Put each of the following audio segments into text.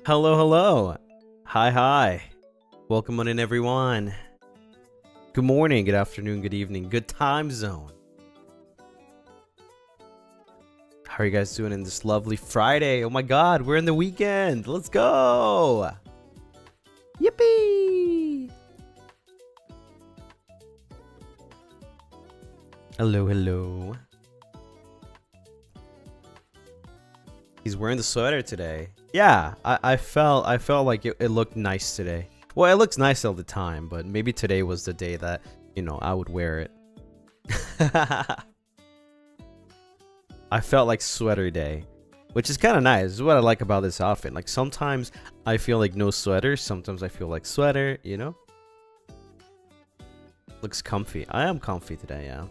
Hello, hello. Hi, hi. Welcome on in, everyone. Good morning, good afternoon, good evening, good time zone. How are you guys doing in this lovely Friday? Oh my god, we're in the weekend. Let's go. Yippee. Hello, hello. He's wearing the sweater today. Yeah, I felt like it looked nice today. Well, it looks nice all the time, but maybe today was the day that, you know, I would wear it. I felt like sweater day, which is kind of nice. This is what I like about this outfit. Like sometimes I feel like no sweater, sometimes I feel like sweater, you know? Looks comfy. I am comfy today, yeah.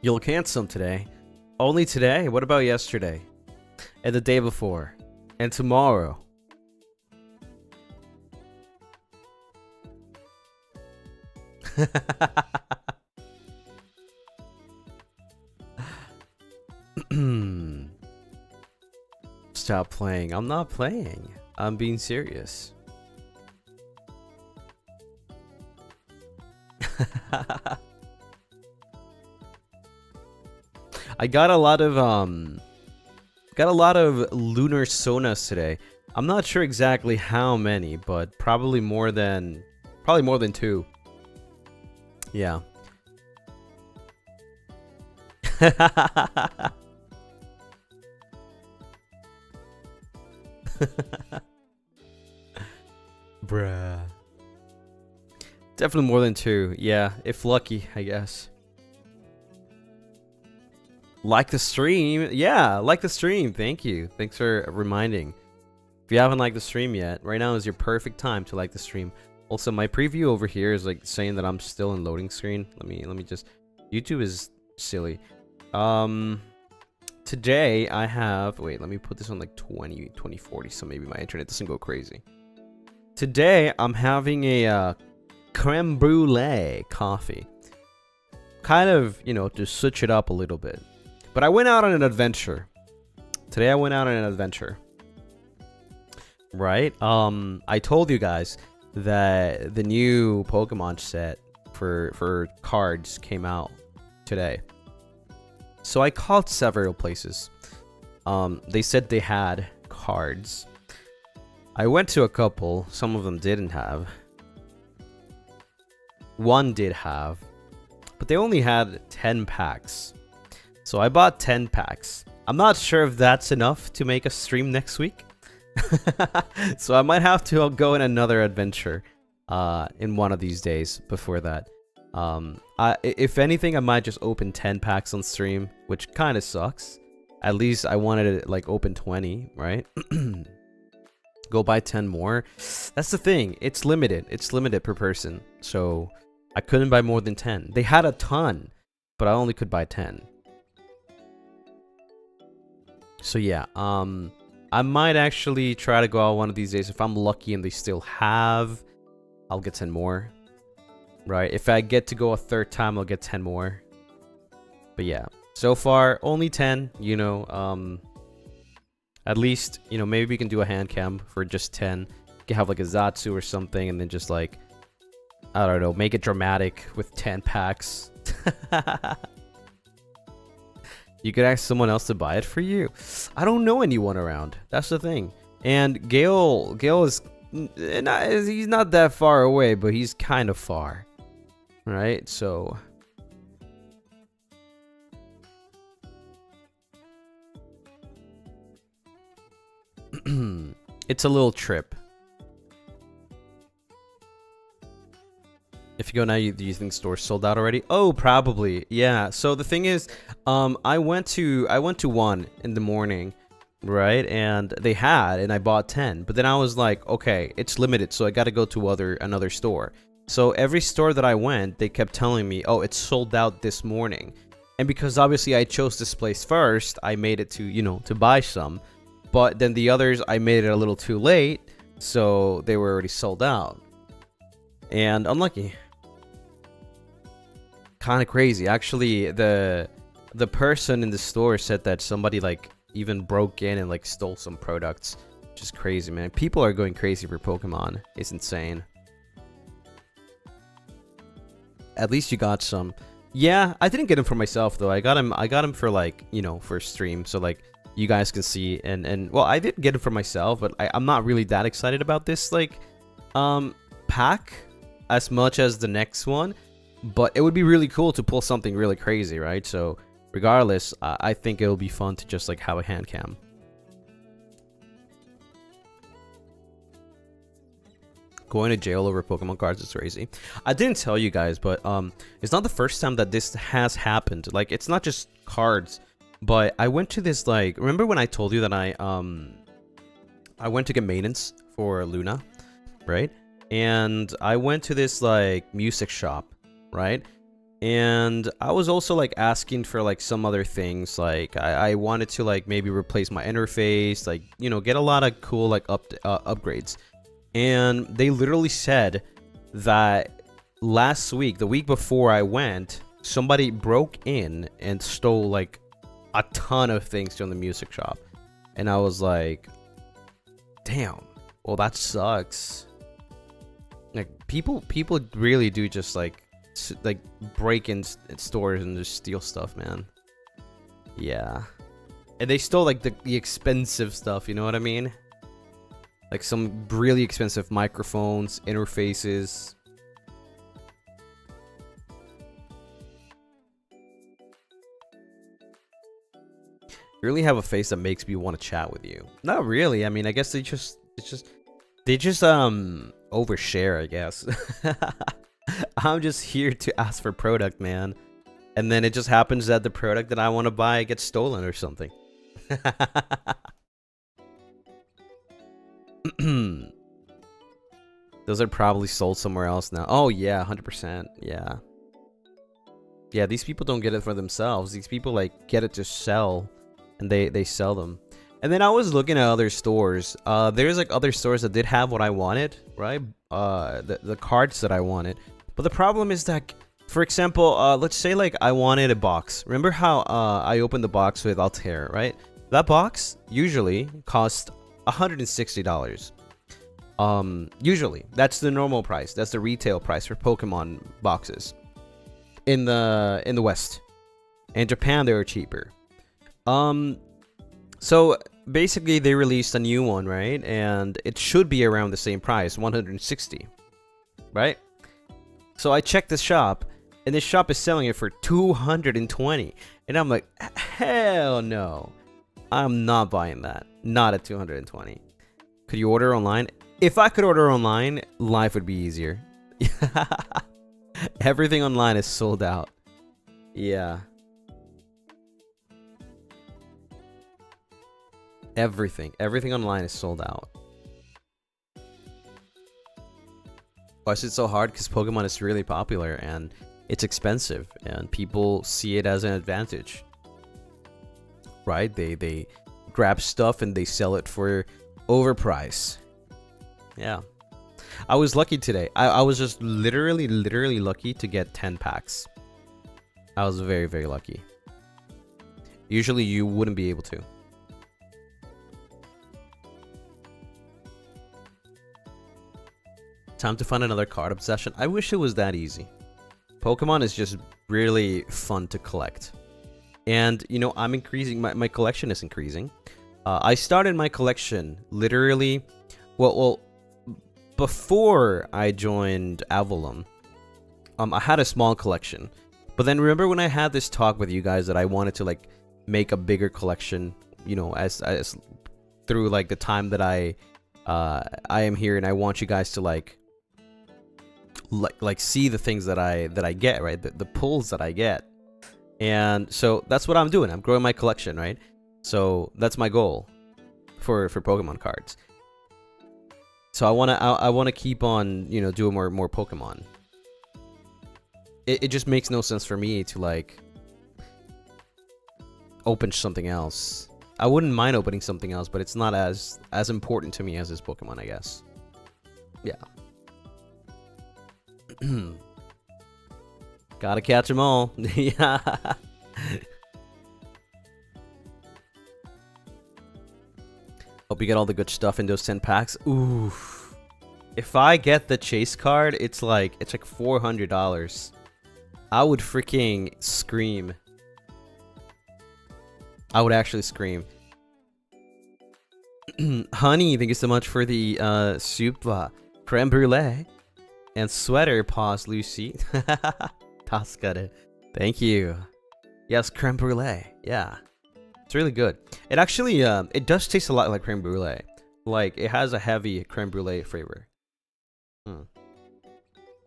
You look handsome today. Only today? What about yesterday? And the day before? And tomorrow? Stop playing. I'm not playing. I'm being serious. I got a lot of Lunar Sonas today. I'm not sure exactly how many, but probably more than 2. Yeah. Bruh. Definitely more than 2. Yeah, if lucky, I guess. Like the stream. Yeah, like the stream. Thank you. Thanks for reminding. If you haven't liked the stream yet, right now is your perfect time to like the stream. Also, my preview over here is like saying that I'm still in loading screen. Let me just... YouTube is silly. Today I have... Wait, let me put this on like 2040 so maybe my internet doesn't go crazy. Today I'm having a creme brulee coffee. Kind of, you know, to switch it up a little bit. But I went out on an adventure. Today I went out on an adventure. Right? I told you guys that the new Pokemon set for cards came out today. So I called several places. They said they had cards. I went to a couple. Some of them didn't have. One did have. But they only had 10 packs. So I bought 10 packs. I'm not sure if that's enough to make a stream next week. So I might have to go on another adventure in one of these days before that. If anything, I might just open 10 packs on stream, which kind of sucks. At least I wanted to like open 20, right? Go buy 10 more. That's the thing. It's limited. It's limited per person. So I couldn't buy more than 10. They had a ton, but I only could buy 10. So yeah, I might actually try to go out one of these days. If I'm lucky and they still have, I'll get 10 more. Right? If I get to go a third time, I'll get 10 more. But yeah, so far, only 10, you know. At least, you know, maybe we can do a hand cam for just 10. You can have like a Zatsu or something and then just like, I don't know, make it dramatic with 10 packs. You could ask someone else to buy it for you. I don't know anyone around. That's the thing. And Gale is he's not that far away, but he's kind of far. Right? So it's a little trip. If you go now, do you think stores sold out already? Oh, probably. Yeah. So the thing is, I went to one in the morning, right? And they had, and I bought 10. But then I was like, okay, it's limited, so I got to go to another store. So every store that I went, they kept telling me, oh, it's sold out this morning. And because obviously I chose this place first, I made it to, you know, to buy some. But then the others, I made it a little too late, so they were already sold out. And unlucky. Kind of crazy. Actually, the person in the store said that somebody like even broke in and like stole some products. Which is crazy, man. People are going crazy for Pokemon. It's insane. At least you got some. Yeah, I didn't get him for myself though. I got him for like, you know, for stream, so like you guys can see. And well, I did get him for myself, but I'm not really that excited about this like pack as much as the next one. But it would be really cool to pull something really crazy, right? So regardless, I think it'll be fun to just like have a hand cam. Going to jail over Pokemon cards is crazy. I didn't tell you guys, but it's not the first time that this has happened. Like, it's not just cards, but I went to this like, remember when I told you that I went to get maintenance for Luna, right? And I went to this like music shop, right? And I was also like asking for like some other things. Like I wanted to like maybe replace my interface, like, you know, get a lot of cool like upgrades. And they literally said that last week, the week before I went, somebody broke in and stole like a ton of things from the music shop. And I was like, damn, well, that sucks. Like people really do just like break in stores and just steal stuff, man. Yeah. And they stole like the expensive stuff, you know what I mean? Like some really expensive microphones, interfaces. You really have a face that makes me want to chat with you. Not really. I mean, I guess they just overshare, I guess. I'm just here to ask for product, man. And then it just happens that the product that I want to buy gets stolen or something. Those are probably sold somewhere else now. Oh yeah, 100%. Yeah. Yeah, these people don't get it for themselves. These people like get it to sell, and they sell them. And then I was looking at other stores. There's like other stores that did have what I wanted, right? The cards that I wanted. But the problem is that, for example, let's say like I wanted a box. Remember how I opened the box with Altair, right? That box usually cost $160. Usually that's the normal price. That's the retail price for Pokemon boxes in the West. In Japan, they were cheaper. So basically they released a new one, right? And it should be around the same price, 160, right? So I checked the shop, and this shop is selling it for 220, and I'm like, hell no, I'm not buying that. Not at 220. Could you order online? If I could order online, life would be easier. Everything online is sold out. Yeah. Everything online is sold out. Why is it so hard? Because Pokemon is really popular and it's expensive, and people see it as an advantage, right? They grab stuff and they sell it for overprice. Yeah, I was lucky today. I was just literally lucky to get 10 packs. I was very, very lucky. Usually you wouldn't be able to. Time to find another card obsession. I wish it was that easy. Pokemon is just really fun to collect. And, you know, I'm increasing, my collection is increasing. I started my collection literally, well, before I joined Avallum. I had a small collection. But then remember when I had this talk with you guys that I wanted to, like, make a bigger collection, you know, as through, like, the time that I am here, and I want you guys to, like see the things that I get, right? The pulls that I get. And so that's what I'm doing. I'm growing my collection, right? So that's my goal for Pokemon cards. So I wanna keep on, you know, doing more Pokemon. It just makes no sense for me to like open something else. I wouldn't mind opening something else, but it's not as important to me as this Pokemon, I guess. Yeah. Gotta catch them all. Yeah. Hope you get all the good stuff in those 10 packs. Ooh. If I get the chase card, it's like $400. I would freaking scream. I would actually scream. Honey, thank you so much for the soup, creme brulee, and sweater paws, Lucy. Tascare. Thank you. Yes, creme brulee. Yeah, it's really good. It actually, it does taste a lot like creme brulee. Like, it has a heavy creme brulee flavor.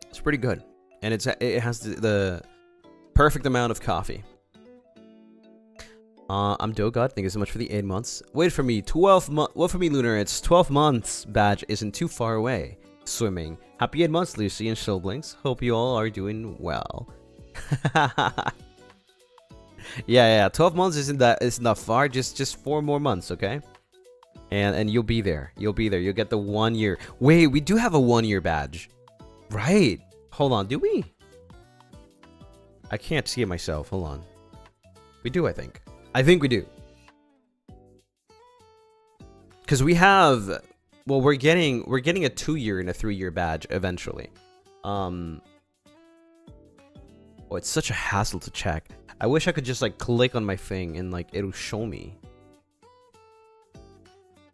It's pretty good, and it has the perfect amount of coffee. I'm Dogod. Thank you so much for the 8 months. Wait for me. 12 months. What for me, Lunar? It's 12 months. Badge isn't too far away. Swimming. Happy 8 months, Lucy and Shillblinks. Hope you all are doing well. Yeah. 12 months isn't that far. Just 4 more months, okay? And you'll be there. You'll be there. You'll get the 1 year. Wait, we do have a 1 year badge, right? Hold on. Do we? I can't see it myself. Hold on. We do, I think. I think we do. Because we have, well, we're getting a 2 year and a 3 year badge eventually. Oh, it's such a hassle to check. I wish I could just like click on my thing and like it'll show me.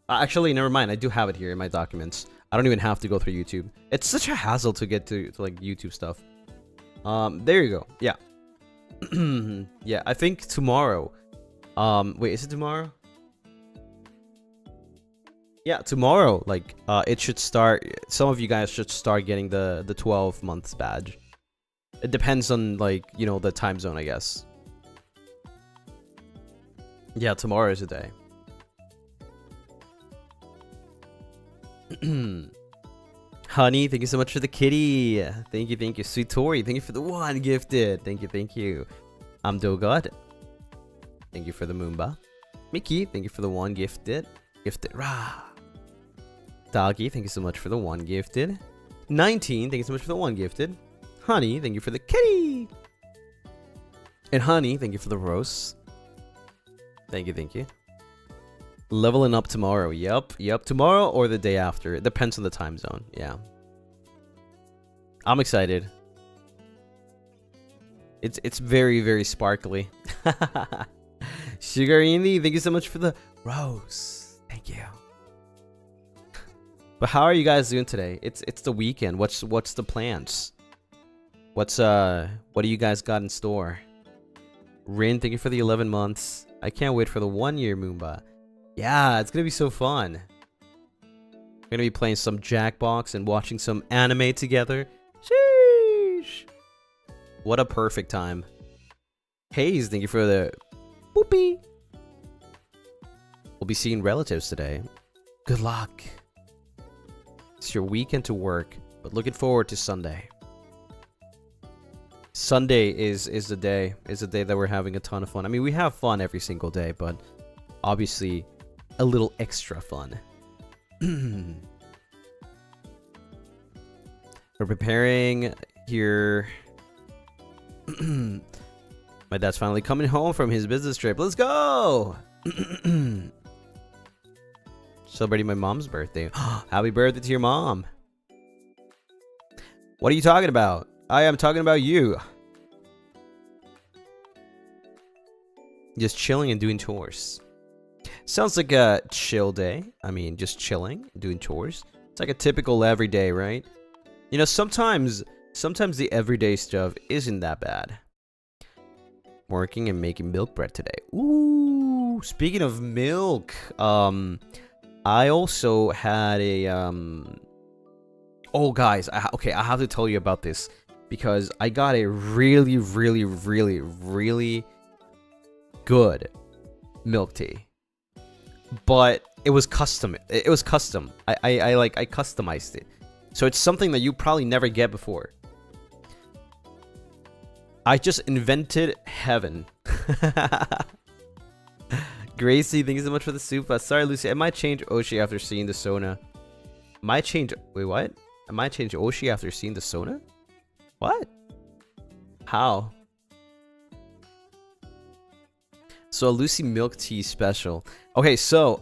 Actually, never mind. I do have it here in my documents. I don't even have to go through YouTube. It's such a hassle to get to like YouTube stuff. There you go. Yeah. Yeah, I think tomorrow. Wait, is it tomorrow? Yeah, tomorrow. Like, it should start. Some of you guys should start getting the 12 months badge. It depends on, like, you know, the time zone, I guess. Yeah, tomorrow is the day. Honey, thank you so much for the kitty. Thank you. Sweet Tori, thank you for the 1 gifted. Thank you. I'm Dogod. Thank you for the Moomba. Mickey, thank you for the 1 gifted. Rah. Doggy, thank you so much for the 1 gifted. 19, thank you so much for the 1 gifted. Honey, thank you for the kitty. And Honey, thank you for the roast. Thank you. Leveling up tomorrow. Yep. Tomorrow or the day after. It depends on the time zone. Yeah. I'm excited. It's very, very sparkly. Sugar Indie, thank you so much for the rose. Thank you. But how are you guys doing today? It's the weekend. What's the plans? What do you guys got in store? Rin, thank you for the 11 months. I can't wait for the 1-year Moomba. Yeah, it's gonna be so fun. We're gonna be playing some Jackbox and watching some anime together. Sheesh! What a perfect time. Hayes, thank you for the boopy. We'll be seeing relatives today. Good luck. It's your weekend to work, but looking forward to Sunday. Sunday is the day that we're having a ton of fun. I mean, we have fun every single day, but obviously a little extra fun. We're preparing here. My dad's finally coming home from his business trip. Let's go! Celebrating my mom's birthday. Happy birthday to your mom. What are you talking about? I am talking about you. Just chilling and doing chores. Sounds like a chill day. I mean, just chilling, doing chores. It's like a typical everyday, right? You know, sometimes the everyday stuff isn't that bad. Working and making milk bread today. Ooh, speaking of milk, I also had a oh guys, okay, I have to tell you about this because I got a really good milk tea. But it was custom. It was custom. I customized it. So it's something that you probably never get before. I just invented heaven. Gracie, thank you so much for the super. Sorry, Lucy. I might change Oshi after seeing the Sona. Wait, what? I might change Oshi after seeing the Sona? What? How? So a Lucy milk tea special. Okay, so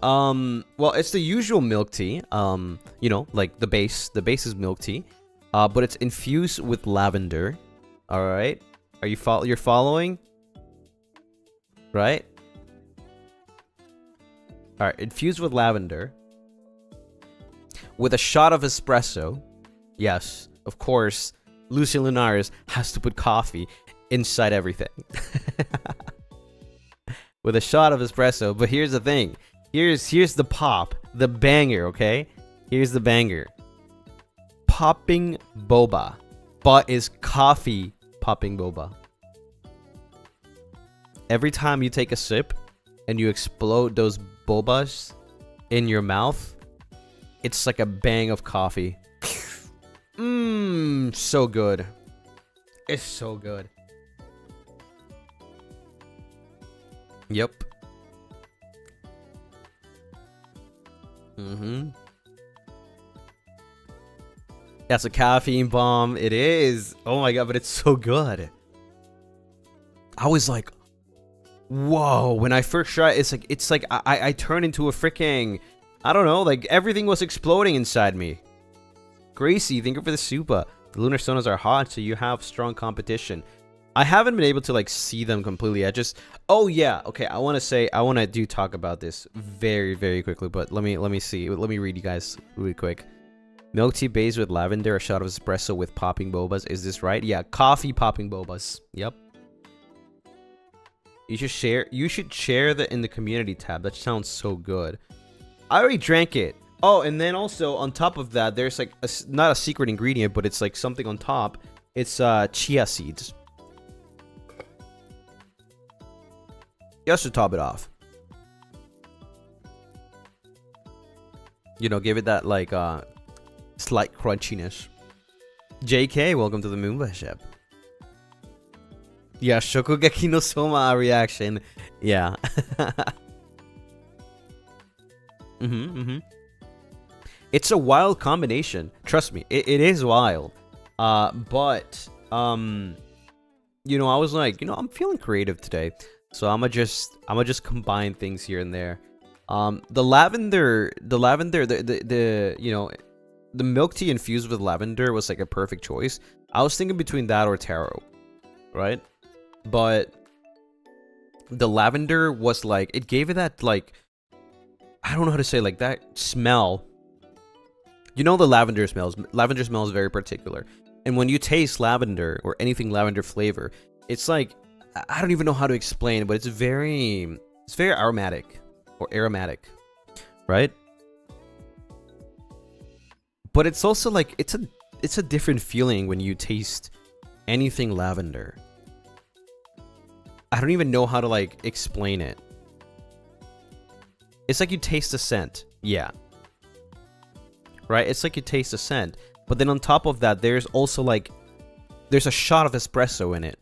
well, it's the usual milk tea. You know, like the base is milk tea. But it's infused with lavender. All right. Are you you're following? Right? All right, infused with lavender. With a shot of espresso. Yes, of course, Lucien Lunaris has to put coffee inside everything. With a shot of espresso, but here's the thing. Here's the pop, the banger, okay? Here's the banger. Popping boba. But is coffee popping boba. Every time you take a sip and you explode those bobas in your mouth, it's like a bang of coffee. Mmm, so good. It's so good. Yep. That's a caffeine bomb. It is. Oh my god, but it's so good. I was like, whoa. When I first tried, it's like I turned into a freaking, I don't know, like everything was exploding inside me. Gracie, thank you for the super. The Lunar Sonas are hot, so you have strong competition. I haven't been able to like see them completely. I just, oh yeah, okay. I want to talk about this very quickly, but let me see. Let me read you guys really quick. Milk tea based with lavender, a shot of espresso with popping bobas. Is this right? Yeah, coffee popping bobas. Yep. You should share that in the community tab. That sounds so good. I already drank it. Oh, and then also on top of that, there's like not a secret ingredient, but it's like something on top. It's chia seeds. Just to top it off. You know, give it that like slight crunchiness. JK, welcome to the membership. Yeah, Shokugeki no Soma reaction. Yeah. It's a wild combination. Trust me, it is wild. But you know, I was like, you know, I'm feeling creative today, so I'ma just combine things here and there. The lavender, the you know, the milk tea infused with lavender was like a perfect choice. I was thinking between that or taro, right? But the lavender was like, it gave it that like, I don't know how to say, like that smell. You know, the lavender smells. Lavender smell is very particular, and when you taste lavender or anything lavender flavor, it's like, I don't even know how to explain it, but it's very aromatic or aromatic, right? But it's also like, it's a different feeling when you taste anything lavender. I don't even know how to like explain it. It's like you taste a scent. Yeah. Right? It's like you taste a scent. But then on top of that, there's also like, there's a shot of espresso in it.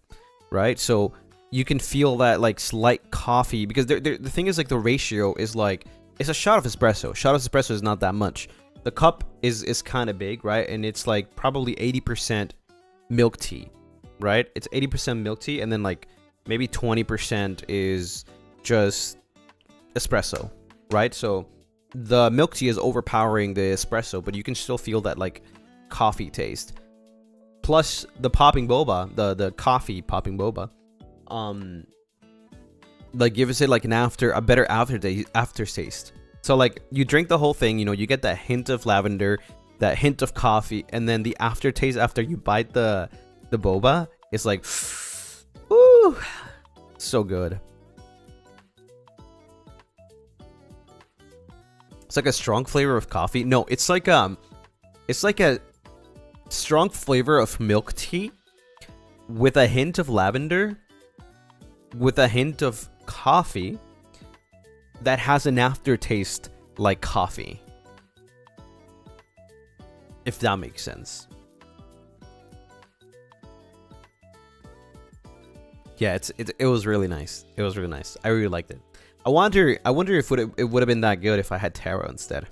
Right? So you can feel that like slight coffee, because the thing is like the ratio is like, it's a shot of espresso. Shot of espresso is not that much. The cup is kind of big, right? And it's like probably 80% milk tea, right? It's 80% milk tea, and then like maybe 20% is just espresso, right? So the milk tea is overpowering the espresso, but you can still feel that like coffee taste. Plus the popping boba, the coffee popping boba, like gives it like a better aftertaste. So like you drink the whole thing, you know, you get that hint of lavender, that hint of coffee, and then the aftertaste after you bite the boba is like, ooh, so good. It's like a strong flavor of coffee. No, it's like a strong flavor of milk tea with a hint of lavender, with a hint of coffee that has an aftertaste like coffee. If that makes sense. Yeah, it was really nice. It was really nice. I really liked it. I wonder if it would have been that good if I had taro instead.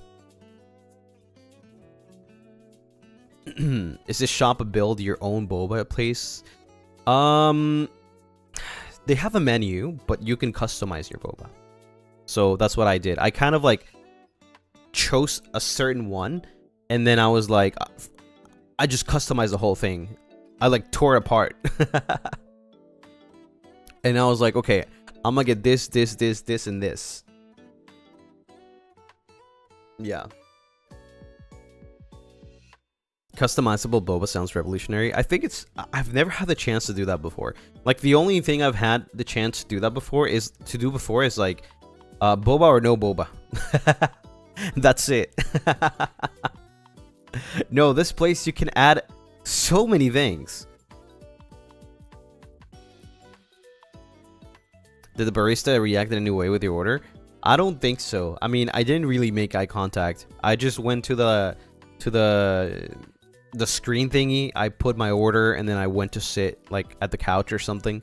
Is this shop a build your own boba place? They have a menu, but you can customize your boba. So that's what I did. I kind of like chose a certain one, and then I was like, I just customized the whole thing. I like tore it apart. And I was like, okay, I'm gonna get this, and this. Yeah. Customizable boba sounds revolutionary. I think I've never had the chance to do that before. Like the only thing I've had the chance to do before is like boba or no boba. That's it. No, this place you can add so many things. Did the barista react in a new way with your order? I don't think so. I mean, I didn't really make eye contact. I just went to the screen thingy. I put my order, and then I went to sit like at the couch or something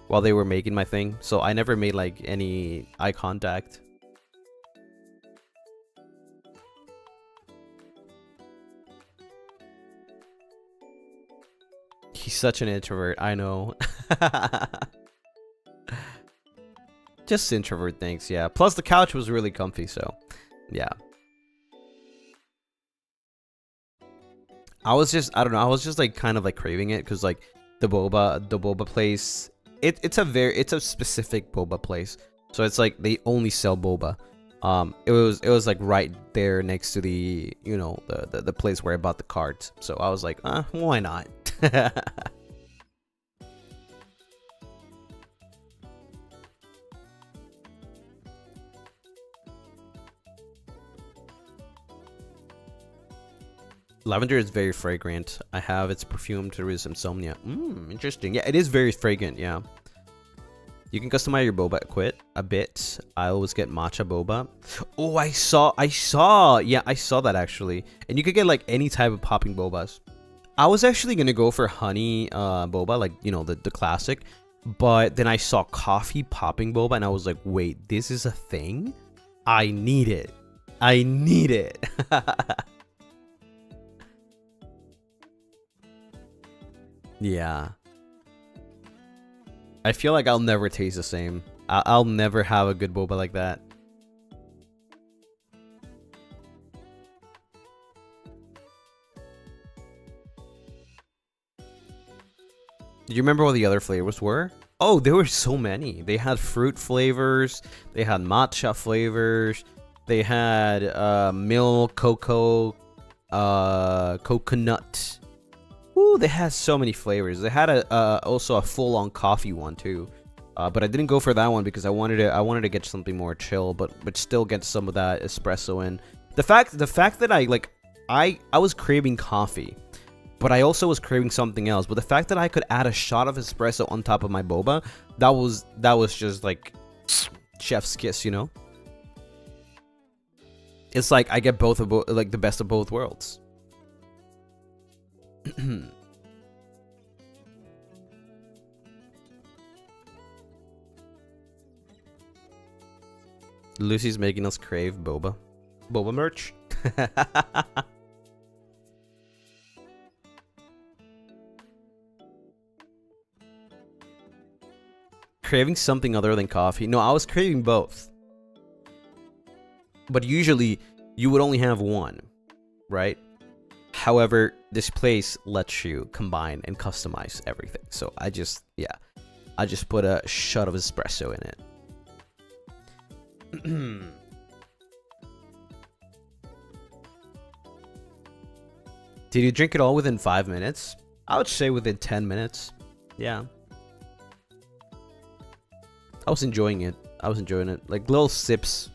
while they were making my thing. So I never made like any eye contact. He's such an introvert. I know. Just introvert things, yeah. Plus the couch was really comfy, so yeah. I don't know, I was just like kind of like craving it, because like the boba place, it's a specific boba place. So it's like they only sell boba. It was like right there next to the, you know, the place where I bought the cards. So I was like, why not? Lavender is very fragrant. I have its perfume to reduce insomnia. Interesting. Yeah, it is very fragrant, yeah. You can customize your boba a bit. I always get matcha boba. Oh, I saw. Yeah, I saw that actually. And you could get like any type of popping bobas. I was actually gonna go for honey boba, like, you know, the classic. But then I saw coffee popping boba, and I was like, wait, this is a thing? I need it. I need it. Yeah. I feel like I'll never taste the same. I'll never have a good boba like that. Do you remember what the other flavors were? Oh, there were so many. They had fruit flavors. They had matcha flavors. They had milk, cocoa, coconut. Ooh, they had so many flavors. They had also a full-on coffee one too. But I didn't go for that one because I wanted to get something more chill, but still get some of that espresso in. The fact that I was craving coffee, but I also was craving something else. But the fact that I could add a shot of espresso on top of my boba, that was just like chef's kiss, you know? It's like I get both of like the best of both worlds. Lucy's making us crave boba. Boba merch. Craving something other than coffee? No, I was craving both. But usually you would only have one, right? However, this place lets you combine and customize everything. So I just put a shot of espresso in it. Did you drink it all within 5 minutes? I would say within 10 minutes. Yeah. I was enjoying it. Like little sips.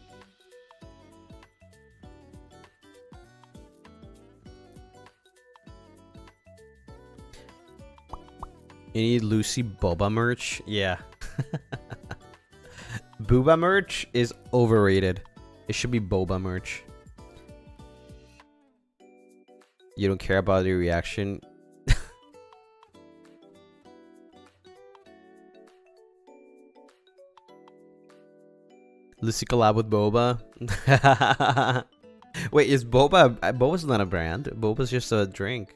You need Lucy Boba merch? Yeah. Boba merch is overrated. It should be Boba merch. You don't care about your reaction? Lucy collab with Boba? Wait, is Boba... Boba's not a brand. Boba's just a drink.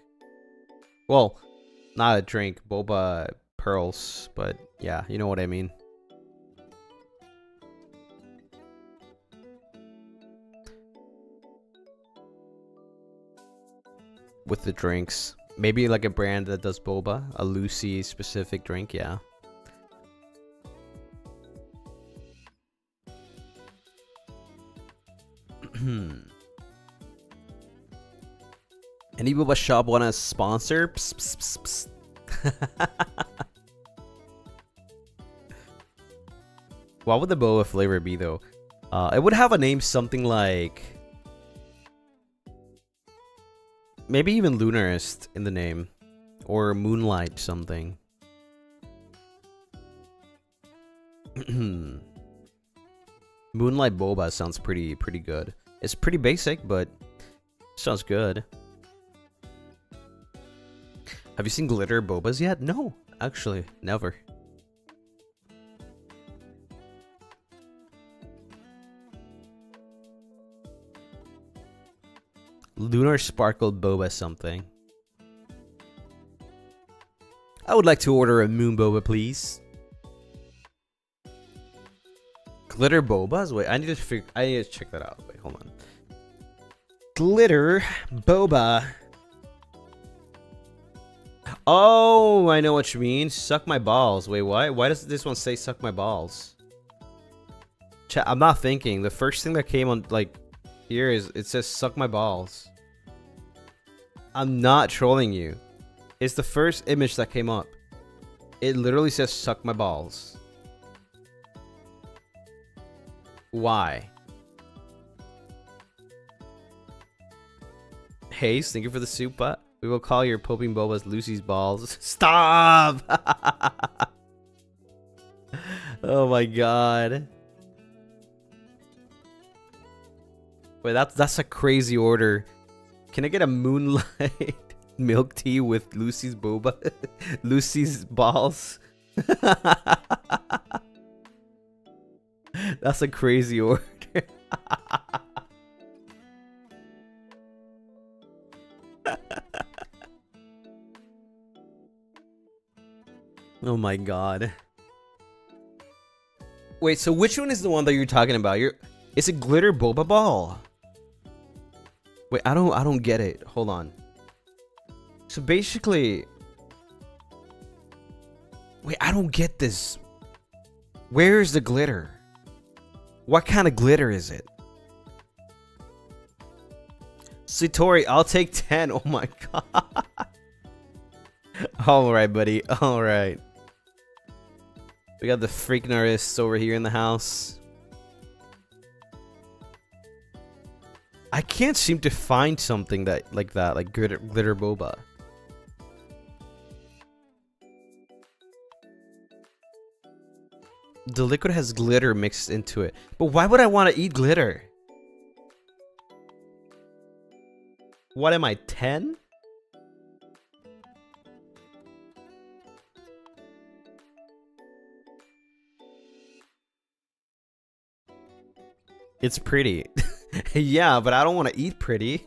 Well, not a drink. Boba pearls. But yeah, you know what I mean. With the drinks. Maybe like a brand that does boba. A Lucy specific drink, yeah. Any boba shop want to sponsor? Psst, psst, psst. What would the boba flavor be though? It would have a name something like... Maybe even Lunarist in the name. Or Moonlight something. Moonlight Boba sounds pretty good. It's pretty basic, but sounds good. Have you seen glitter bobas yet? No, actually, never. Lunar Sparkle Boba something. I would like to order a moon boba, please. Glitter bobas? Wait, I need to check that out. Wait, hold on. Glitter boba. Oh, I know what you mean. Suck my balls. Wait, what? Why does this one say suck my balls? Chat, I'm not thinking. The first thing that came on like here is it says suck my balls. I'm not trolling you. It's the first image that came up. It literally says suck my balls. Why? Hayes, thank you for the soup. We will call your popping bobas Lucy's balls. Stop! Oh my god. Wait, that's a crazy order. Can I get a moonlight milk tea with Lucy's boba? Lucy's balls? That's a crazy order. Oh my god. Wait, so which one is the one that you're talking about? It's a glitter boba ball. Wait, I don't get it. Hold on. So basically, wait, I don't get this. Where's the glitter? What kind of glitter is it? Satori, I'll take 10. Oh my god. Alright, buddy. Alright. We got the Lunarists over here in the house. I can't seem to find something that like glitter boba. The liquid has glitter mixed into it. But why would I want to eat glitter? What am I, 10? It's pretty. Yeah, but I don't want to eat pretty.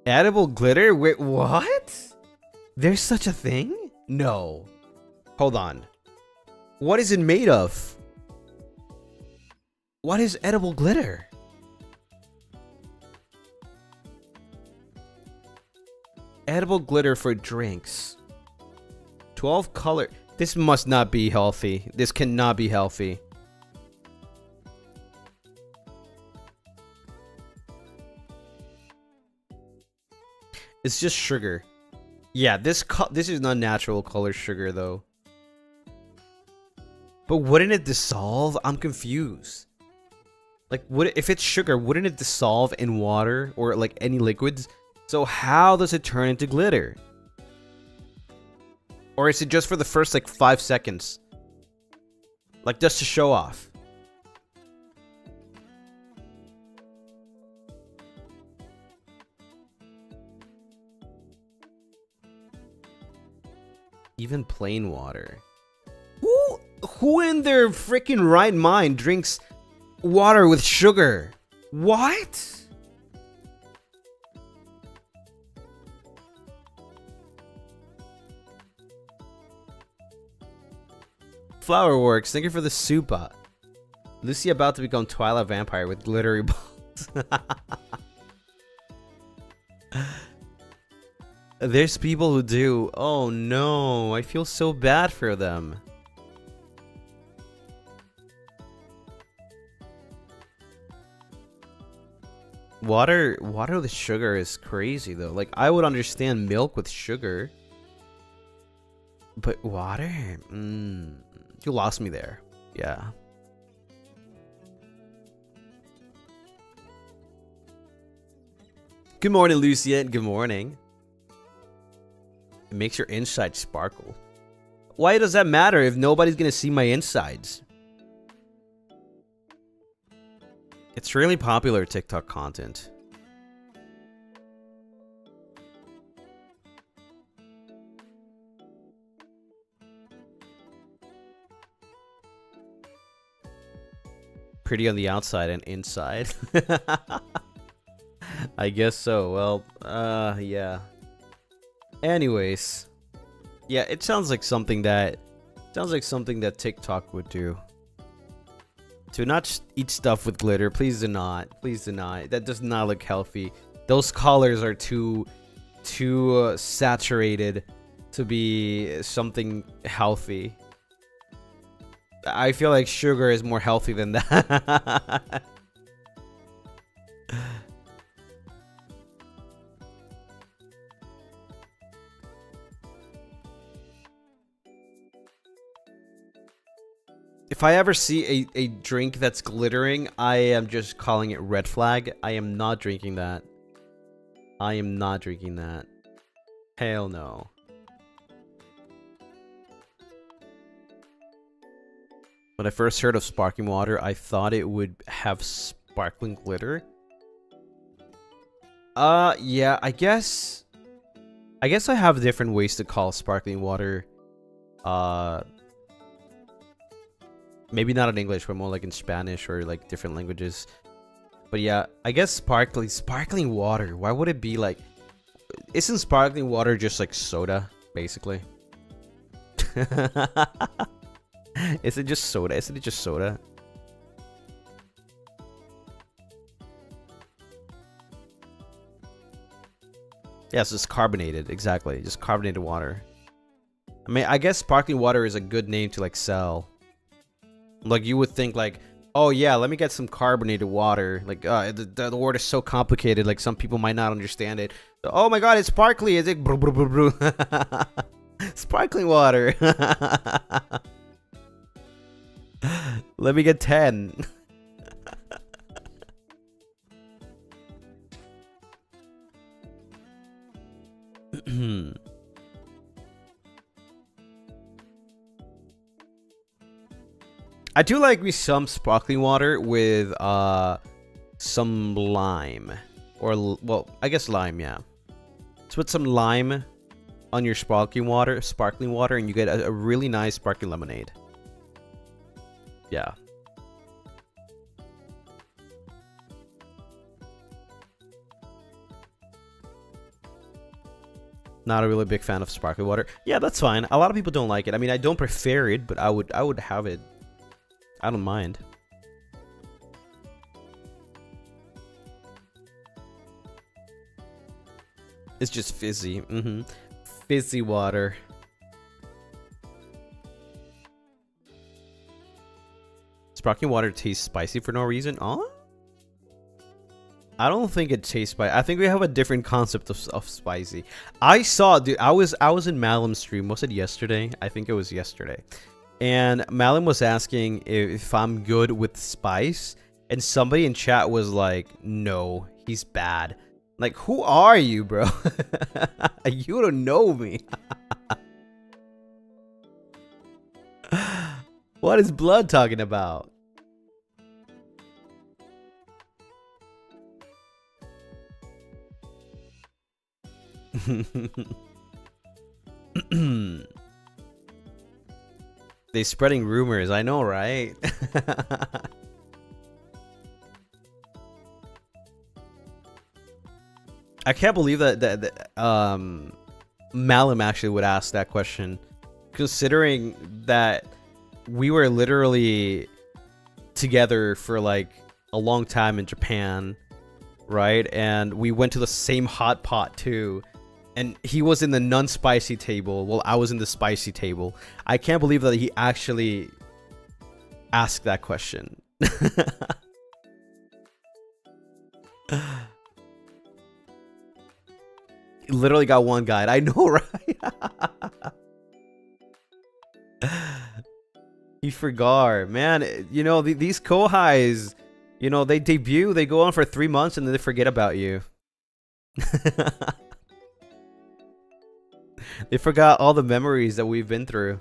Edible glitter? Wait, what? There's such a thing? No. Hold on. What is it made of? What is edible glitter? Edible glitter for drinks. 12 color. This must not be healthy. This cannot be healthy. It's just sugar. Yeah, this is not natural color sugar though. But wouldn't it dissolve? I'm confused. Like, if it's sugar, wouldn't it dissolve in water or like any liquids? So how does it turn into glitter? Or is it just for the first like 5 seconds? Like just to show off? Even plain water. Who in their freaking right mind drinks water with sugar? What? Flowerworks, thank you for the super. Lucy about to become Twilight Vampire with glittery balls. There's people who do. Oh no, I feel so bad for them. Water with sugar is crazy though. Like, I would understand milk with sugar. But water? You lost me there. Yeah. Good morning, Lucien. Good morning. It makes your insides sparkle. Why does that matter if nobody's gonna see my insides? It's really popular TikTok content. Pretty on the outside and inside. I guess so. Well, yeah. Anyways, yeah, it sounds like something that TikTok would do. To not eat stuff with glitter, please do not. Please do not. That does not look healthy. Those colors are too saturated to be something healthy. I feel like sugar is more healthy than that. If I ever see a drink that's glittering, I am just calling it red flag. I am not drinking that. I am not drinking that. Hell no. When I first heard of sparkling water, I thought it would have sparkling glitter. Yeah, I guess I have different ways to call sparkling water. Maybe not in English, but more like in Spanish or like different languages. But yeah, I guess sparkling water. Why would it be like? Isn't sparkling water just like soda, basically? Is it just soda? Isn't it just soda? Yes, it's carbonated. Exactly, just carbonated water. I mean, I guess sparkling water is a good name to like sell. Like you would think like, oh yeah, let me get some carbonated water. Like the word is so complicated, like some people might not understand it. So, oh my god, it's sparkly. Is it sparkling water? Let me get 10. I do like me some sparkling water with some lime, or well, I guess lime, yeah. So put some lime on your sparkling water, and you get a really nice sparkling lemonade. Yeah. Not a really big fan of sparkling water. Yeah, that's fine. A lot of people don't like it. I mean, I don't prefer it, but I would have it. I don't mind. It's just fizzy. Fizzy water. Sparkling water tastes spicy for no reason. Oh? I don't think it tastes spicy. I think we have a different concept of spicy. I saw, dude, I was in MaleVTuber's stream. Was it yesterday? I think it was yesterday. And MaleVTuber was asking if I'm good with spice. And somebody in chat was like, no, he's bad. Like, who are you, bro? You don't know me. What is Blood talking about? They spreading rumors, I know, right? I can't believe that MaleVTuber actually would ask that question, considering that we were literally together for like a long time in Japan, right? And we went to the same hot pot too. And he was in the non-spicy table while I was in the spicy table. I can't believe that he actually asked that question. Literally got one guide. I know, right? He forgot, man. You know, these kohais, you know, they debut, they go on for 3 months, and then they forget about you. They forgot all the memories that we've been through.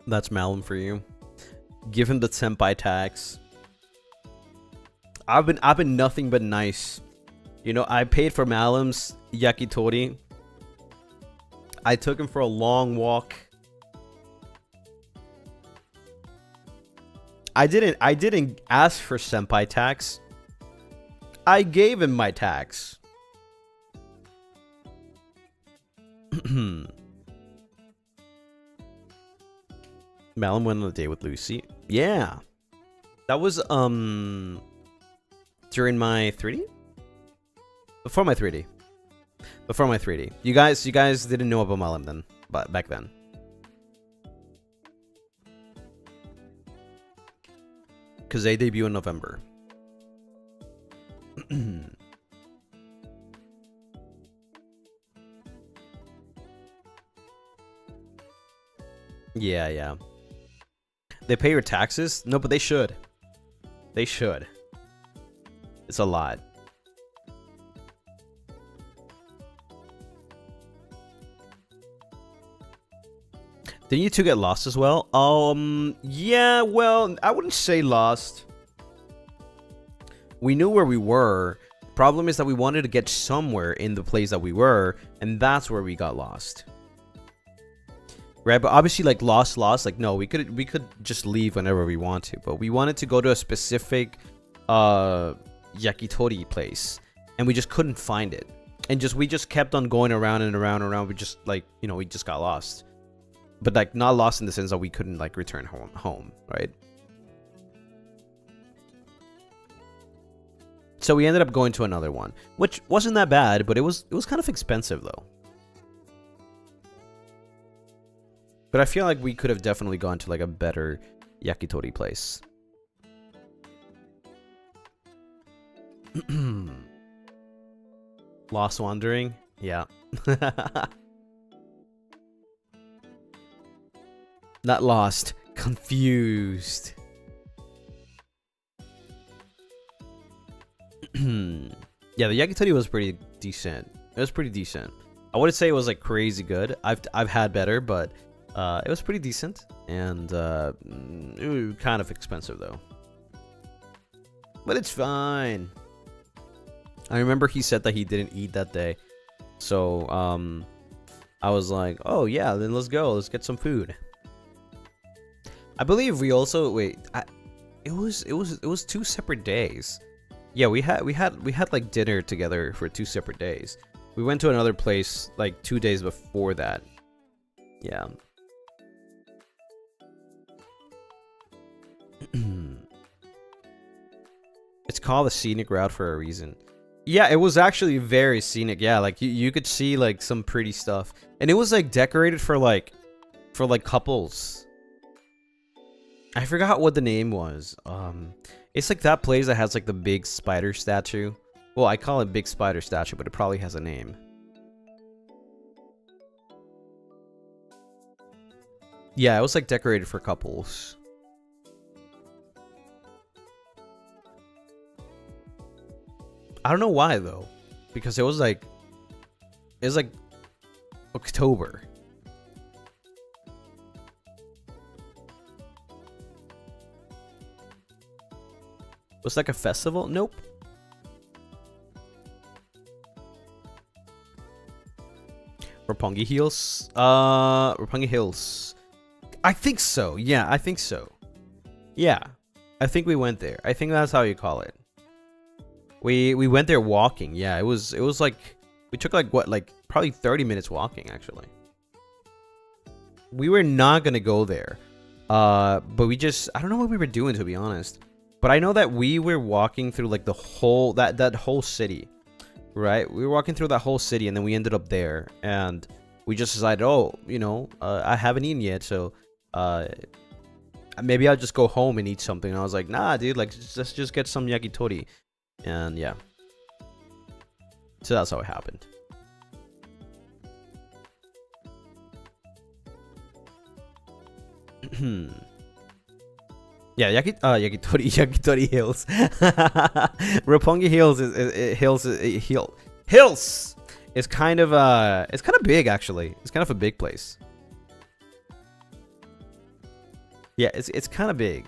That's MaleVTuber for you. Give him the senpai tax. I've been nothing but nice. You know, I paid for MaleVTuber's yakitori. I took him for a long walk. I didn't ask for senpai tax. I gave him my tax. MaleVTuber went on a date with Lucy. Yeah. That was during my 3D? Before my 3D. Before my 3D. You guys didn't know about MaleVTuber then, but back then. Because they debut in November. Yeah. They pay your taxes? No, but they should. They should. It's a lot. Didn't you two get lost as well? Yeah, well, I wouldn't say lost. We knew where we were. Problem is that we wanted to get somewhere in the place that we were, and that's where we got lost. Right, but obviously, like, lost, like, no, we could just leave whenever we want to, but we wanted to go to a specific yakitori place, and we just couldn't find it, and we just kept on going around and around and around. We just, like, you know, we just got lost, but like not lost in the sense that we couldn't like return home, right? So we ended up going to another one, which wasn't that bad, but it was kind of expensive though. But I feel like we could have definitely gone to like a better yakitori place. Lost wandering? Yeah. Not lost, confused. Yeah, the yakitori was pretty decent. It was pretty decent. I wouldn't say it was like crazy good. I've had better, but it was pretty decent, and it was kind of expensive though. But it's fine. I remember he said that he didn't eat that day, so I was like, oh yeah, then let's go. Let's get some food. I believe we also it was 2 separate days. Yeah, we had like dinner together for 2 separate days. We went to another place like 2 days before that. Yeah. It's called the scenic route for a reason. Yeah, it was actually very scenic. Yeah, like you could see like some pretty stuff, and it was like decorated for like couples. I forgot what the name was. It's like that place that has like the big spider statue. Well, I call it big spider statue, but it probably has a name. Yeah, it was like decorated for couples. I don't know why though, because it was like October. Was like a festival? Nope. Roppongi Hills? Roppongi Hills. I think so. Yeah, I think so. Yeah. I think we went there. I think that's how you call it. We went there walking. Yeah, it was like we took like what, like probably 30 minutes walking actually. We were not gonna go there. But we just, I don't know what we were doing, to be honest. But I know that we were walking through like the whole that whole city, right? We were walking through that whole city, and then we ended up there, and we just decided, oh, you know, I haven't eaten yet, so maybe I'll just go home and eat something. And I was like, nah, dude, like let's just get some yakitori, and yeah. So that's how it happened. Yeah, yakitori Hills. Roppongi Hills Hills is kind of it's kind of big actually. It's kind of a big place. Yeah, it's kind of big.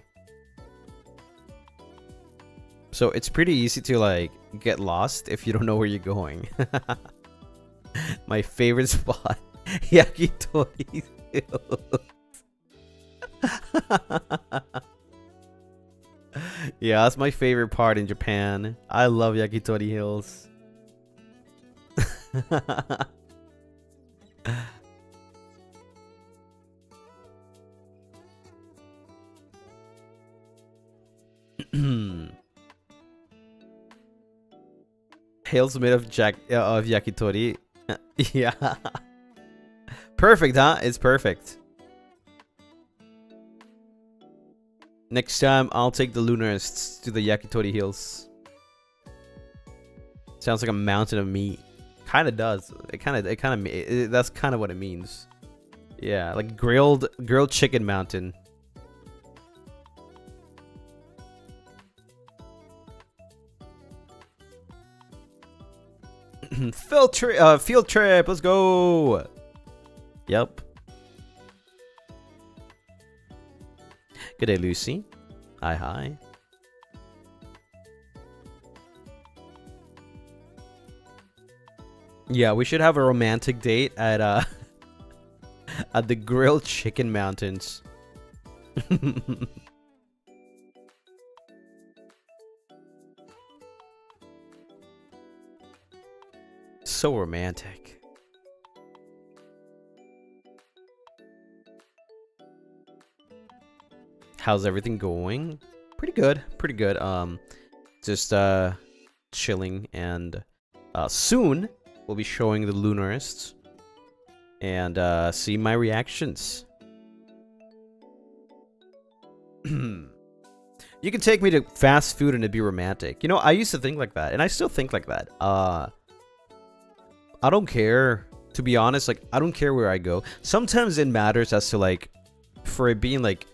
So it's pretty easy to like get lost if you don't know where you're going. My favorite spot, yakitori Hills. Yeah, that's my favorite part in Japan. I love yakitori Hills. Hills made of yakitori. Yeah. Perfect, huh? It's perfect. Next time, I'll take the Lunarists to the yakitori Hills. Sounds like a mountain of meat. Kind of does. That's kind of what it means. Yeah, like grilled chicken mountain. Field trip. Let's go. Yep. Good day, Lucy. Hi, hi. Yeah, we should have a romantic date at at the Grilled Chicken Mountains. So romantic. How's everything going? Pretty good, pretty good. Just chilling, and soon we'll be showing the Lunarists and see my reactions. You can take me to fast food and it'd be romantic. You know, I used to think like that, and I still think like that. I don't care, to be honest. Like, I don't care where I go. Sometimes it matters as to, like, for it being, like,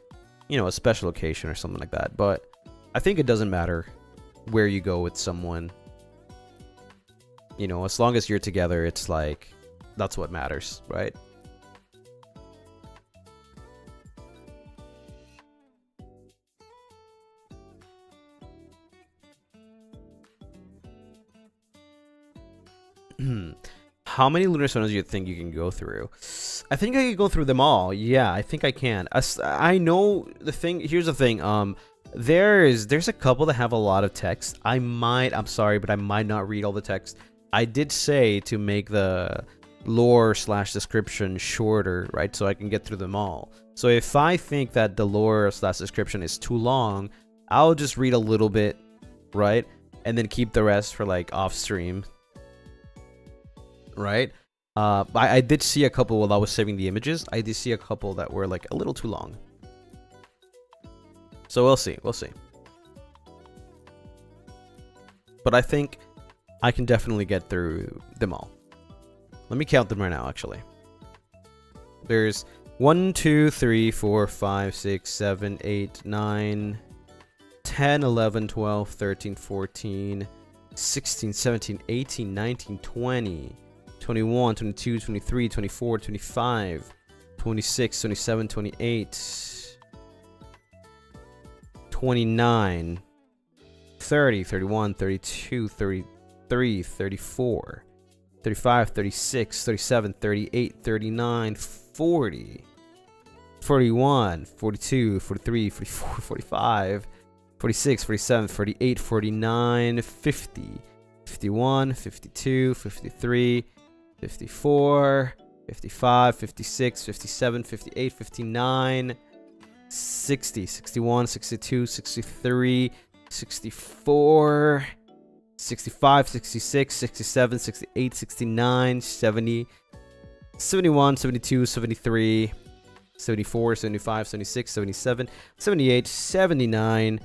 you know, a special occasion or something like that. But I think it doesn't matter where you go with someone. You know, as long as you're together, it's like, that's what matters, right? How many Lunar Sonas do you think you can go through? I think I can go through them all. Yeah, I think I can. I know the thing. Here's the thing. There's a couple that have a lot of text. I'm sorry, but I might not read all the text. I did say to make the lore/description shorter, right? So I can get through them all. So if I think that the lore/description is too long, I'll just read a little bit, right? And then keep the rest for, like, off stream. Right? I did see a couple while I was saving the images. I did see a couple that were, like, a little too long. So we'll see. We'll see. But I think I can definitely get through them all. Let me count them right now, actually. There's 1, 2, 3, 4, 5, 6, 7, 8, 9, 10, 11, 12, 13, 14, 16, 17, 18, 19, 20... 21, 22, 23, 24, 25, 26, 27, 28, 29, 30, 31, 32, 33, 34, 35, 36, 37, 38, 39, 40, 41, 42, 43, 44, 45, 46, 47, 48, 49, 50, 51, 52, 53, 54, 55, 56, 57, 58, 59, 60, 61, 62, 63, 64, 65, 66, 67, 68, 69, 70, 71, 72, 73, 74, 75, 76, 77, 78, 79,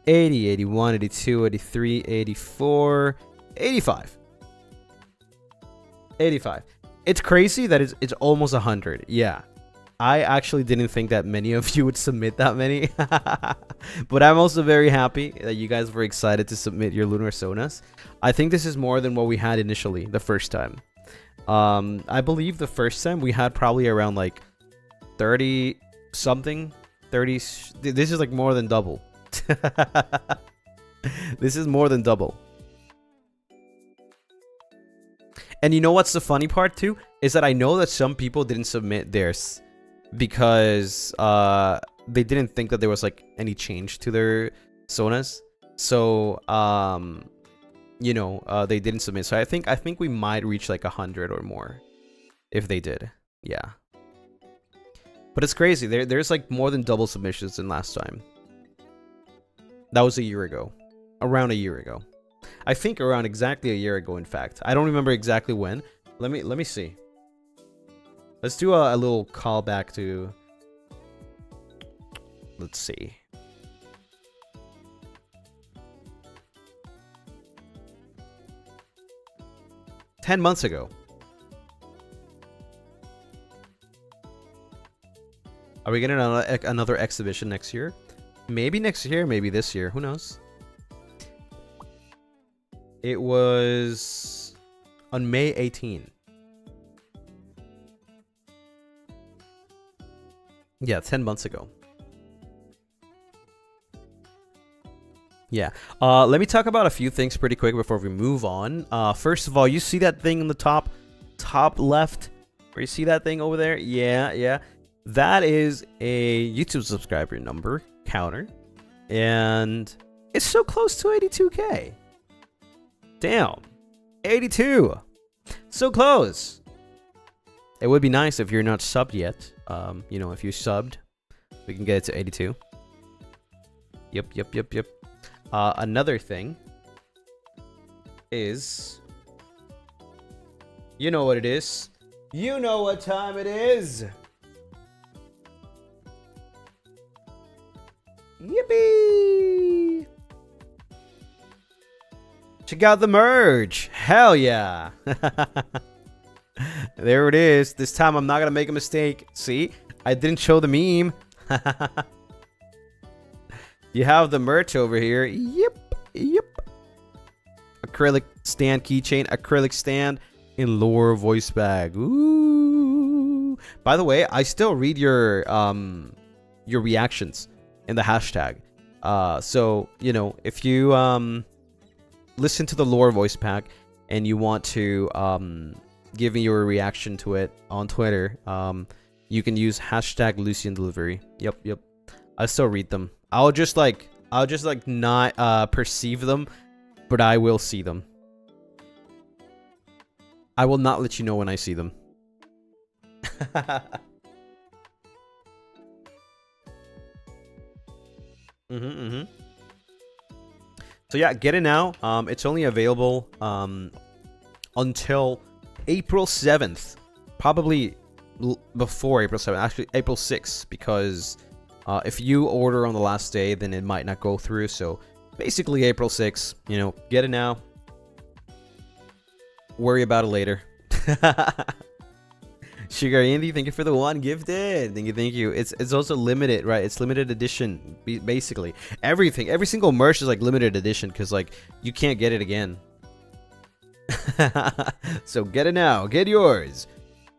80, 81, 82, 83, 84, 85. 85. It's crazy that it's almost 100. Yeah. I actually didn't think that many of you would submit that many. But I'm also very happy that you guys were excited to submit your Lunarsonas. I think this is more than what we had initially the first time. I believe the first time we had probably around, like, 30 something. 30. This is, like, more than double. This is more than double. And you know what's the funny part too? Is that I know that some people didn't submit theirs because they didn't think that there was, like, any change to their Sonas. So you know, they didn't submit. So I think we might reach, like, 100 or more if they did. Yeah. But it's crazy. There's, like, more than double submissions than last time. That was a year ago. Around a year ago. I think around exactly a year ago, in fact. I don't remember exactly when. Let me see. Let's do a little callback to... Let's see. $10 months ago. Are we getting another exhibition next year? Maybe next year, maybe this year. Who knows? It was on May 18. Yeah, 10 months ago. Yeah. Let me talk about a few things pretty quick before we move on. First of all, you see that thing in the top left? Where you see that thing over there? Yeah. That is a YouTube subscriber number counter. And it's so close to 82K. Damn. 82. So close. It would be nice if you're not subbed yet. You know, if you subbed, we can get it to 82. Yep. Another thing is, you know what it is. You know what time it is. Yippee! Check out the merge. Hell yeah. There it is. This time I'm not gonna make a mistake. See? I didn't show the meme. You have the merch over here. Yep. Acrylic stand keychain, acrylic stand in lore voice bag. Ooh. By the way, I still read your reactions in the hashtag. So, you know, if you listen to the lore voice pack and you want to give me your reaction to it on Twitter, you can use hashtag Lucien delivery. Yep. I still read them. I'll just not perceive them, but I will see them. I will not let you know when I see them. So yeah, get it now. It's only available until April 7th. Probably before April 7th. Actually, April 6th, because if you order on the last day, then it might not go through. So basically April 6th, you know, get it now. Worry about it later. Sugar Andy, thank you for the one gifted. Thank you. It's also limited, right? It's limited edition, basically. Every single merch is like limited edition, because like you can't get it again. So get it now. Get yours.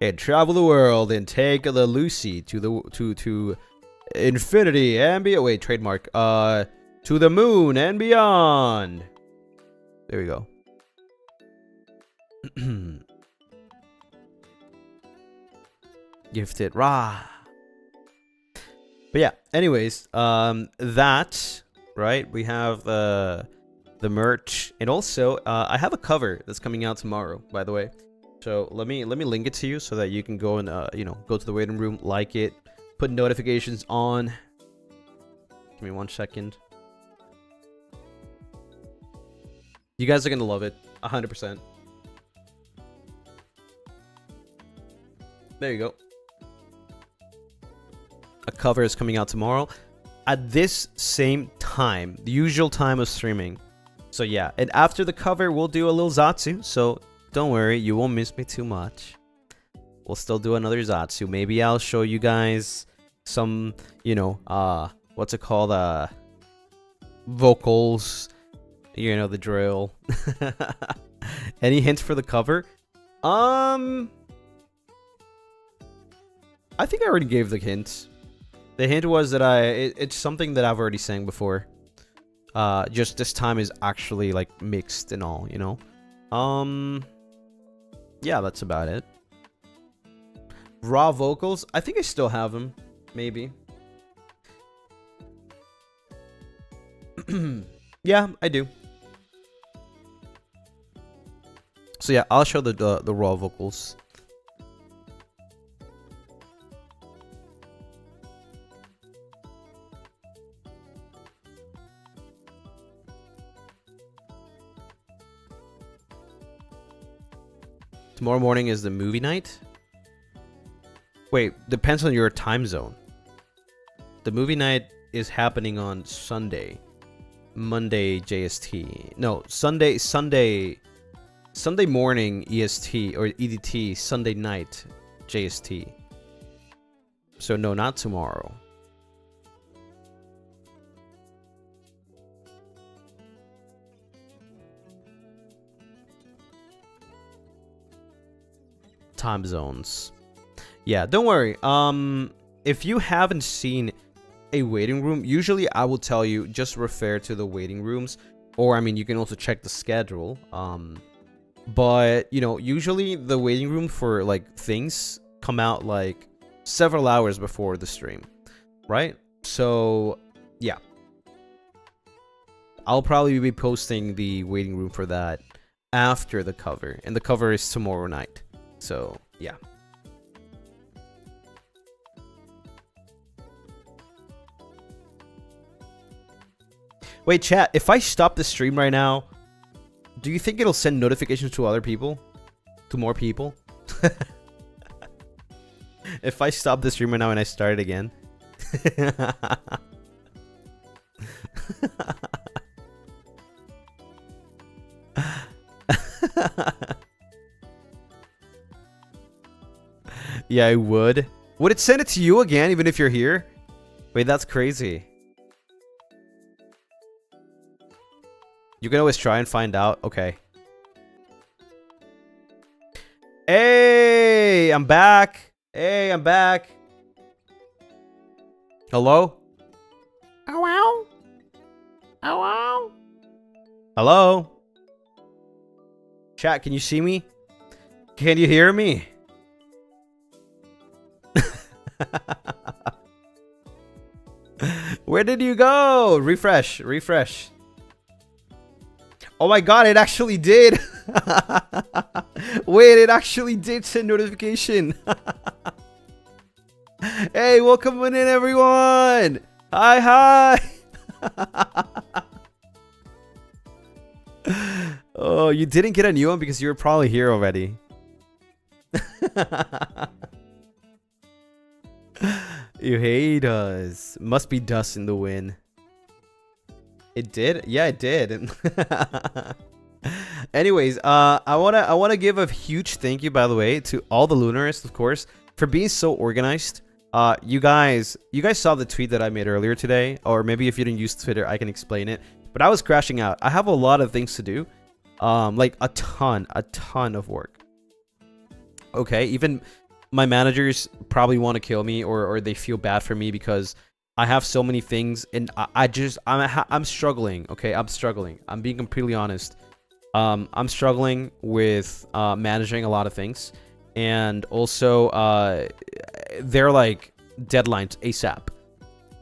And travel the world and take the Lucy to infinity and beyond. Wait, trademark. To the moon and beyond. There we go. Gifted rah. But yeah, anyways, that, right, we have the merch, and also I have a cover that's coming out tomorrow, by the way. So let me link it to you so that you can go and you know, go to the waiting room, like it, put notifications on. Give me 1 second. You guys are gonna love it 100%. There you go. A cover is coming out tomorrow at this same time, the usual time of streaming. So yeah, and after the cover, we'll do a little Zatsu. So don't worry, you won't miss me too much. We'll still do another Zatsu. Maybe I'll show you guys some, you know, what's it called? Vocals. You know the drill. Any hints for the cover? I think I already gave the hint. The hint was that it's something that I've already sang before. Just this time is actually like mixed and all, you know. Yeah, that's about it. Raw vocals, I think I still have them, maybe. Yeah, I do. So yeah, I'll show the raw vocals. Tomorrow morning is the movie night? Wait, depends on your time zone. The movie night is happening on Sunday. Monday JST. No, Sunday morning EST or EDT, Sunday night JST. So no, not tomorrow. Time zones. Yeah, don't worry. If you haven't seen a waiting room, usually I will tell you just refer to the waiting rooms, or I mean you can also check the schedule. But you know, usually the waiting room for like things come out like several hours before the stream, right? So yeah, I'll probably be posting the waiting room for that after the cover, and the cover is tomorrow night. So yeah. Wait, chat, if I stop the stream right now, do you think it'll send notifications to other people? To more people? If I stop the stream right now and I start it again? Yeah, I would. Would it send it to you again, even if you're here? Wait, that's crazy. You can always try and find out. Okay. Hey, I'm back. Hey, I'm back. Hello? Ow, ow. Ow, ow. Hello? Chat, can you see me? Can you hear me? Where did you go? Refresh, refresh. Oh my god, it actually did. Wait, it actually did send notification. Hey, welcome in everyone. Hi, hi. Oh, you didn't get a new one because you were probably here already. You hate us. Must be dust in the wind. It did? Yeah, it did. Anyways, I wanna give a huge thank you, by the way, to all the Lunarists, of course, for being so organized. You guys saw the tweet that I made earlier today, or maybe if you didn't use Twitter, I can explain it. But I was crashing out. I have a lot of things to do, like a ton of work. Okay, even my managers probably want to kill me, or they feel bad for me because I have so many things, and I'm struggling. Okay, I'm struggling. I'm being completely honest. I'm struggling with managing a lot of things, and also they're like deadlines ASAP,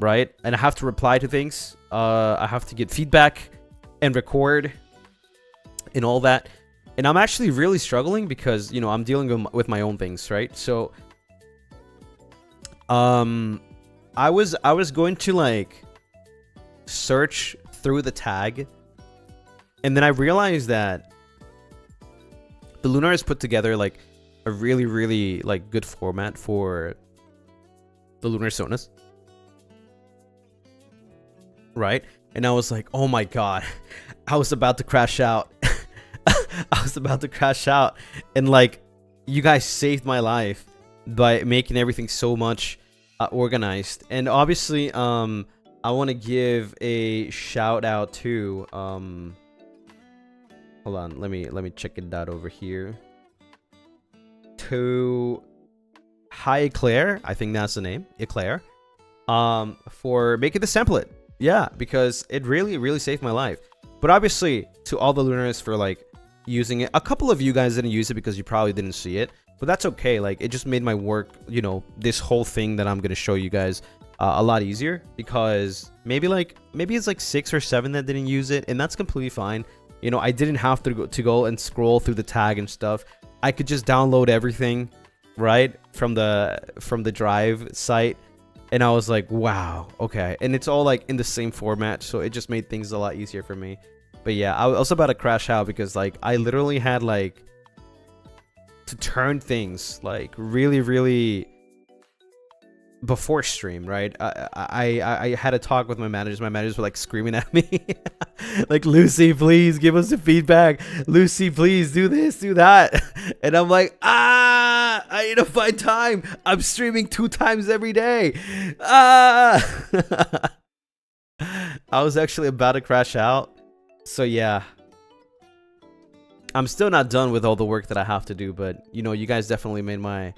right? And I have to reply to things. I have to get feedback and record and all that. And I'm actually really struggling because, you know, I'm dealing with my own things, right? So I was going to like search through the tag, and then I realized that the Lunaris put together like a really like good format for the Lunarsonas, right? And I was like, oh my god, I was about to crash out. I was about to crash out, and like, you guys saved my life by making everything so much organized. And obviously, I want to give a shout out to hold on, let me check it out over here, to Hi Eclair, I think that's the name, Eclair, for making this template. Yeah, because it really saved my life. But obviously, to all the Lunarists for like using it. A couple of you guys didn't use it because you probably didn't see it, but that's okay. Like, it just made my work, you know, this whole thing that I'm gonna show you guys a lot easier, because maybe it's like 6 or 7 that didn't use it, and that's completely fine. You know, I didn't have to go and scroll through the tag and stuff. I could just download everything right from the Drive site, and I was like, wow, okay. And it's all like in the same format, so it just made things a lot easier for me. But yeah, I was also about to crash out because like I literally had like to turn things like really before stream, right? I had a talk with my managers. My managers were like screaming at me like, Lucy, please give us the feedback. Lucy, please do this, do that. And I'm like, I need to find time. I'm streaming 2 times every day. I was actually about to crash out. So yeah, I'm still not done with all the work that I have to do, but you know, you guys definitely made my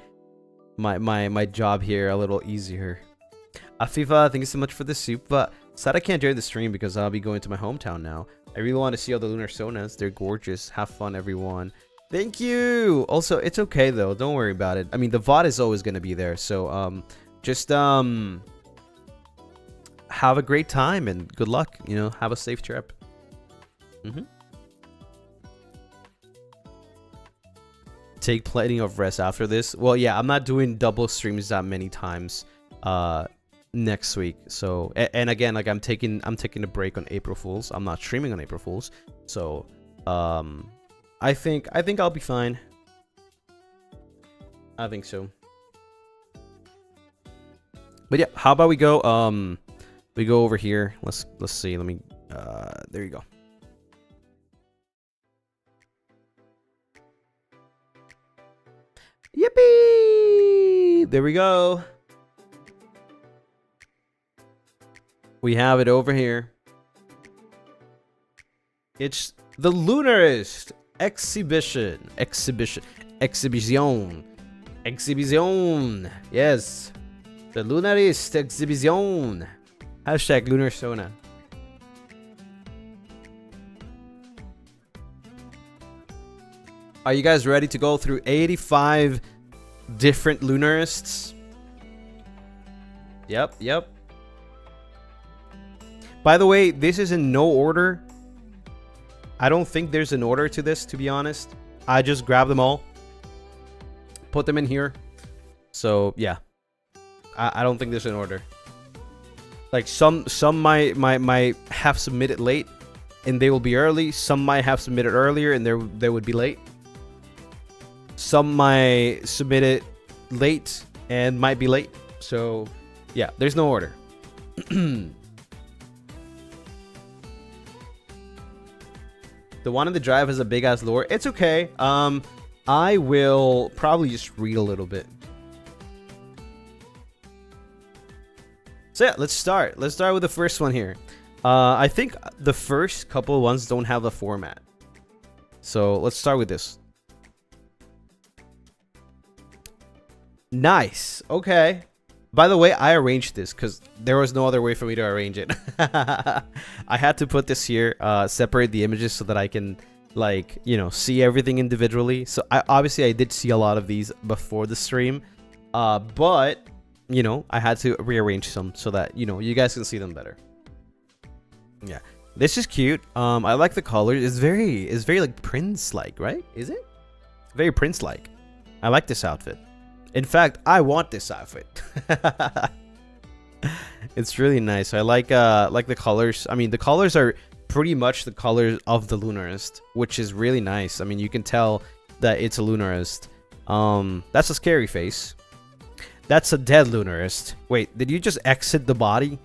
job here a little easier. Afifa, thank you so much for the soup. But sad I can't join the stream because I'll be going to my hometown now. I really want to see all the Lunarsonas. They're gorgeous. Have fun, everyone. Thank you. Also, it's okay though. Don't worry about it. I mean, the VOD is always gonna be there. So just have a great time and good luck. You know, have a safe trip. Take plenty of rest after this. Well, yeah, I'm not doing double streams that many times next week. So and again, like I'm taking a break on April Fools. I'm not streaming on April Fools. So I think I'll be fine. I think so. But yeah, how about we go over here. Let's see. Let me there you go. Yippee! There we go. We have it over here. It's the Lunarist exhibition. Yes. The Lunarist exhibition. Hashtag Lunar Sona. Are you guys ready to go through 85 different Lunarists? Yep. By the way, this is in no order. I don't think there's an order to this, to be honest. I just grabbed them all, put them in here. So yeah, I don't think there's an order. Like some might have submitted late, and they will be early. Some might have submitted earlier, and they would be late. Some might submit it late and might be late. So yeah, there's no order. The one in the drive has a big ass lore. It's okay. I will probably just read a little bit. So yeah, let's start. Let's start with the first one here. I think the first couple of ones don't have a format. So let's start with this. Nice. Okay. By the way, I arranged this because there was no other way for me to arrange it. I had to put this here, separate the images so that I can, like, you know, see everything individually. So obviously I did see a lot of these before the stream, but you know, I had to rearrange some so that, you know, you guys can see them better. Yeah, this is cute. I like the colors. It's very like Prince-like, right? Is it? Very Prince-like. I like this outfit. In fact, I want this outfit. It's really nice. I like the colors. I mean, the colors are pretty much the colors of the Lunarist, which is really nice. I mean, you can tell that it's a Lunarist. That's a scary face. That's a dead Lunarist. Wait, did you just exit the body?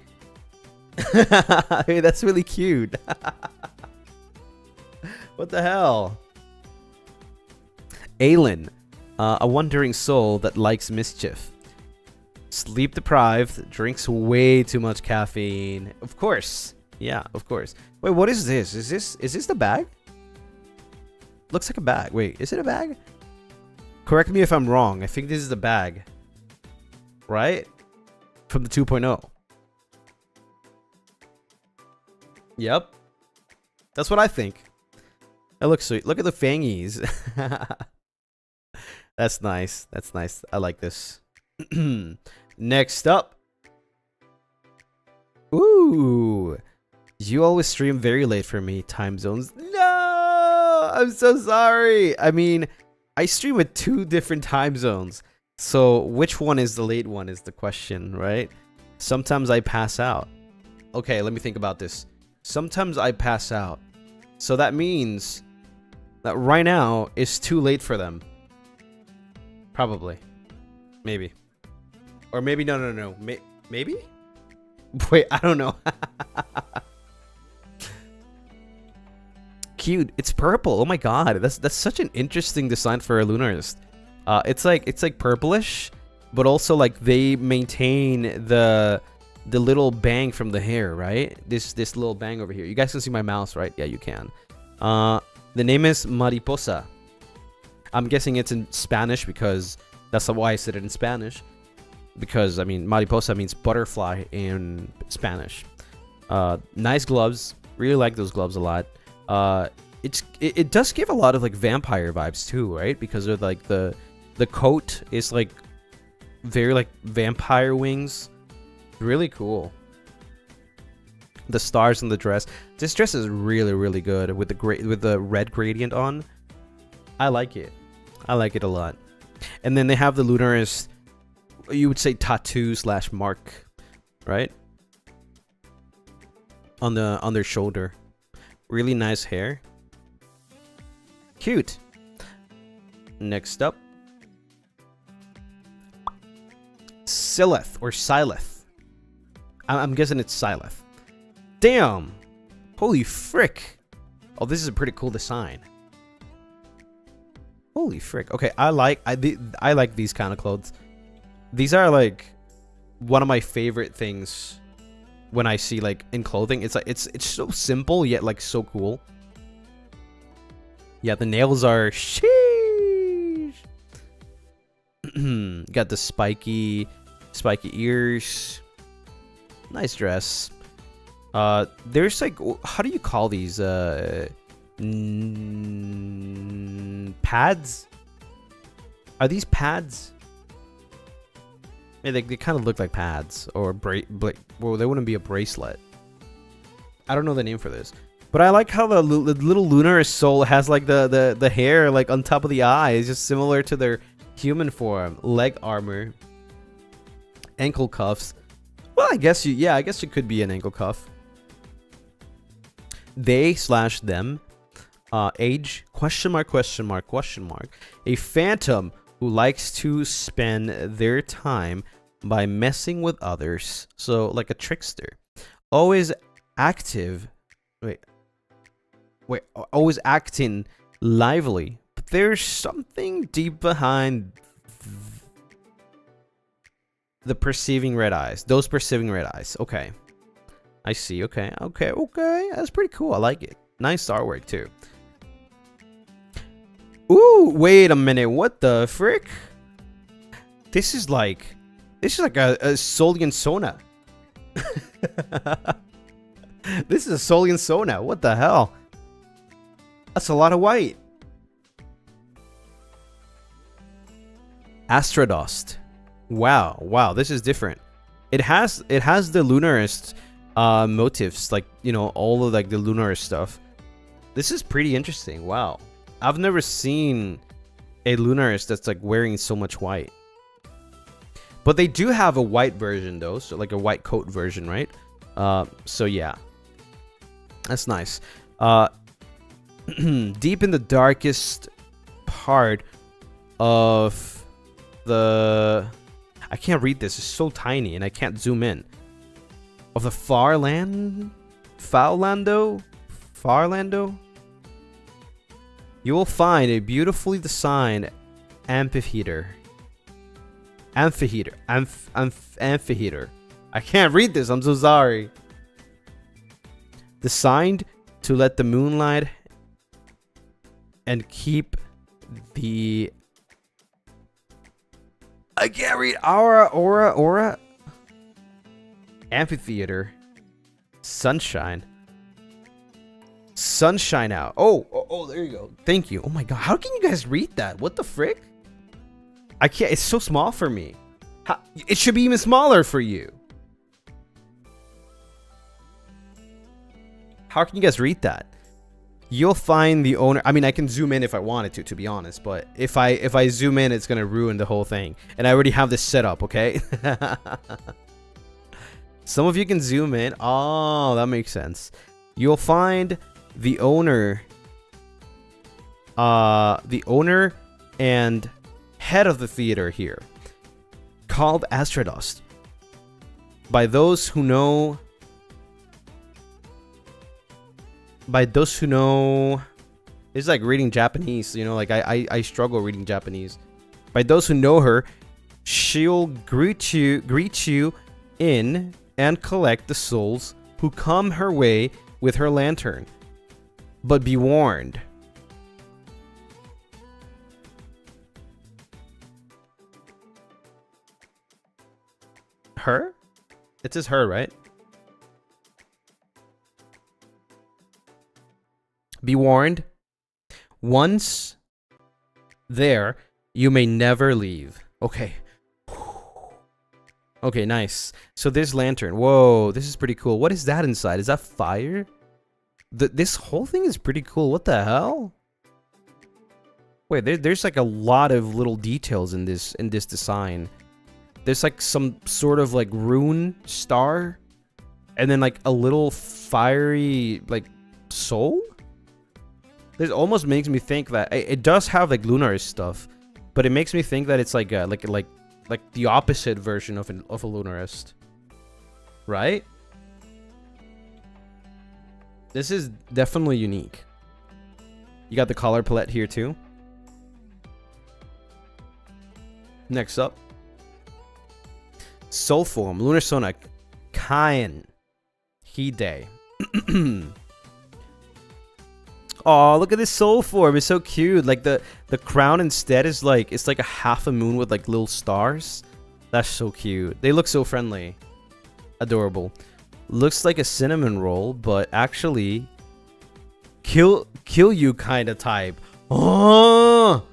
Hey, that's really cute. What the hell? Aelin. A wandering soul that likes mischief. Sleep deprived, drinks way too much caffeine. Of course. Yeah, of course. Wait, what is this? Is this the bag? Looks like a bag. Wait, is it a bag? Correct me if I'm wrong. I think this is the bag. Right? From the 2.0. Yep. That's what I think. It looks sweet. Look at the fangies. That's nice. That's nice. I like this. Next up. Ooh. You always stream very late for me. Time zones. No! I'm so sorry. I mean, I stream with 2 different time zones. So which one is the late one is the question, right? Sometimes I pass out. Okay, let me think about this. Sometimes I pass out. So that means that right now is too late for them. Probably. Maybe. Or maybe no. Maybe? Wait, I don't know. Cute. It's purple. Oh my god. That's such an interesting design for a Lunarist. It's like purplish, but also like they maintain the little bang from the hair, right? This little bang over here. You guys can see my mouse, right? Yeah, you can. The name is Mariposa. I'm guessing it's in Spanish because that's why I said it in Spanish. because I mean mariposa means butterfly in Spanish. Nice gloves, really like those gloves a lot. It does give a lot of like vampire vibes too, right? Because of like the coat is like very like vampire wings. Really cool. The stars on the dress. This dress is really, really good with the red gradient on. I like it. I like it a lot. And then they have the Lunarist, you would say tattoo / mark, right? On their shoulder. Really nice hair. Cute. Next up, Silith or Silith. I'm guessing it's Silith. Damn! Holy frick! Oh, this is a pretty cool design. Holy frick! Okay, I like these kind of clothes. These are like one of my favorite things when I see like in clothing. It's like it's so simple yet like so cool. Yeah, the nails are sheesh. Got the spiky ears. Nice dress. There's like, how do you call these? Pads? Are these pads? Yeah, they kind of look like pads, or well, they wouldn't be a bracelet. I don't know the name for this, but I like how the little lunar soul has like the hair like on top of the eyes, just similar to their human form. Leg armor, ankle cuffs. Well, I guess it could be an ankle cuff. They / them. Age ? A phantom who likes to spend their time by messing with others. So like a trickster. Always active. Always acting lively. But there's something deep behind the perceiving red eyes. Those perceiving red eyes. Okay. I see. Okay. That's pretty cool. I like it. Nice artwork too. Ooh, wait a minute. What the frick? This is like a Lunar Sona. This is a Lunar Sona. What the hell? That's a lot of white. Astrodust. Wow, this is different. It has the Lunarist motifs, like, you know, all of like the Lunarist stuff. This is pretty interesting. Wow. I've never seen a Lunarist that's like wearing so much white. But they do have a white version though, so like a white coat version, right? So yeah. That's nice. Deep in the darkest part of the... I can't read this. It's so tiny and I can't zoom in. Of the Farlando? You will find a beautifully designed amphitheater. Amphitheater. I can't read this. I'm so sorry. Designed to let the moonlight and keep the... I can't read. Aura. Amphitheater. Sunshine out. Oh, there you go. Thank you. Oh my god, how can you guys read that? What the frick? I can't. It's so small for me. It should be even smaller for you. How can you guys read that? You'll find the owner. I mean, I can zoom in if I wanted to be honest, but if I zoom in, it's gonna ruin the whole thing. And I already have this set up, okay? Some of you can zoom in. Oh, that makes sense. You'll find the owner and head of the theater here, called Astrodust. By those who know, it's like reading Japanese, you know, like I struggle reading Japanese. By those who know her, she'll greet you in and collect the souls who come her way with her lantern. But be warned. her? It says her, right? Be warned. Once there, you may never leave. Okay. Okay, nice. So this lantern. Whoa, this is pretty cool. What is that inside? Is that fire? This whole thing is pretty cool. What the hell? Wait, there's like a lot of little details in this design. There's like some sort of like rune star, and then like a little fiery like soul. This almost makes me think that it does have like Lunarist stuff, but it makes me think that it's like the opposite version of a Lunarist, right? This is definitely unique. You got the color palette here too. Next up, Soul Form, Lunar Sona, Kain, Hide. Oh, look at this soul form. It's so cute. Like the crown instead is like, it's like a half a moon with like little stars. That's so cute. They look so friendly. Adorable. Looks like a cinnamon roll, but actually kill you kind of type. Oh,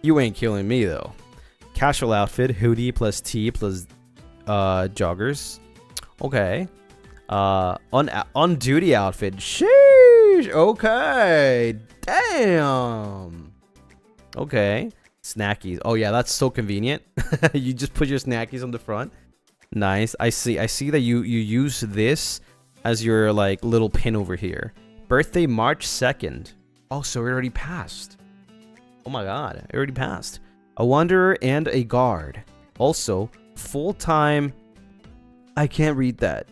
you ain't killing me though. Casual outfit, hoodie plus tee plus joggers. Okay. On duty outfit. Sheesh. Okay. Damn. Okay. Snackies. Oh yeah, that's so convenient. You just put your snackies on the front. Nice. I see that you use this as your like little pin over here. Birthday March 2nd. Oh, so it already passed. Oh my god, it already passed. A wanderer and a guard. Also, full-time. I can't read that.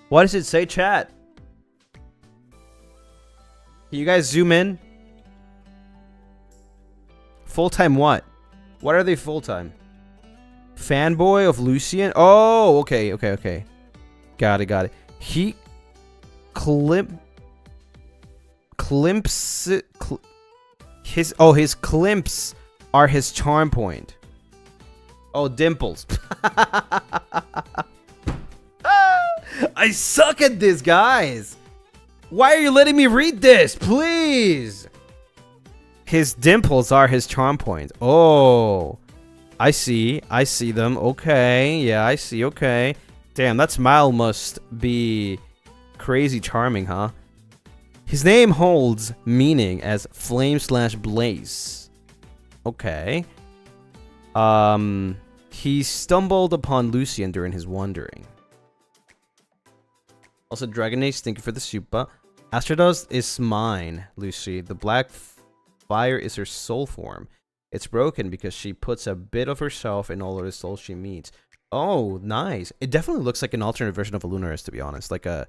What does it say, chat? Can you guys zoom in? Full-time what? What are they full-time? Fanboy of Lucien? Oh, okay. Got it. He his climps are his charm point. Oh, dimples. I suck at this, guys. Why are you letting me read this? Please. His dimples are his charm point. Oh, I see them. Okay, yeah, I see. Okay, damn, that smile must be crazy charming, huh? His name holds meaning as flame/blaze. Okay. He stumbled upon Lucien during his wandering. Also, Dragon Ace, thank you for the super. Astrodust is mine, Lucy. The black fire is her soul form. It's broken because she puts a bit of herself in all of the souls she meets. Oh, nice. It definitely looks like an alternate version of a Lunarist, to be honest. Like a,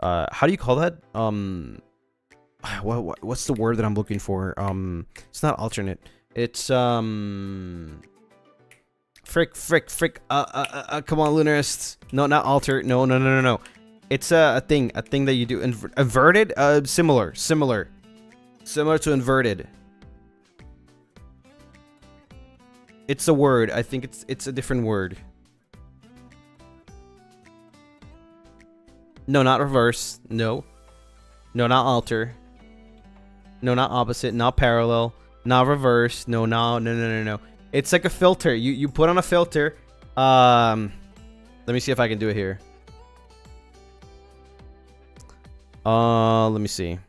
how do you call that? What's the word that I'm looking for? It's not alternate. It's frick. Come on, Lunarists. No, not alter. No. It's a thing that you do. Inverted. Similar to inverted. It's a word. I think it's a different word. No, not reverse. No, not alter. No, not opposite. Not parallel. Not reverse. No. It's like a filter. You put on a filter. Let me see if I can do it here. Let me see.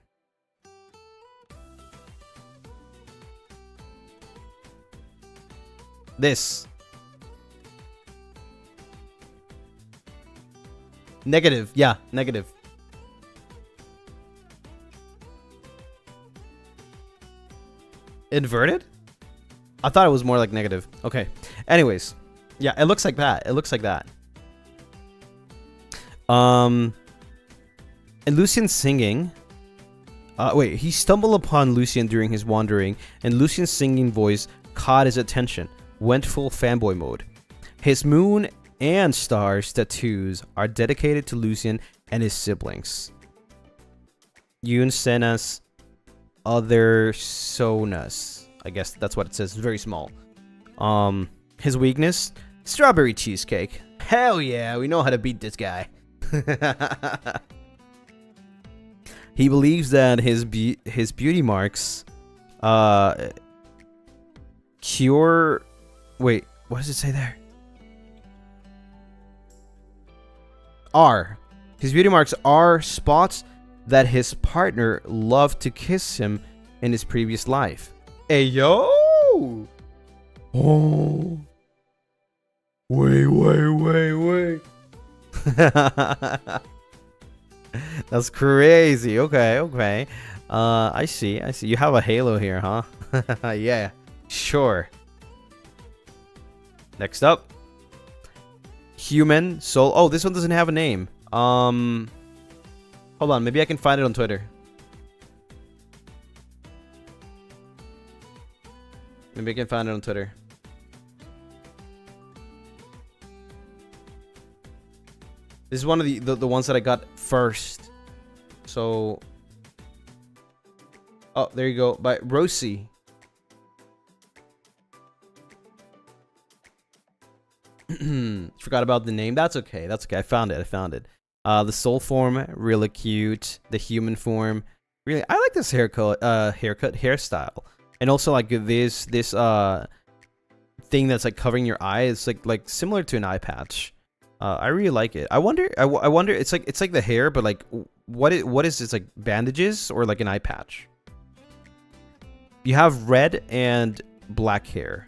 This. Negative. Yeah, negative. Inverted? I thought it was more like negative. Okay. Anyways. Yeah, it looks like that. And Lucien singing. Wait, he stumbled upon Lucien during his wandering, and Lucien's singing voice caught his attention. Went full fanboy mode. His moon and stars tattoos are dedicated to Lucien and his siblings. Senas, other Sonas. I guess that's what it says. It's very small. His weakness, strawberry cheesecake. Hell yeah, we know how to beat this guy. He believes that his beauty marks cure. Wait, what does it say there? His beauty marks are spots that his partner loved to kiss him in his previous life. Hey yo! Oh. Wait. That's crazy. Okay. I see. You have a halo here, huh? Yeah, sure. Next up. Human soul. Oh, this one doesn't have a name. Hold on, maybe I can find it on Twitter. Maybe I can find it on Twitter. This is one of the ones that I got first. So, oh, there you go. By Rosie. Forgot about the name. That's okay. I found it. The soul form, really cute. The human form, really. I like this hairstyle, and also like this thing that's like covering your eye. It's like similar to an eye patch. I really like it. I wonder. It's like the hair, but like what is this, like bandages or like an eye patch? You have red and black hair.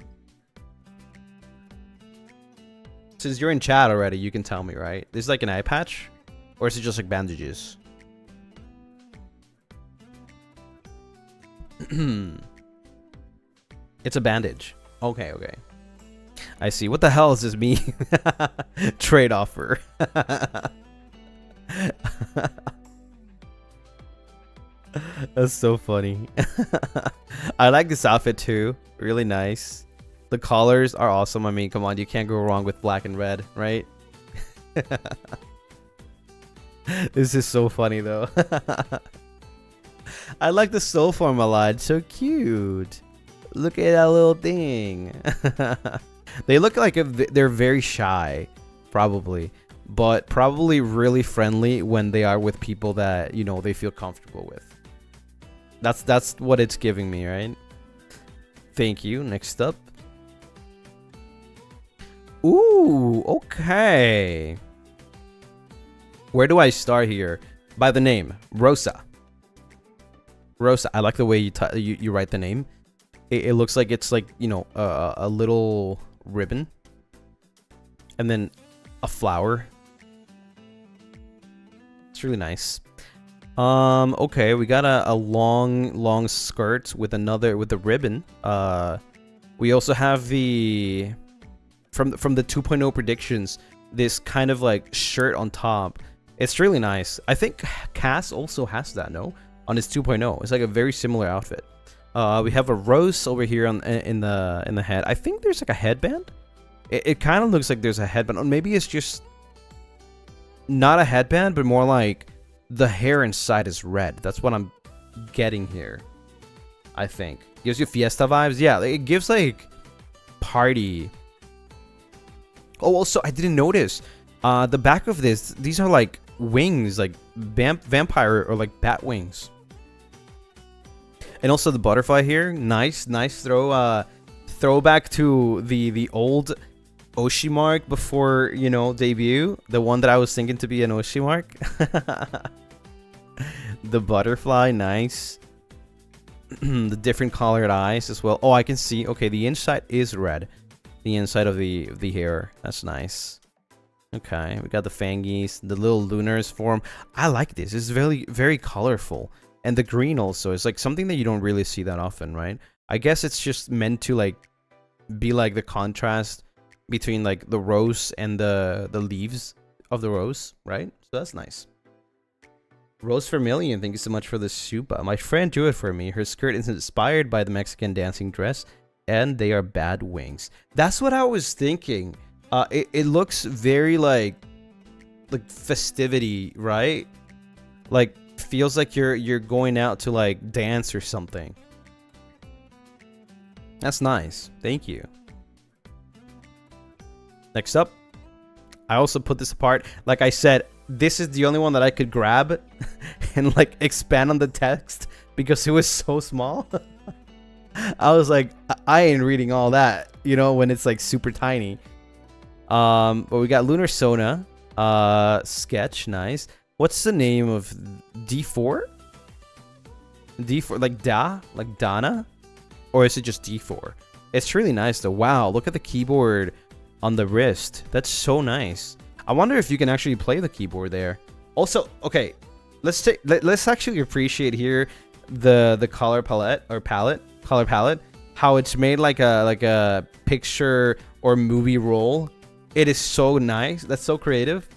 Since you're in chat already, you can tell me, right? This is like an eye patch, or is it just like bandages? It's a bandage. Okay. I see. What the hell is this me? Trade offer. That's so funny. I like this outfit too. Really nice. The colors are awesome. I mean, come on, you can't go wrong with black and red, right? This is so funny though. I like the soul form a lot. It's so cute. Look at that little thing. They look like they're very shy, probably, but probably really friendly when they are with people that, you know, they feel comfortable with. That's what it's giving me, right? Thank you. Next up. Ooh, okay. Where do I start here? By the name, Rosa. I like the way you write the name. It looks like it's like, you know, a little ribbon, and then a flower. It's really nice. Okay, we got a long skirt with the ribbon. We also have the from the 2.0 predictions, this kind of like shirt on top. It's really nice. I think Cass also has that, no? On his 2.0. It's like a very similar outfit. We have a rose over here in the head. I think there's like a headband. It kind of looks like there's a headband. Or maybe it's just not a headband, but more like the hair inside is red. That's what I'm getting here. I think gives you fiesta vibes. Yeah, it gives like party. Oh, also I didn't notice the back of these are like wings, like vampire or like bat wings. And also the butterfly here, nice throwback to the old Oshi mark before, you know, debut, the one that I was thinking to be an Oshi mark. The butterfly, nice. The different colored eyes as well. Oh, I can see. Okay, the inside is red. The inside of the hair, that's nice. Okay, we got the fangies, the little Lunaris form. I like this. It's very colorful. And the green also is like something that you don't really see that often, right? I guess it's just meant to like be like the contrast between like the rose and the leaves of the rose, right? So that's nice. Rose Vermilion, thank you so much for the super. My friend drew it for me. Her skirt is inspired by the Mexican dancing dress, and they are bad wings. That's what I was thinking. It looks very like festivity, right? Like feels like you're going out to like dance or something. That's nice. Thank you. Next up, I also put this apart. Like I said, this is the only one that I could grab and like expand on the text because it was so small. I was like, I ain't reading all that, you know, when it's like super tiny. But we got Lunar Sona, sketch, nice. What's the name of D4? D4, like like Donna? Or is it just D4? It's really nice though. Wow, look at the keyboard on the wrist. That's so nice. I wonder if you can actually play the keyboard there. Also, okay, let's actually appreciate here the color palette or color palette. How it's made like a picture or movie roll. It is so nice. That's so creative.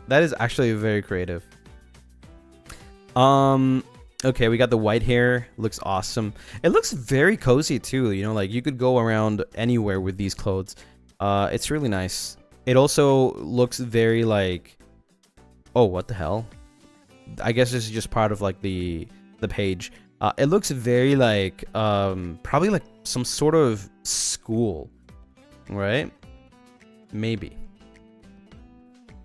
That is actually very creative. Okay, we got the white hair. Looks awesome. It looks very cozy too. You know, like you could go around anywhere with these clothes. It's really nice. It also looks very like, oh, what the hell? I guess this is just part of like the page. It looks very like probably like some sort of school, right? Maybe.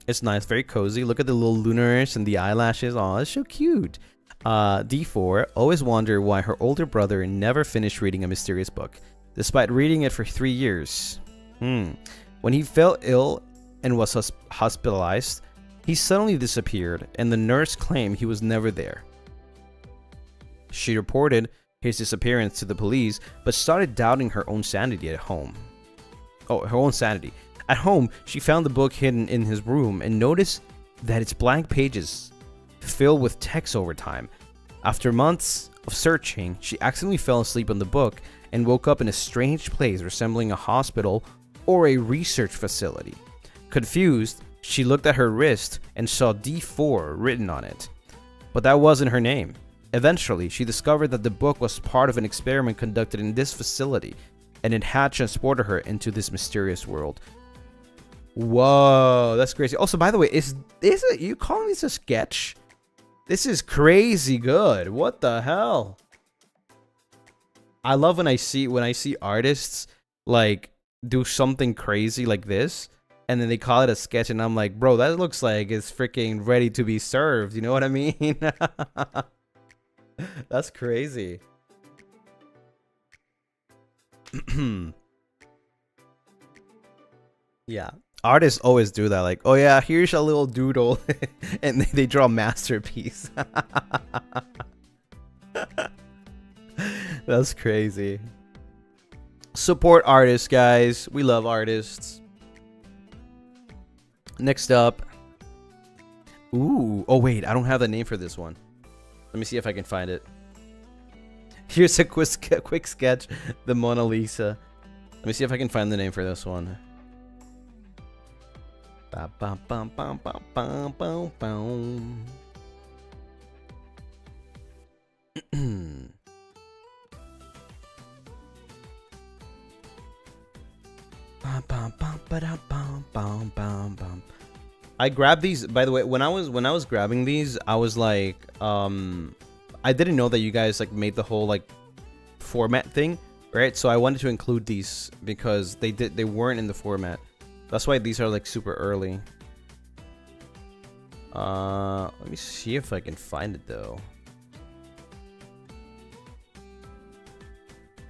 It's nice, very cozy. Look at the little Lunaris and the eyelashes. Oh, it's so cute. D4 always wondered why her older brother never finished reading a mysterious book, despite reading it for 3 years. When he fell ill and was hospitalized, he suddenly disappeared, and the nurse claimed he was never there. She reported his disappearance to the police, but started doubting her own sanity at home. Oh, her own sanity. At home, she found the book hidden in his room and noticed that its blank pages filled with text over time. After months of searching, she accidentally fell asleep on the book and woke up in a strange place resembling a hospital or a research facility. Confused, she looked at her wrist and saw D4 written on it. But that wasn't her name. Eventually, she discovered that the book was part of an experiment conducted in this facility, and it had transported her into this mysterious world. Whoa, that's crazy. Also, by the way, is it you calling this a sketch? This is crazy good. What the hell? I love when I see artists like do something crazy like this, and then they call it a sketch, and I'm like, bro, that looks like it's freaking ready to be served. You know what I mean? That's crazy. Yeah. Artists always do that, like, oh yeah, here's a little doodle, and they draw a masterpiece. That's crazy. Support artists, guys. We love artists. Next up. Ooh, oh wait, I don't have the name for this one. Let me see if I can find it. Here's a quick sketch, the Mona Lisa. Let me see if I can find the name for this one. Bum, bum, bum, bum, bum, bum, bum. I grabbed these, by the way. When I was grabbing these, I was like, I didn't know that you guys like made the whole like format thing, right? So I wanted to include these because they weren't in the format. That's why these are like super early. Let me see if I can find it though.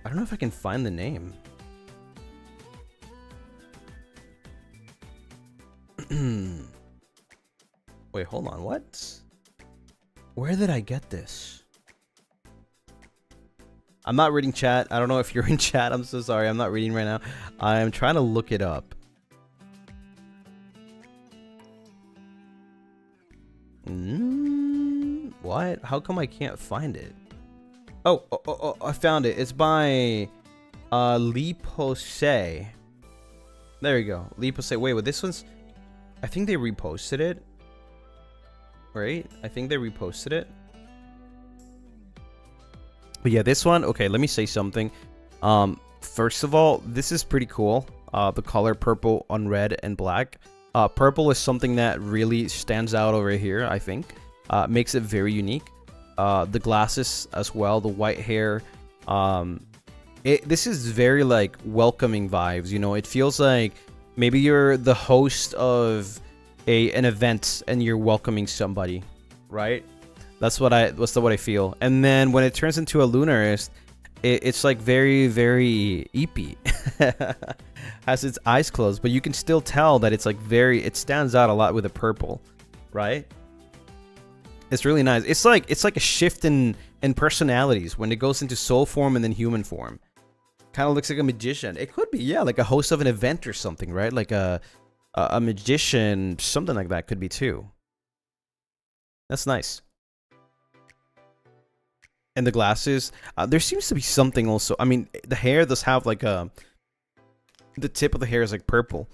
I don't know if I can find the name. Wait, hold on. What? Where did I get this? I'm not reading chat. I don't know if you're in chat. I'm so sorry. I'm not reading right now. I'm trying to look it up. What? How come I can't find it? Oh, I found it. It's by Lee Pose. There we go. Lee Pose. Wait, this one's... I think they reposted it. Right? I think they reposted it. But yeah, this one... Okay, let me say something. First of all, this is pretty cool. The color purple on red and black. Purple is something that really stands out over here, I think. Makes it very unique. The glasses as well, the white hair. This is very like welcoming vibes, you know. It feels like maybe you're the host of an event and you're welcoming somebody, right? That's what I feel. And then when it turns into a Lunarist, it's like very, very eepy. Has its eyes closed, but you can still tell that it's like it stands out a lot with the purple, right? It's really nice. It's like a shift in personalities when it goes into soul form and then human form. Kind of looks like a magician. It could be, yeah, like a host of an event or something, right? Like a magician, something like that could be too. That's nice. And the glasses, there seems to be something also. I mean, the hair does have like the tip of the hair is like purple,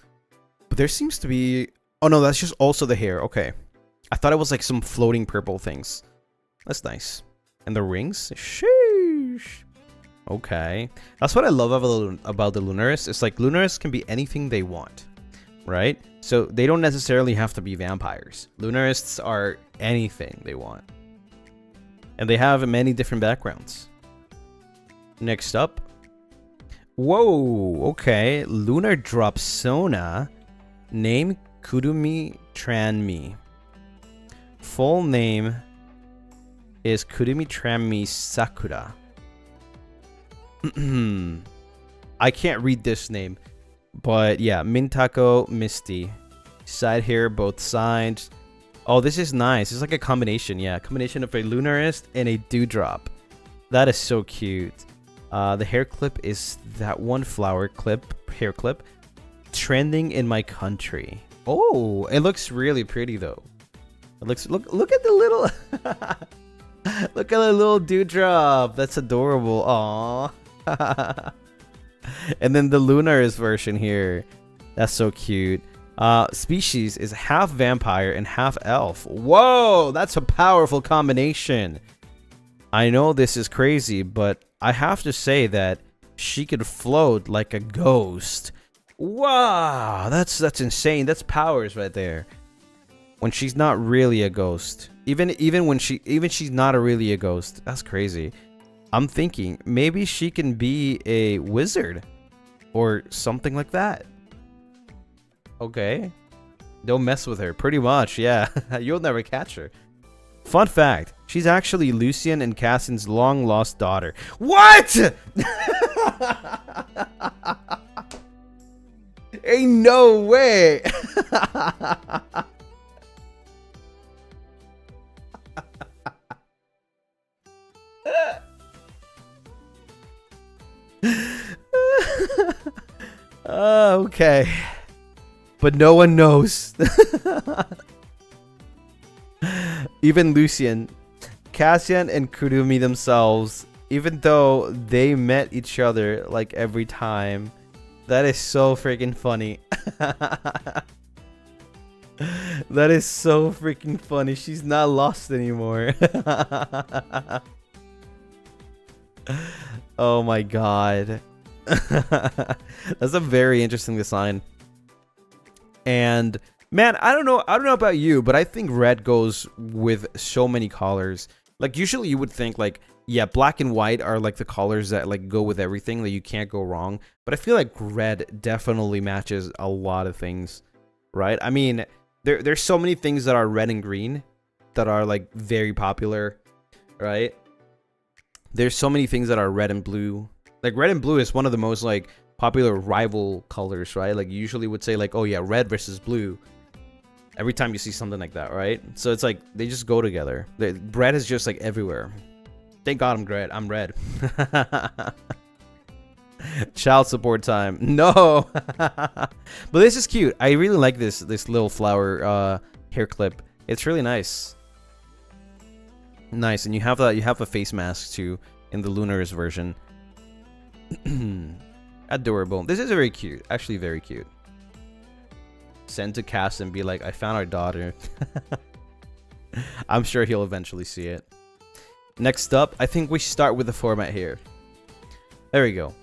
but there seems to be, oh no, that's just also the hair. Okay, I thought it was like some floating purple things. That's nice. And the rings, sheesh. Okay, that's what I love about the Lunarist. It's like Lunarists can be anything they want, right? So they don't necessarily have to be vampires. Lunarists are anything they want. And they have many different backgrounds. Next up. Whoa, okay. Lunar Sona. Name Kurumi Tranmi. Full name is Kurumi Tranmi Sakura. I can't read this name. But yeah, Mintako Misty. Side hair, both sides. Oh, this is nice. It's like a combination, yeah. A combination of a Lunarist and a dewdrop. That is so cute. The hair clip is that one flower clip, hair clip. Trending in my country. Oh, it looks really pretty though. It looks, look at the little, look at the little dewdrop. That's adorable. Aww. And then the Lunarist version here. That's so cute. Species is half vampire and half elf. Whoa, that's a powerful combination. I know this is crazy, but I have to say that she could float like a ghost. Wow, that's insane. That's powers right there. When she's not really a ghost, even when she's not really a ghost. That's crazy. I'm thinking maybe she can be a wizard or something like that. Okay. Don't mess with her. Pretty much, yeah. You'll never catch her. Fun fact. She's actually Lucien and Cassian's long-lost daughter. What?! Ain't no way! Okay. But no one knows. Even Lucien, Cassian, and Kurumi themselves, even though they met each other like every time. That is so freaking funny. That is so freaking funny. She's not lost anymore. Oh my god. That's a very interesting design. And man, I don't know about you, but I think red goes with so many colors. Like usually you would think like, yeah, black and white are like the colors that like go with everything, that you can't go wrong. But I feel like red definitely matches a lot of things, right? I mean, there's so many things that are red and green that are like very popular, right? There's so many things that are red and blue. Like red and blue is one of the most like popular rival colors, right? Like you usually would say like, oh yeah, red versus blue every time you see something like that, right? So it's like they just go together. Red is just like everywhere. Thank God I'm red. Child support time. No. But this is cute. I really like this little flower hair clip. It's really nice. Nice. And you have a face mask too in the Lunarist version. Adorable. This is very cute. Actually very cute. Send to Cass and be like, I found our daughter. I'm sure he'll eventually see it. Next up, I think we start with the format here. There we go.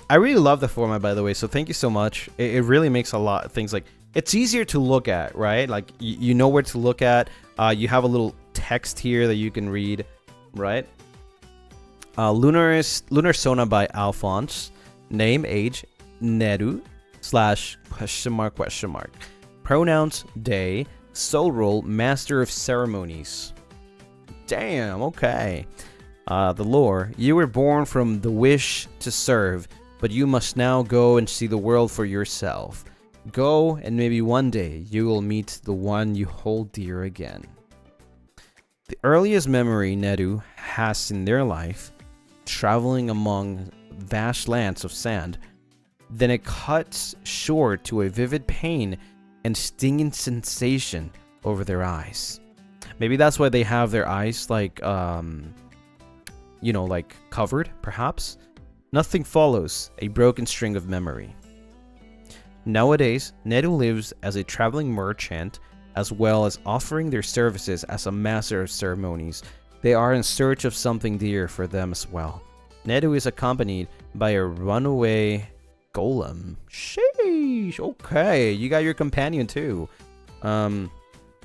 I really love the format, by the way, so thank you so much. It really makes a lot of things like, it's easier to look at, right? Like, you know where to look at. You have a little text here that you can read, right? Lunarist, Lunar Sona by Alphonse. Name, age, Nedu / ? Pronouns, they. Soul role, master of ceremonies. Damn, okay. The lore, you were born from the wish to serve, but you must now go and see the world for yourself. Go, and maybe one day you will meet the one you hold dear again. The earliest memory Nedu has in their life, traveling among vast lands of sand, then it cuts short to a vivid pain and stinging sensation over their eyes. Maybe that's why they have their eyes like, like covered, perhaps. Nothing follows, a broken string of memory. Nowadays, Nedu lives as a traveling merchant, as well as offering their services as a master of ceremonies. They are in search of something dear for them as well. Nedu is accompanied by a runaway golem. Sheesh, okay, you got your companion too.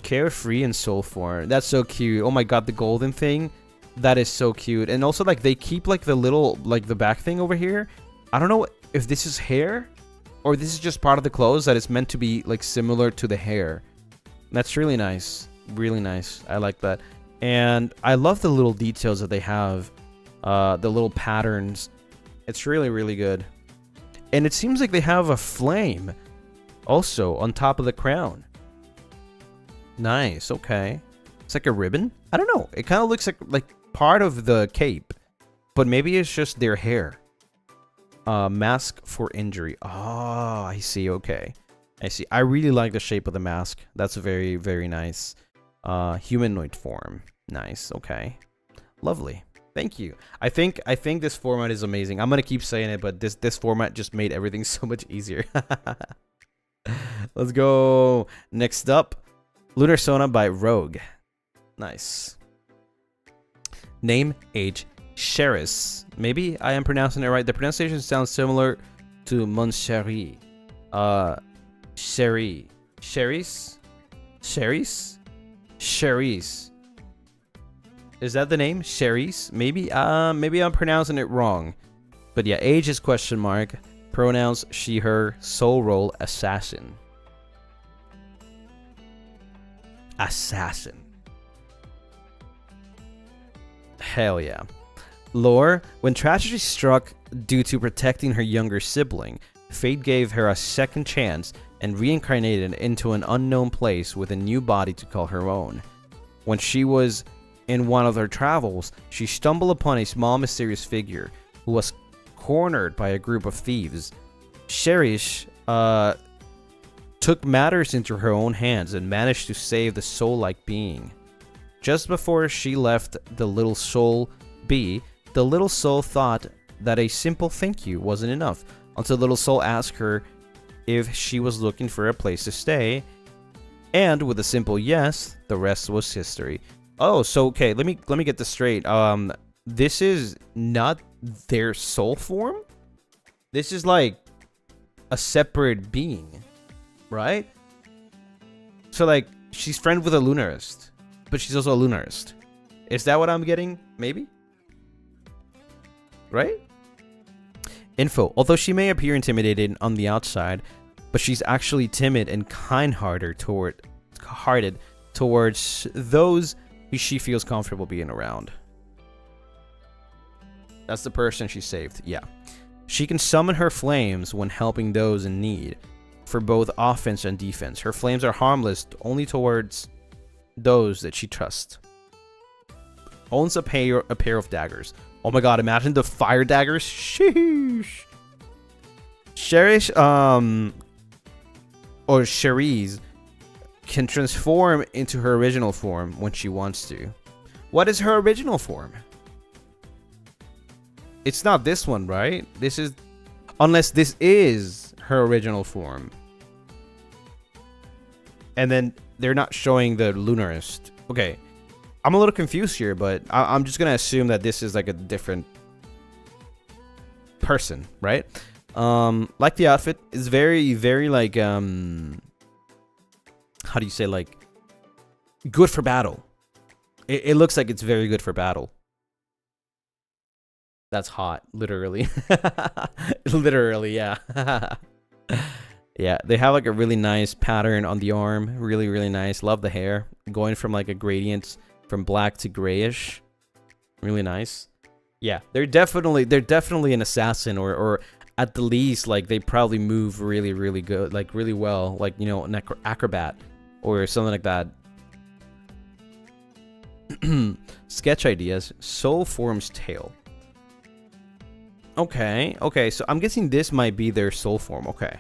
Carefree and soulful. That's so cute. Oh my god, the golden thing. That is so cute. And also, like, they keep, like, the little, like, the back thing over here. I don't know if this is hair or this is just part of the clothes that is meant to be, like, similar to the hair. That's really nice. Really nice. I like that. And I love the little details that they have. The little patterns. It's really, really good. And it seems like they have a flame also on top of the crown. Nice. Okay. It's like a ribbon. I don't know. It kind of looks like part of the cape, but maybe it's just their hair. Mask for injury. Oh, I see. Okay. I see. I really like the shape of the mask. That's very, very nice. Humanoid form. Nice. Okay. Lovely. Thank you. I think this format is amazing. I'm gonna keep saying it, but this format just made everything so much easier. Let's go. Next up, Lunar Sona by Rogue. Nice. Name, age, Sheris. Maybe I am pronouncing it right. The pronunciation sounds similar to Mon Chéri. Sherry. Sheris? Sheris? Sheris. Is that the name? Sheris? Maybe I'm pronouncing it wrong. But yeah, age is question mark. Pronouns, she, her. Soul role, assassin. Assassin. Hell yeah. Lore, when tragedy struck due to protecting her younger sibling, fate gave her a second chance and reincarnated into an unknown place with a new body to call her own. When she was in one of her travels, she stumbled upon a small mysterious figure who was cornered by a group of thieves. Cherish took matters into her own hands and managed to save the soul-like being. Just before she left the little soul be, the little soul thought that a simple thank you wasn't enough, until the little soul asked her if she was looking for a place to stay, and with a simple yes, the rest was history. Oh, so okay, let me get this straight. This is not their soul form? This is like a separate being, right? So like she's friends with a Lunarist, but she's also a Lunarist. Is that what I'm getting? Maybe? Right? Info. Although she may appear intimidated on the outside, but she's actually timid and kind-hearted towards those who she feels comfortable being around. That's the person she saved. Yeah. She can summon her flames when helping those in need, for both offense and defense. Her flames are harmless only towards those that she trusts. Owns a pair of daggers. Oh my god, imagine the fire daggers. Sheesh. Cherish, or Cherise can transform into her original form when she wants to. What is her original form? It's not this one, right? This is... Unless this is her original form. And then they're not showing the Lunarist. Okay. I'm a little confused here, but I'm just going to assume that this is like a different person, right? Like the outfit is very, very like... how do you say, like, good for battle. It looks like it's very good for battle. That's hot, literally. Literally, yeah. Yeah, they have like a really nice pattern on the arm. Really, really nice. Love the hair. Going from like a gradient from black to grayish. Really nice. Yeah, they're definitely an assassin, or at the least, like, they probably move really, really good, like really well, like, you know, an acrobat or something like that. Sketch ideas. Soul forms tail. Okay, okay, so I'm guessing this might be their soul form. Okay.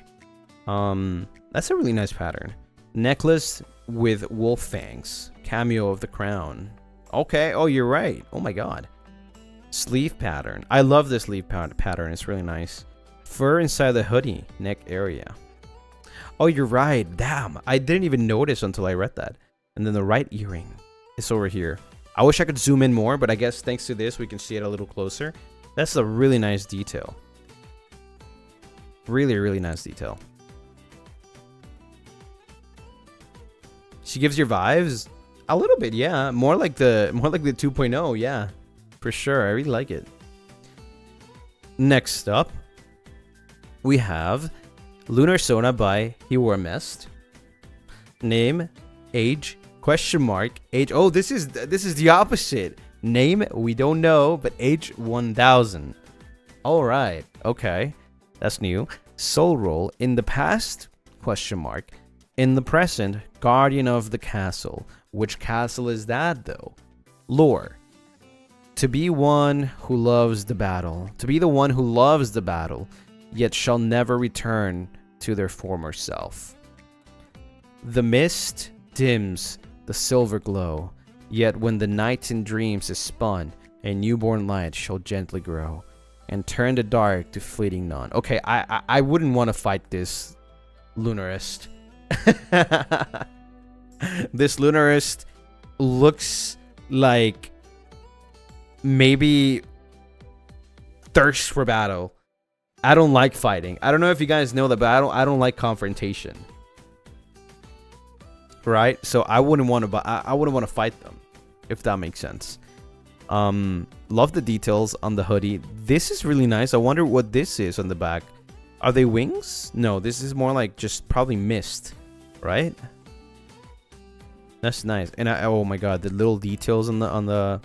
That's a really nice pattern. Necklace with wolf fangs. Cameo of the crown. Okay, oh, you're right. Oh my god. Sleeve pattern. I love this sleeve pattern. It's really nice. Fur inside the hoodie. Neck area. Oh, you're right. Damn. I didn't even notice until I read that. And then the right earring is over here. I wish I could zoom in more, but I guess thanks to this, we can see it a little closer. That's a really nice detail. Really, really nice detail. She gives your vibes a little bit, yeah. More like the 2.0, yeah. For sure, I really like it. Next up, we have Lunar Sona by Hiwarmest. Name, age, question mark, age. Oh, this is the opposite. Name, we don't know, but age 1000. All right, okay, that's new. Soul role in the past, question mark. In the present, guardian of the castle. Which castle is that though? Lore. To be one who loves the battle. To be the one who loves the battle, yet shall never return to their former self. The mist dims the silver glow, yet when the night in dreams is spun, a newborn light shall gently grow, and turn the dark to fleeting none. Okay, I wouldn't want to fight this Lunarist. This Lunarist looks like maybe thirst for battle. I don't like fighting. I don't know if you guys know that, but I don't like confrontation. Right? So I wouldn't want to fight them, if that makes sense. Love the details on the hoodie. This is really nice. I wonder what this is on the back. Are they wings? No, this is more like just probably mist, right? That's nice. And oh my god, the little details on the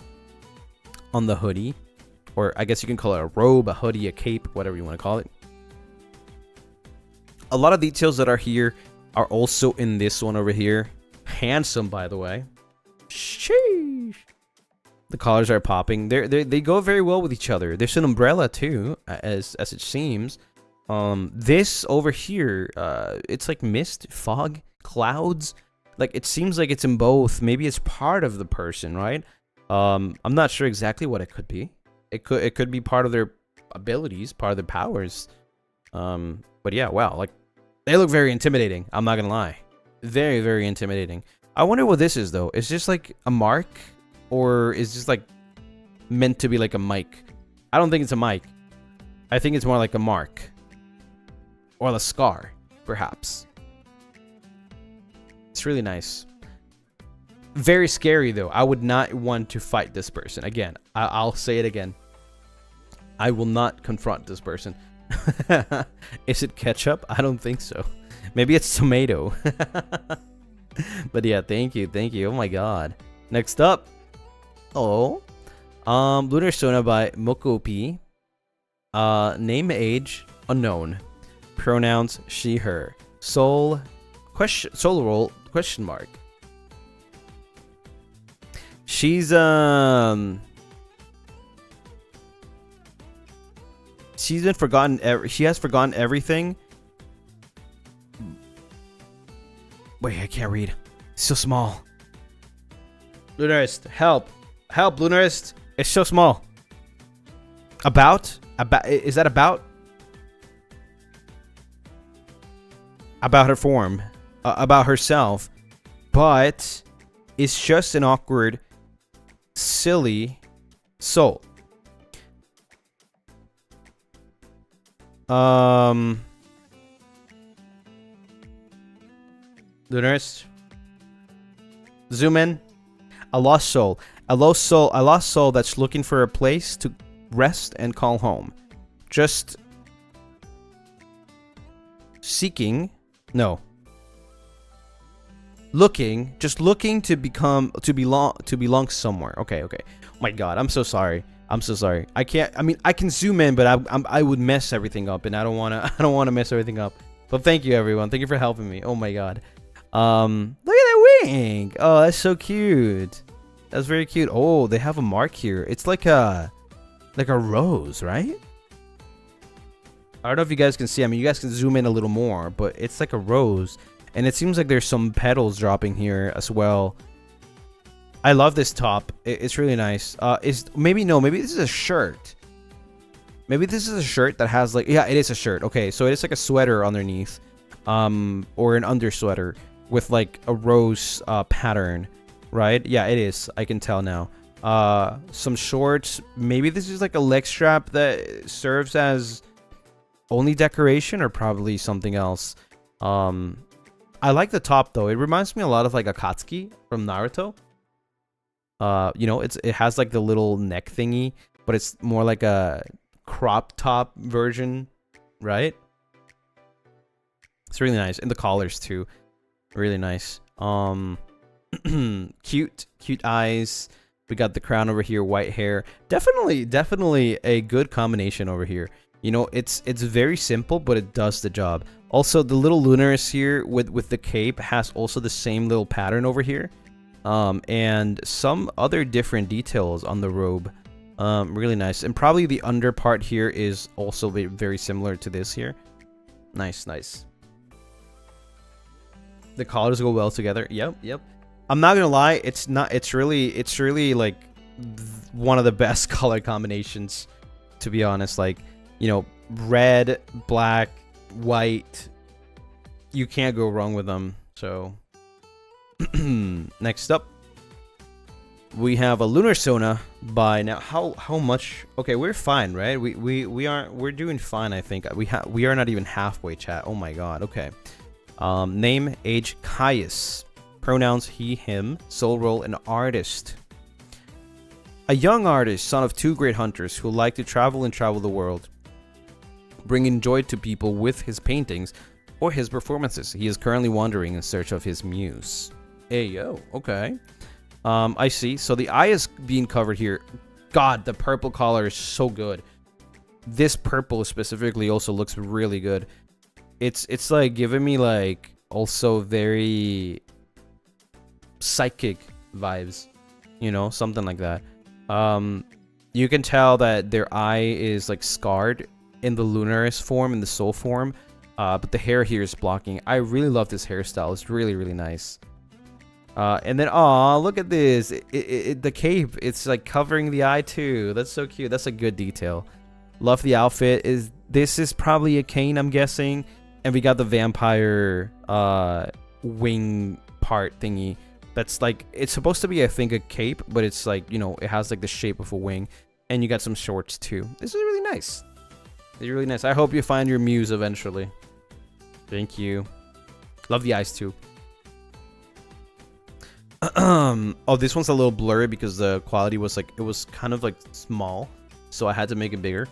hoodie, or I guess you can call it a robe, a hoodie, a cape, whatever you want to call it. A lot of details that are here are also in this one over here. Handsome, by the way. Sheesh. The collars are popping. They go very well with each other. There's an umbrella too, as it seems. This over here, it's like mist, fog, clouds. Like, it seems like it's in both. Maybe it's part of the person, right? I'm not sure exactly what it could be. It could be part of their abilities, part of their powers. But yeah, wow, like, they look very intimidating. I'm not gonna lie, very, very intimidating. I wonder what this is though. Is this like a mark, or is this like meant to be like a mic? I don't think it's a mic. I think it's more like a mark, or a scar, perhaps. It's really nice. Very scary though. I would not want to fight this person. Again, I'll say it again. I will not confront this person. Is it ketchup? I don't think so. Maybe it's tomato. But yeah, thank you. Oh my god. Next up. Oh. Lunar Sona by Mokopi. Name, age, unknown. Pronouns, she, her. Soul role, question mark. She's been forgotten. She has forgotten everything. Wait, I can't read. It's so small. Lunarist, help! Help, Lunarist! It's so small. About? Is that about? About her form. About herself. But it's just an awkward, silly soul. Lunarist. Zoom in. A lost soul. A lost soul that's looking for a place to rest and call home. Just seeking, no. Just looking to belong somewhere. Okay. Oh my God, I'm so sorry. I can zoom in, but I would mess everything up, and I don't wanna mess everything up. But thank you, everyone. Thank you for helping me. Oh my God. Look at that wing. Oh, that's so cute. That's very cute. Oh, they have a mark here. It's like a rose, right? I don't know if you guys can see. I mean, you guys can zoom in a little more, but it's like a rose. And it seems like there's some petals dropping here as well. I love this top. It's really nice. Maybe this is a shirt. Maybe this is a shirt that has like, yeah, it is a shirt. Okay, so it is like a sweater underneath, or an under sweater with like a rose pattern, right? Yeah, it is. I can tell now. Some shorts. Maybe this is like a leg strap that serves as only decoration, or probably something else. I like the top though. It reminds me a lot of like Akatsuki from Naruto. You know, it has like the little neck thingy, but it's more like a crop top version, right? It's really nice. And the collars too. Really nice. Cute eyes. We got the crown over here, white hair. Definitely a good combination over here. You know, it's very simple, but it does the job. Also, the little Lunaris here with the cape has also the same little pattern over here. And some other different details on the robe. Really nice. And probably the under part here is also very similar to this here. Nice. The collars go well together. Yep. I'm not gonna lie, it's really like one of the best color combinations, to be honest. Like, you know, red, black, white, you can't go wrong with them. So next up we have a Lunar Sona by now. How much? Okay, we're fine, right? We're doing fine. I think we are not even halfway, chat. Oh my God. Okay. Name, age, Caius. Pronouns he, him. Soul role, an artist. A young artist, son of two great hunters who like to travel the world, bringing joy to people with his paintings or his performances. He is currently wandering in search of his muse. Hey, yo. Okay. I see. So the eye is being covered here. God, the purple color is so good. This purple specifically also looks really good. It's like giving me like also very psychic vibes, you know, something like that. You can tell that their eye is like scarred in the Lunaris form, in the soul form, but the hair here is blocking. I really love this hairstyle. It's really nice. And then, oh, look at this. The cape, it's like covering the eye too. That's so cute. That's a good detail. Love the outfit. This is probably a cane, I'm guessing. And we got the vampire wing part thingy. That's like, it's supposed to be, I think, a cape, but it's like, you know, it has like the shape of a wing. And you got some shorts too. This is really nice. It's really nice. I hope you find your muse eventually. Thank you. Love the eyes too. Oh, this one's a little blurry because the quality was like, it was kind of like small, so I had to make it bigger.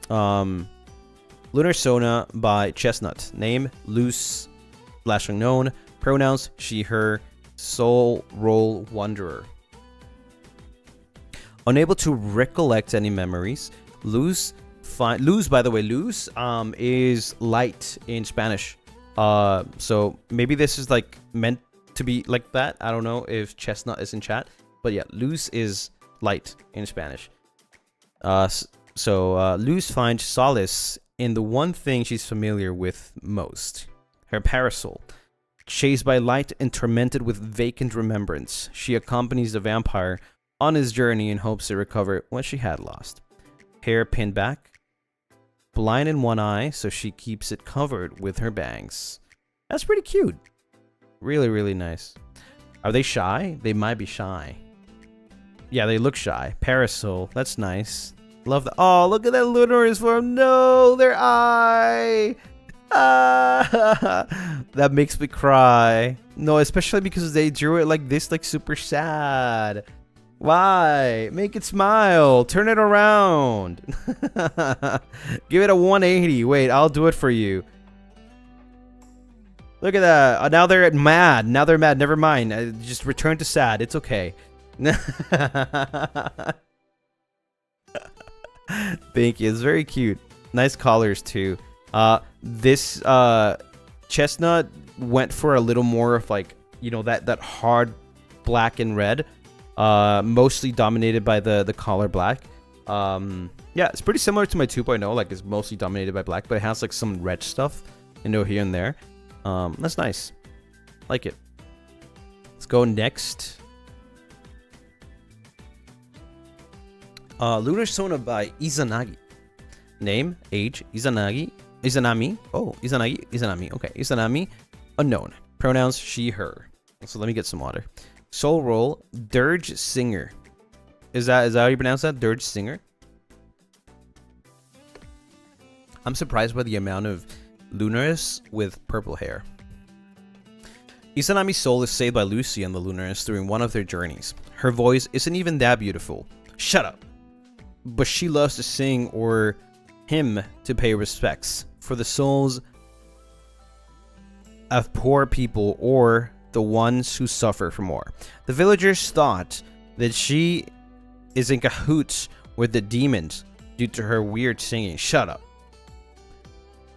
Lunar Sona by Chestnut. Name, Luce / unknown. Pronouns, she, her. Soul role, wanderer. Unable to recollect any memories. Luz, by the way, Luz is light in Spanish. So maybe this is like meant to be like that. I don't know if Chestnut is in chat, but yeah, Luz is light in Spanish. So Luz finds solace in the one thing she's familiar with most, her parasol. Chased by light and tormented with vacant remembrance, she accompanies the vampire on his journey in hopes to recover what she had lost. Hair pinned back, blind in one eye, so she keeps it covered with her bangs. That's pretty cute. Really nice. Are they shy? They might be shy. Yeah, they look shy. Parasol, that's nice. Love that. Oh, look at that Lunaris form. No, their eye. That makes me cry. No, especially because they drew it like this, like super sad. Why? Make it smile. Turn it around. Give it a 180. Wait, I'll do it for you. Look at that. Now they're mad. Now they're mad. Never mind. Just return to sad. It's okay. Thank you. It's very cute. Nice collars too. This chestnut went for a little more of like, you know, that hard black and red. Mostly dominated by the collar black. Yeah, it's pretty similar to my 2.0. Like, it's mostly dominated by black, but it has like some red stuff, you know, here and there. That's nice. Like it. Let's go next. Lunar Sona by Izanagi. Name, age, Izanami. Oh, Izanami. Okay, Izanami, unknown. Pronouns, she, her. So let me get some water. Soul role, dirge singer. Is that how you pronounce that? Dirge singer? I'm surprised by the amount of Lunaris with purple hair. Izanami's soul is saved by Lucien the Lunarist during one of their journeys. Her voice isn't even that beautiful. Shut up! But she loves to sing or him to pay respects for the souls of poor people or the ones who suffer from war. The villagers thought that she is in cahoots with the demons due to her weird singing. Shut up.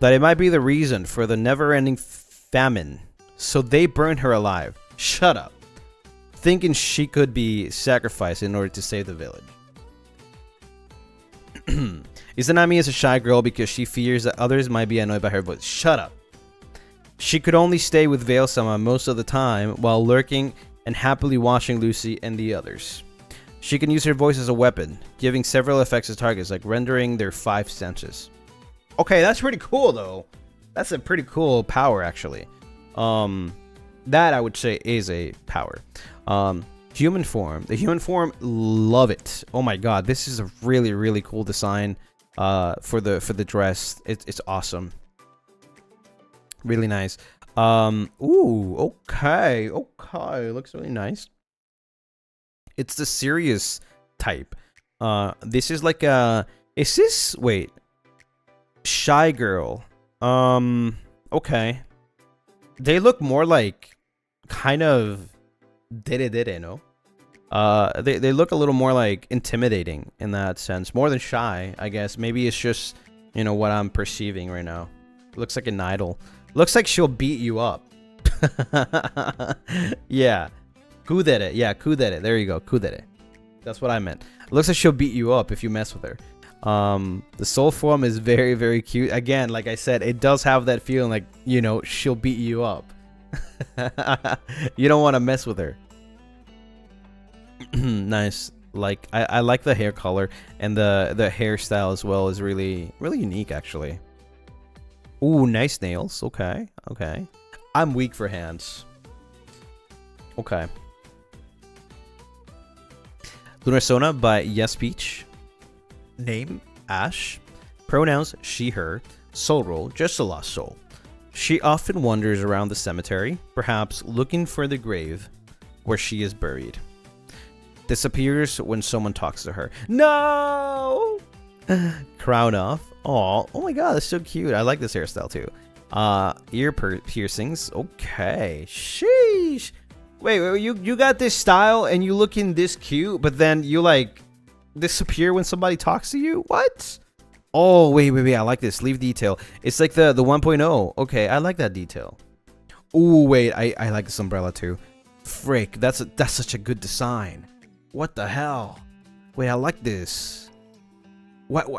That it might be the reason for the never-ending famine, so they burned her alive. Shut up. Thinking she could be sacrificed in order to save the village. Izanami is a shy girl because she fears that others might be annoyed by her voice. Shut up. She could only stay with Veil-sama most of the time while lurking and happily watching Lucy and the others. She can use her voice as a weapon, giving several effects to targets, like rendering their 5 senses. Okay, that's pretty cool, though. That's a pretty cool power, actually. That, I would say, is a power. Human form. The human form, love it. Oh my god, this is a really, really cool design for the dress. It's awesome. Really nice. Ooh, okay. Looks really nice. It's the serious type. This is like a... Is this... Wait. Shy girl. Okay. They look more like... Kind of... Dere, no? They look a little more like intimidating in that sense. More than shy, I guess. Maybe it's just, you know, what I'm perceiving right now. Looks like an idol. Looks like she'll beat you up. Yeah. Kudere. Yeah, kudere. There you go. Kudere. That's what I meant. It looks like she'll beat you up if you mess with her. The soul form is very, very cute. Again, like I said, it does have that feeling like, you know, she'll beat you up. You don't want to mess with her. Nice. Like, I like the hair color, and the hairstyle as well is really, really unique, actually. Ooh, nice nails. Okay. I'm weak for hands. Okay. Lunar Sona by Yes Peach. Name, Ash. Pronouns, she, her. Soul role, just a lost soul. She often wanders around the cemetery, perhaps looking for the grave where she is buried. Disappears when someone talks to her. No! Crown off. Oh my god, that's so cute. I like this hairstyle too. Ear piercings. Okay. Sheesh. Wait, you got this style and you looking this cute, but then you like disappear when somebody talks to you? What? Oh, wait. I like this. Sleeve detail. It's like the 1.0. Okay, I like that detail. Ooh, wait. I like this umbrella too. Frick, that's such a good design. What the hell? Wait, I like this.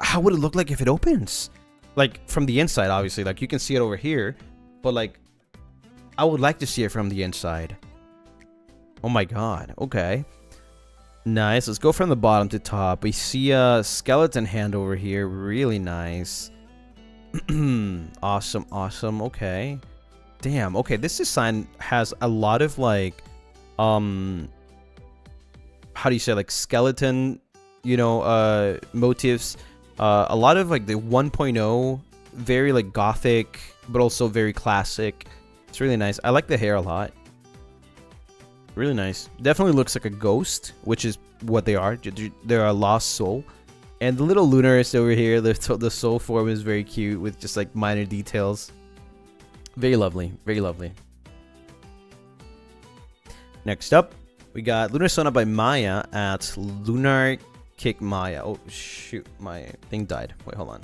How would it look like if it opens? Like, from the inside, obviously. Like, you can see it over here. But, like, I would like to see it from the inside. Oh, my God. Okay. Nice. Let's go from the bottom to top. We see a skeleton hand over here. Really nice. Awesome. Okay. Damn. Okay, this design has a lot of, like, how do you say, like, skeleton, you know, motifs. A lot of, like, the 1.0, very, like, gothic, but also very classic. It's really nice. I like the hair a lot. Really nice. Definitely looks like a ghost, which is what they are. They're a lost soul. And the little Lunarist over here, the soul form is very cute with just like minor details. Very lovely, very lovely. Next up, we got Lunar Sona by Maya at Lunar Kick Maya. Oh shoot, my thing died. Wait, hold on.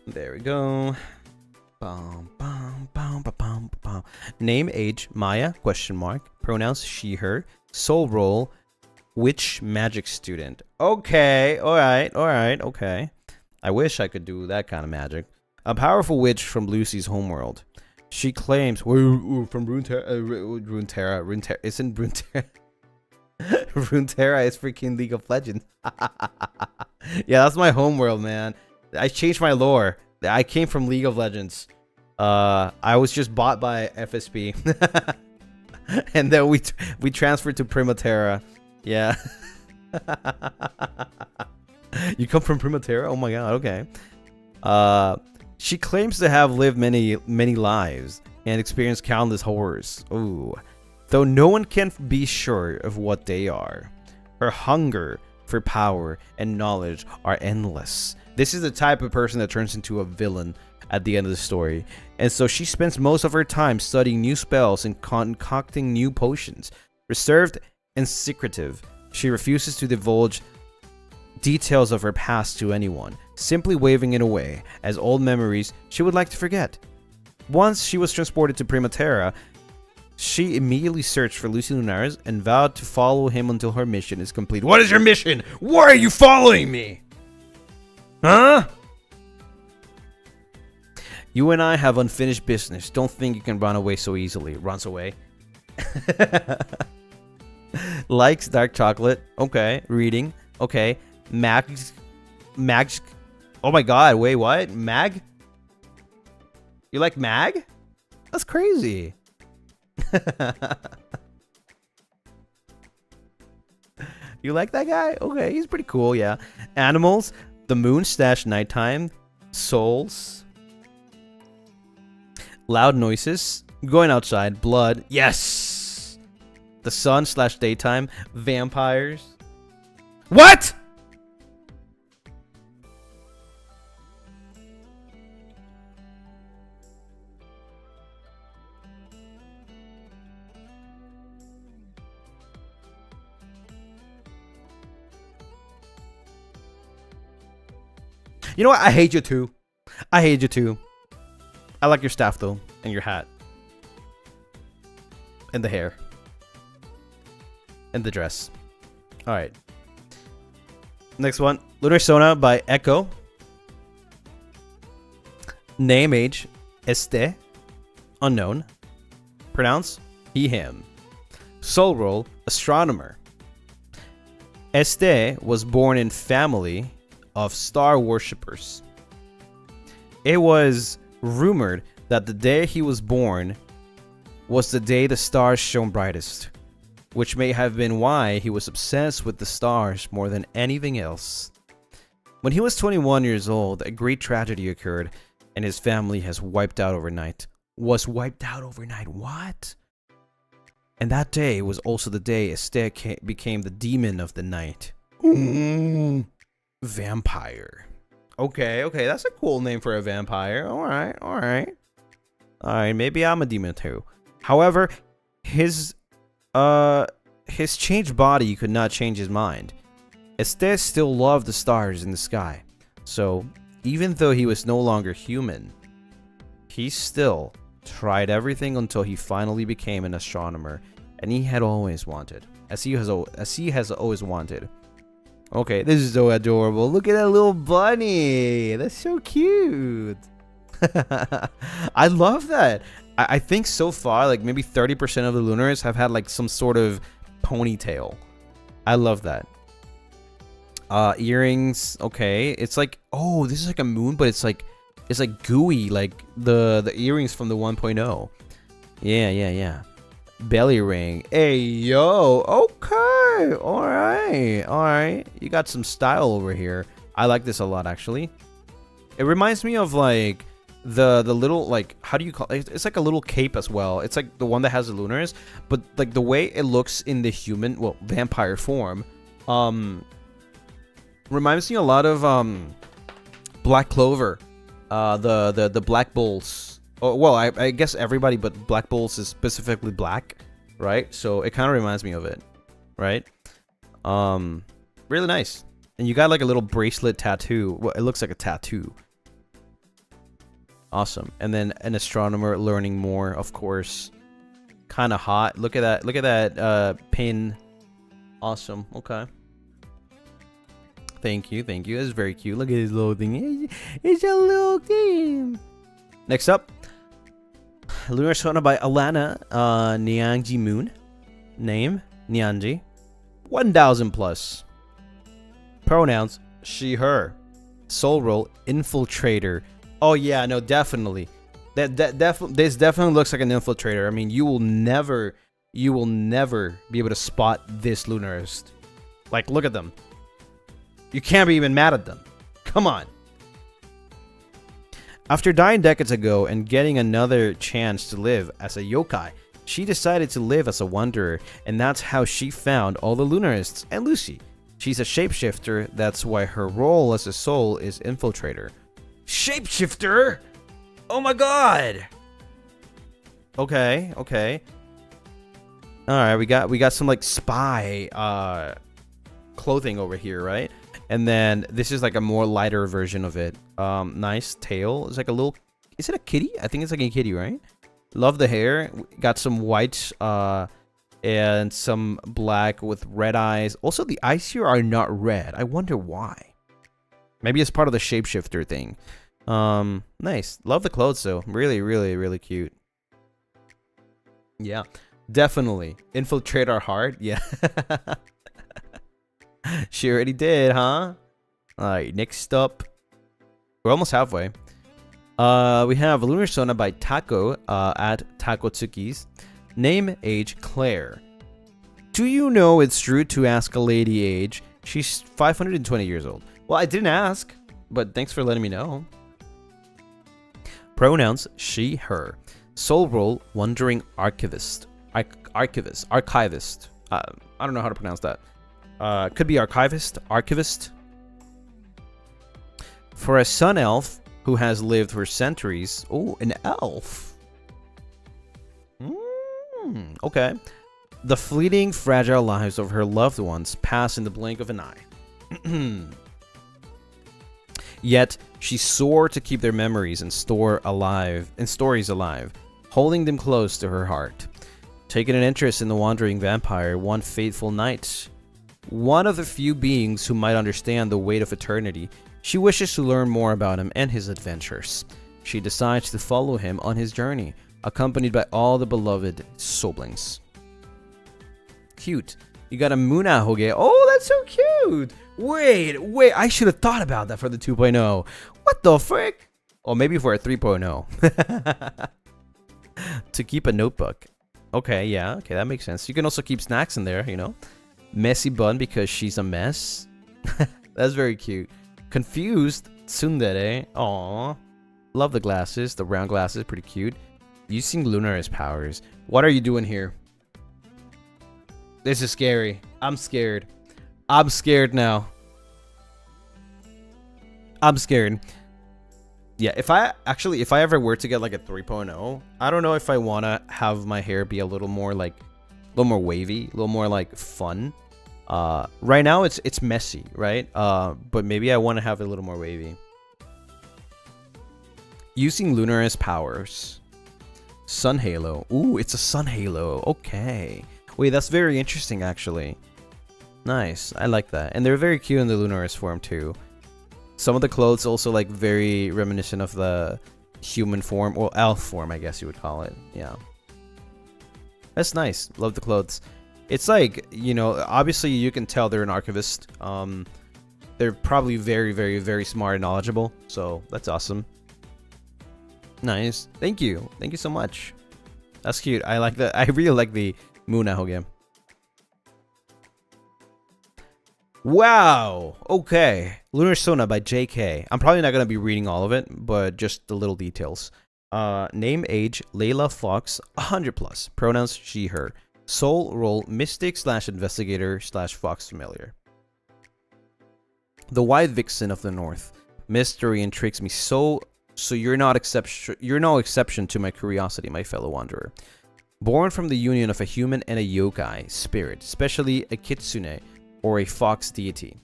There we go. Bum, bum, bum, bum, bum, bum. Name, age, Maya, question mark. Pronouns, she, her. Soul role, witch magic student. Okay, alright, okay. I wish I could do that kind of magic. A powerful witch from Lucy's homeworld. She claims, we're from Runeterra. Isn't Runeterra? Runeterra is freaking League of Legends. Yeah, that's my homeworld, man. I changed my lore. I came from League of Legends. I was just bought by FSP. And then we transferred to Primaterra. Yeah. You come from Primaterra? Oh my god, okay. She claims to have lived many lives and experienced countless horrors. Ooh. Though no one can be sure of what they are. Her hunger for power and knowledge are endless. This is the type of person that turns into a villain at the end of the story. And so she spends most of her time studying new spells and concocting new potions. Reserved and secretive, she refuses to divulge details of her past to anyone, simply waving it away as old memories she would like to forget. Once she was transported to Primaterra, she immediately searched for Lucien Lunaris and vowed to follow him until her mission is complete. What is your mission? Why are you following me? Huh? You and I have unfinished business. Don't think you can run away so easily. Runs away. Likes dark chocolate. Okay. Reading. Okay. Mags. Oh my god. Wait, what? Mag? You like Mag? That's crazy. You like that guy? Okay, he's pretty cool, yeah. Animals. The moon / nighttime. Souls. Loud noises. Going outside. Blood. Yes! The sun / daytime. Vampires. What?! You know what? I hate you too. I hate you too. I like your staff though. And your hat. And the hair. And the dress. Alright. Next one. Lunar Sona by Echo. Name, age, Este. Unknown. Pronounce, he, him. Soul role, astronomer. Este was born in family of star worshippers. It was rumored that the day he was born was the day the stars shone brightest, which may have been why he was obsessed with the stars more than anything else. When he was 21 years old, a great tragedy occurred and his family was wiped out overnight. What? And that day was also the day Este became the demon of the night. Vampire. Okay, that's a cool name for a vampire. Alright, maybe I'm a demon too. However, his changed body could not change his mind. Este still loved the stars in the sky. So, even though he was no longer human, he still tried everything until he finally became an astronomer, and he had always wanted, as he has always wanted. Okay, this is so adorable. Look at that little bunny. That's so cute. I love that. I think so far, like maybe 30% of the Lunarists have had like some sort of ponytail. I love that. Earrings. Okay, it's like, oh, this is like a moon, but it's like gooey, like the earrings from the 1.0. Yeah. Belly ring. Hey, yo. Okay. All right. You got some style over here. I like this a lot, actually. It reminds me of like the little, like, how do you call it? It's like a little cape as well. It's like the one that has the Lunaris, but like the way it looks in the human, well, vampire form, reminds me a lot of Black Clover, the Black Bulls. Oh, well, I guess everybody but Black Bulls is specifically black, right? So it kind of reminds me of it, right? Really nice. And you got like a little bracelet tattoo. Well, it looks like a tattoo. Awesome. And then an astronomer learning more, of course. Kind of hot. Look at that. Look at that pin. Awesome. Okay. Thank you. Thank you. That's very cute. Look at his little thing. It's a little thing. Next up, Lunar Sona by Alana Nyangji Moon. Name, Nyanji. 1,000 plus. Pronouns, she, her. Soul role, infiltrator. Oh yeah, no, definitely. This definitely looks like an infiltrator. I mean, you will never be able to spot this Lunarist. Like, look at them. You can't be even mad at them. Come on. After dying decades ago and getting another chance to live as a yokai, she decided to live as a wanderer, and that's how she found all the Lunarists and Lucy. She's a shapeshifter, that's why her role as a soul is infiltrator. Shapeshifter? Oh my god! Okay, okay. Alright, we got some like spy clothing over here, right? And then this is like a more lighter version of it. Nice tail. It's like a little, is it a kitty? I think it's like a kitty, right? Love the hair. Got some white and some black with red eyes. Also, the eyes here are not red. I wonder why. Maybe it's part of the shapeshifter thing. Nice. Love the clothes though. Really, really, really cute. Yeah, definitely. Infiltrate our heart. Yeah. She already did, huh? Alright, next up. We're almost halfway. We have Lunar Sona by Taco at Takotsuki's. Name, age, Claire. Do you know it's true to ask a lady age? She's 520 years old. Well, I didn't ask, but thanks for letting me know. Pronouns, she, her. Soul role, wandering archivist. Archivist. I don't know how to pronounce that. Could be archivist. For a sun elf who has lived for centuries. Oh, an elf. Okay. The fleeting, fragile lives of her loved ones pass in the blink of an eye. Yet, she swore to keep their memories and stories alive, holding them close to her heart. Taking an interest in the wandering vampire one fateful night, one of the few beings who might understand the weight of eternity, she wishes to learn more about him and his adventures. She decides to follow him on his journey, accompanied by all the beloved siblings. Cute. You got a Munahoge. Oh, that's so cute. Wait. I should have thought about that for the 2.0. What the frick? Or maybe for a 3.0. To keep a notebook. Okay, yeah. Okay, that makes sense. You can also keep snacks in there, you know. Messy bun because she's a mess. That's very cute. Confused tsundere. Aww. Love the glasses. The round glasses, pretty cute. Using Lunaris powers. What are you doing here? This is scary. I'm scared. I'm scared now. I'm scared. Yeah, if I ever were to get like a 3.0, I don't know if I want to have my hair be a little more like, a little more wavy, a little more like fun. Right now it's messy, right? But maybe I want to have it a little more wavy. Using Lunaris powers. Sun halo. Ooh, it's a sun halo. Okay. Wait, that's very interesting actually. Nice. I like that. And they're very cute in the Lunaris form too. Some of the clothes also like very reminiscent of the human form, or elf form, I guess you would call it. Yeah. That's nice. Love the clothes. It's like, you know, obviously you can tell they're an archivist. They're probably very, very, very smart and knowledgeable. So that's awesome. Nice. Thank you. Thank you so much. That's cute. I like that. I really like the Munahoge. Wow. Okay. Lunar Sona by JK. I'm probably not going to be reading all of it, but just the little details. Name, age, Layla Fox, 100 plus. Pronouns, she, her. Soul, role, mystic / investigator / Fox familiar. The white vixen of the north. Mystery intrigues me so you're no exception to my curiosity, my fellow wanderer. Born from the union of a human and a yokai spirit, especially a kitsune or a fox deity.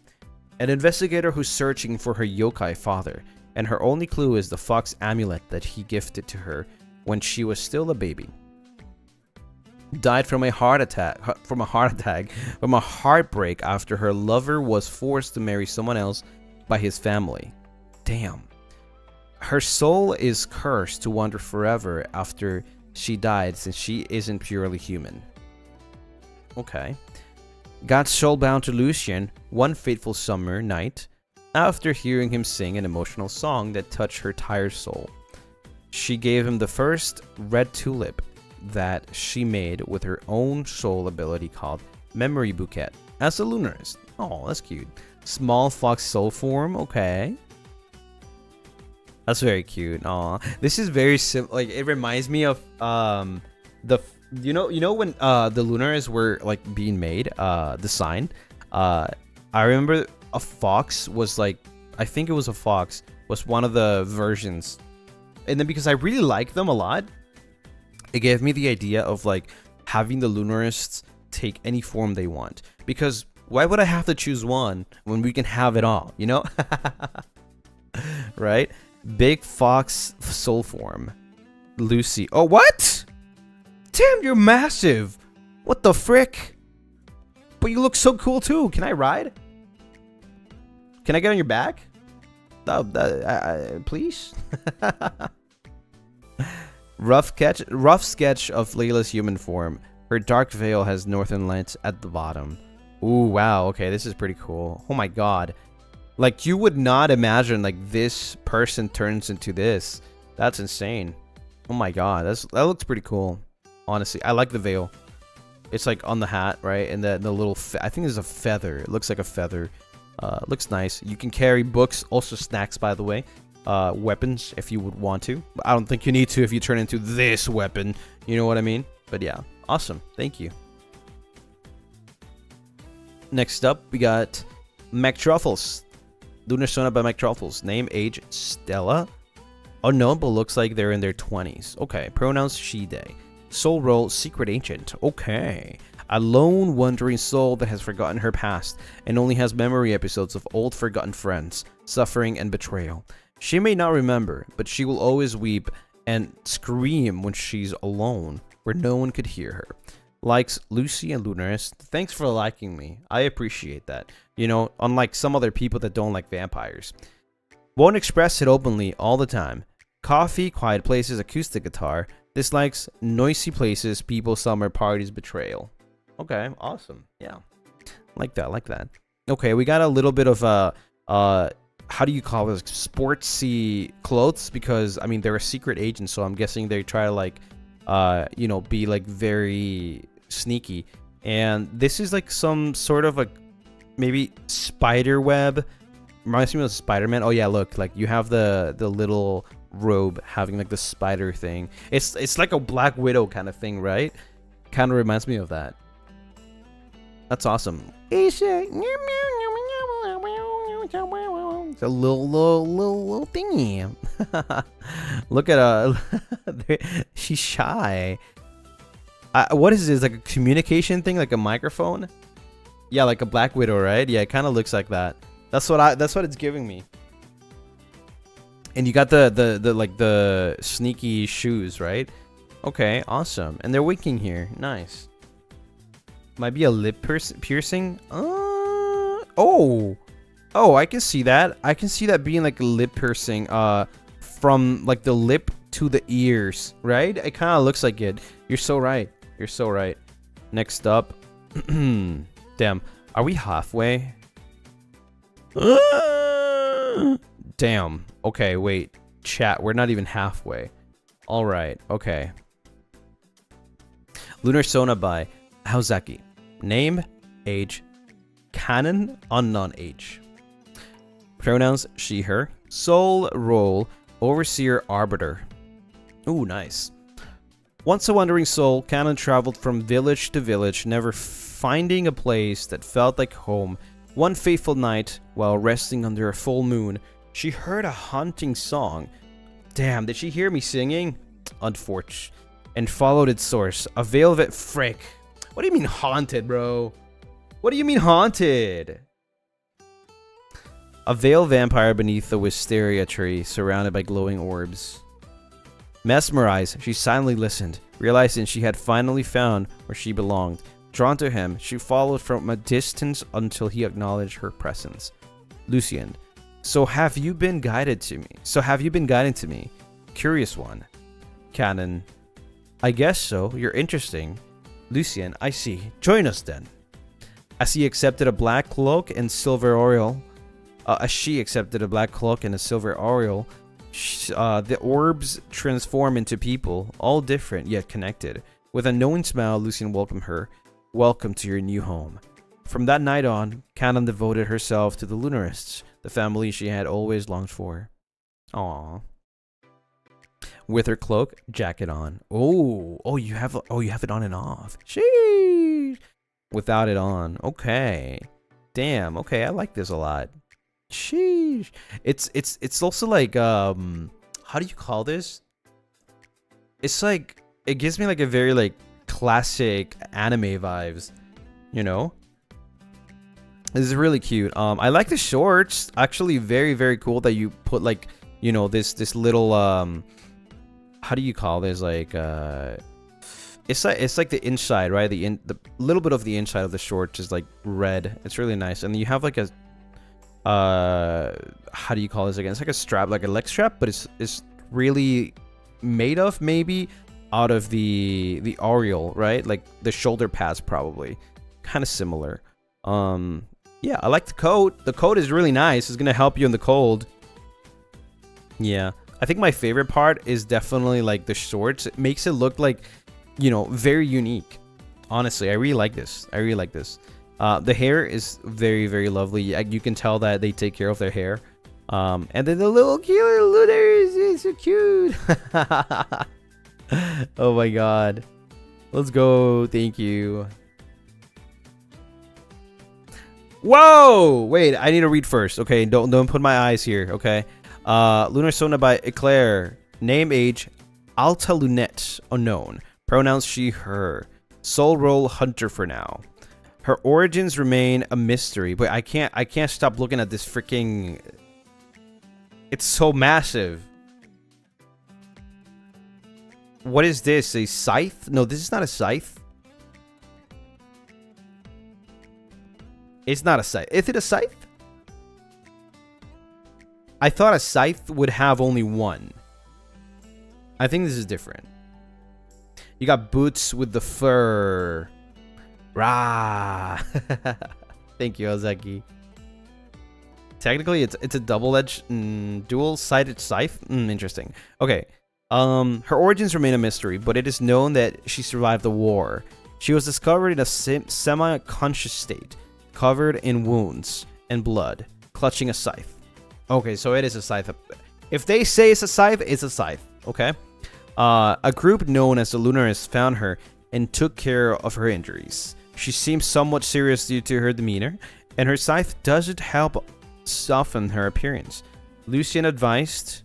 An investigator who's searching for her yokai father, and her only clue is the fox amulet that he gifted to her when she was still a baby. Died from a heartbreak after her lover was forced to marry someone else by his family. Damn. Her soul is cursed to wander forever after she died, since she isn't purely human. Okay. Got soulbound to Lucien one fateful summer night after hearing him sing an emotional song that touched her tired soul. She gave him the first red tulip that she made with her own soul ability called Memory Bouquet as a Lunarist. Oh, that's cute. Small fox soul form, okay. That's very cute. Aw, this is very simple. Like, it reminds me of you know when the Lunaris were like being made, the sign. I remember a fox was like, I think it was a fox was one of the versions, and then because I really like them a lot, it gave me the idea of like having the Lunarists take any form they want. Because why would I have to choose one when we can have it all? You know, right? Big fox soul form, Lucy. Oh, what? Damn, you're massive. What the frick? But you look so cool too. Can I ride? Can I get on your back? Please. Rough sketch of Layla's human form. Her dark veil has northern lights at the bottom. Ooh, wow. Okay, this is pretty cool. Oh my god. Like, you would not imagine like this person turns into this. That's insane. Oh my god, that looks pretty cool. Honestly, I like the veil. It's like on the hat, right? And the little I think there's a feather. It looks like a feather. Looks nice. You can carry books, also snacks, by the way. Weapons if you would want to. But I don't think you need to if you turn into this weapon. You know what I mean? But yeah, awesome. Thank you. Next up, we got McTruffles. Lunar Sona by McTruffles. Name, age, Stella. Unknown, but looks like they're in their 20s. Okay, pronouns, she, they. Soul role, secret agent. Okay. A lone, wandering soul that has forgotten her past and only has memory episodes of old forgotten friends, suffering, and betrayal. She may not remember, but she will always weep and scream when she's alone, where no one could hear her. Likes Lucy and Lunarist. Thanks for liking me. I appreciate that. You know, unlike some other people that don't like vampires. Won't express it openly all the time. Coffee, quiet places, acoustic guitar. Dislikes noisy places, people, summer, parties, betrayal. Okay, awesome. Yeah. Like that. Okay, we got a little bit of how do you call this? Sportsy clothes, because I mean they're a secret agent, so I'm guessing they try to like you know, be like very sneaky. And this is like some sort of like maybe spider web. Reminds me of Spider-Man. Oh yeah, look, like you have the little robe having like the spider thing. It's like a Black Widow kind of thing, right? Kind of reminds me of that. That's awesome. It's a little thingy. Look at she's shy. What is this? Like a communication thing, like a microphone? Yeah, like a Black Widow, right? Yeah, it kind of looks like that. That's what it's giving me. And you got the sneaky shoes, right? Okay, awesome. And they're winking here. Nice. Might be a lip piercing. Oh, I can see that. I can see that being like a lip piercing. From like the lip to the ears, right? It kind of looks like it. You're so right. You're so right. Next up, damn. Are we halfway? Damn. Okay, wait. Chat, we're not even halfway. All right. Okay. Lunar Sona by Haozaki. Name, age, Canon, unknown age. Pronouns she, her. Soul role, overseer, arbiter. Ooh, nice. Once a wandering soul, Canon traveled from village to village, never finding a place that felt like home. One fateful night, while resting under a full moon, she heard a haunting song. Damn, did she hear me singing? Unfortunate. And followed its source. A velvet frick. What do you mean haunted, bro? What do you mean haunted? A veiled vampire beneath the wisteria tree, surrounded by glowing orbs. Mesmerized, she silently listened, realizing she had finally found where she belonged. Drawn to him, she followed from a distance until he acknowledged her presence. Lucien, so have you been guided to me? Curious one. Canon, I guess so. You're interesting. Lucien, I see. Join us then. As he accepted a black cloak and silver aureole, the orbs transform into people, all different yet connected. With a knowing smile, Lucien welcomed her. Welcome to your new home. From that night on, Canon devoted herself to the Lunarists, the family she had always longed for. Aww. With her cloak, jacket on. Oh, you have it on and off. Sheesh. Without it on. Okay. Damn. Okay, I like this a lot. Sheesh. It's also like how do you call this? It's like it gives me like a very like classic anime vibes, you know? This is really cute. I like the shorts. Actually very, very cool that you put like, you know, this little how do you call this? Like it's like the inside, right? The little bit of the inside of the shorts is like red. It's really nice. And you have like a how do you call this again? It's like a strap, like a leg strap, but it's really made of maybe out of the aureole, right? Like the shoulder pads probably. Kind of similar. Yeah, I like the coat. The coat is really nice. It's gonna help you in the cold. Yeah. I think my favorite part is definitely like the shorts. It makes it look like, you know, very unique. Honestly, I really like this. The hair is very, very lovely. You can tell that they take care of their hair. And then the little cute Lunaris is so cute. Oh my god. Let's go. Thank you. Whoa! Wait, I need to read first. Okay, don't put my eyes here. Okay. Lunar Sona by Eclair. Name, age, Alta Lunette, unknown. Pronouns she, her. Soul role, hunter for now. Her origins remain a mystery, but I can't stop looking at this freaking. It's so massive. What is this? A scythe? No, this is not a scythe. It's not a scythe. Is it a scythe? I thought a scythe would have only one. I think this is different. You got boots with the fur. Rah. Thank you, Ozeki. Technically, it's a double-edged, dual-sided scythe. Interesting. Okay. Her origins remain a mystery, but it is known that she survived the war. She was discovered in a semi-conscious state, covered in wounds and blood, clutching a scythe. Okay, so it is a scythe. If they say it's a scythe, it's a scythe. Okay. A group known as the Lunarist found her and took care of her injuries. She seems somewhat serious due to her demeanor, and her scythe doesn't help soften her appearance. Lucien advised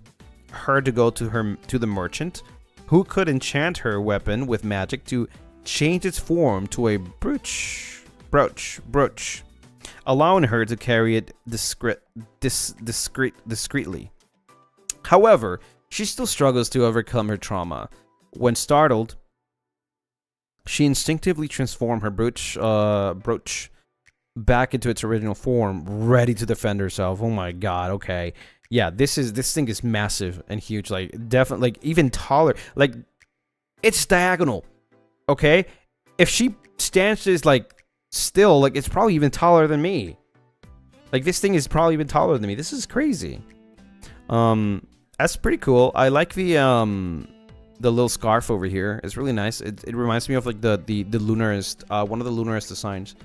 her to go to the merchant, who could enchant her weapon with magic to change its form to a brooch, allowing her to carry it discreetly. However, she still struggles to overcome her trauma. When startled, she instinctively transformed her brooch back into its original form, ready to defend herself. Oh my god, okay. Yeah, this thing is massive and huge, like definitely like even taller. Like it's diagonal. Okay? If she stands is like still, like it's probably even taller than me. Like this thing is probably even taller than me. This is crazy. That's pretty cool. I like the little scarf over here. It's really nice. It reminds me of like the Lunarist, one of the Lunarist designs.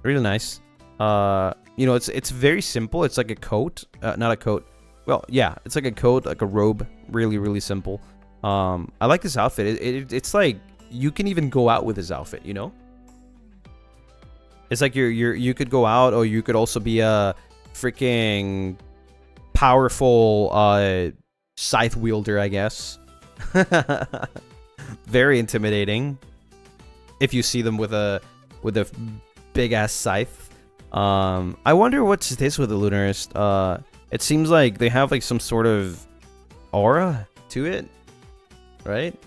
Really nice. You know, it's very simple. It's like a coat, not a coat. Well, yeah, it's like a coat, like a robe. Really, really simple. I like this outfit. It's like you can even go out with this outfit. You know, it's like you could go out, or you could also be a freaking powerful scythe wielder, I guess. Very intimidating if you see them with a big ass scythe. I wonder what's this with the Lunarist. It seems like they have like some sort of aura to it, right?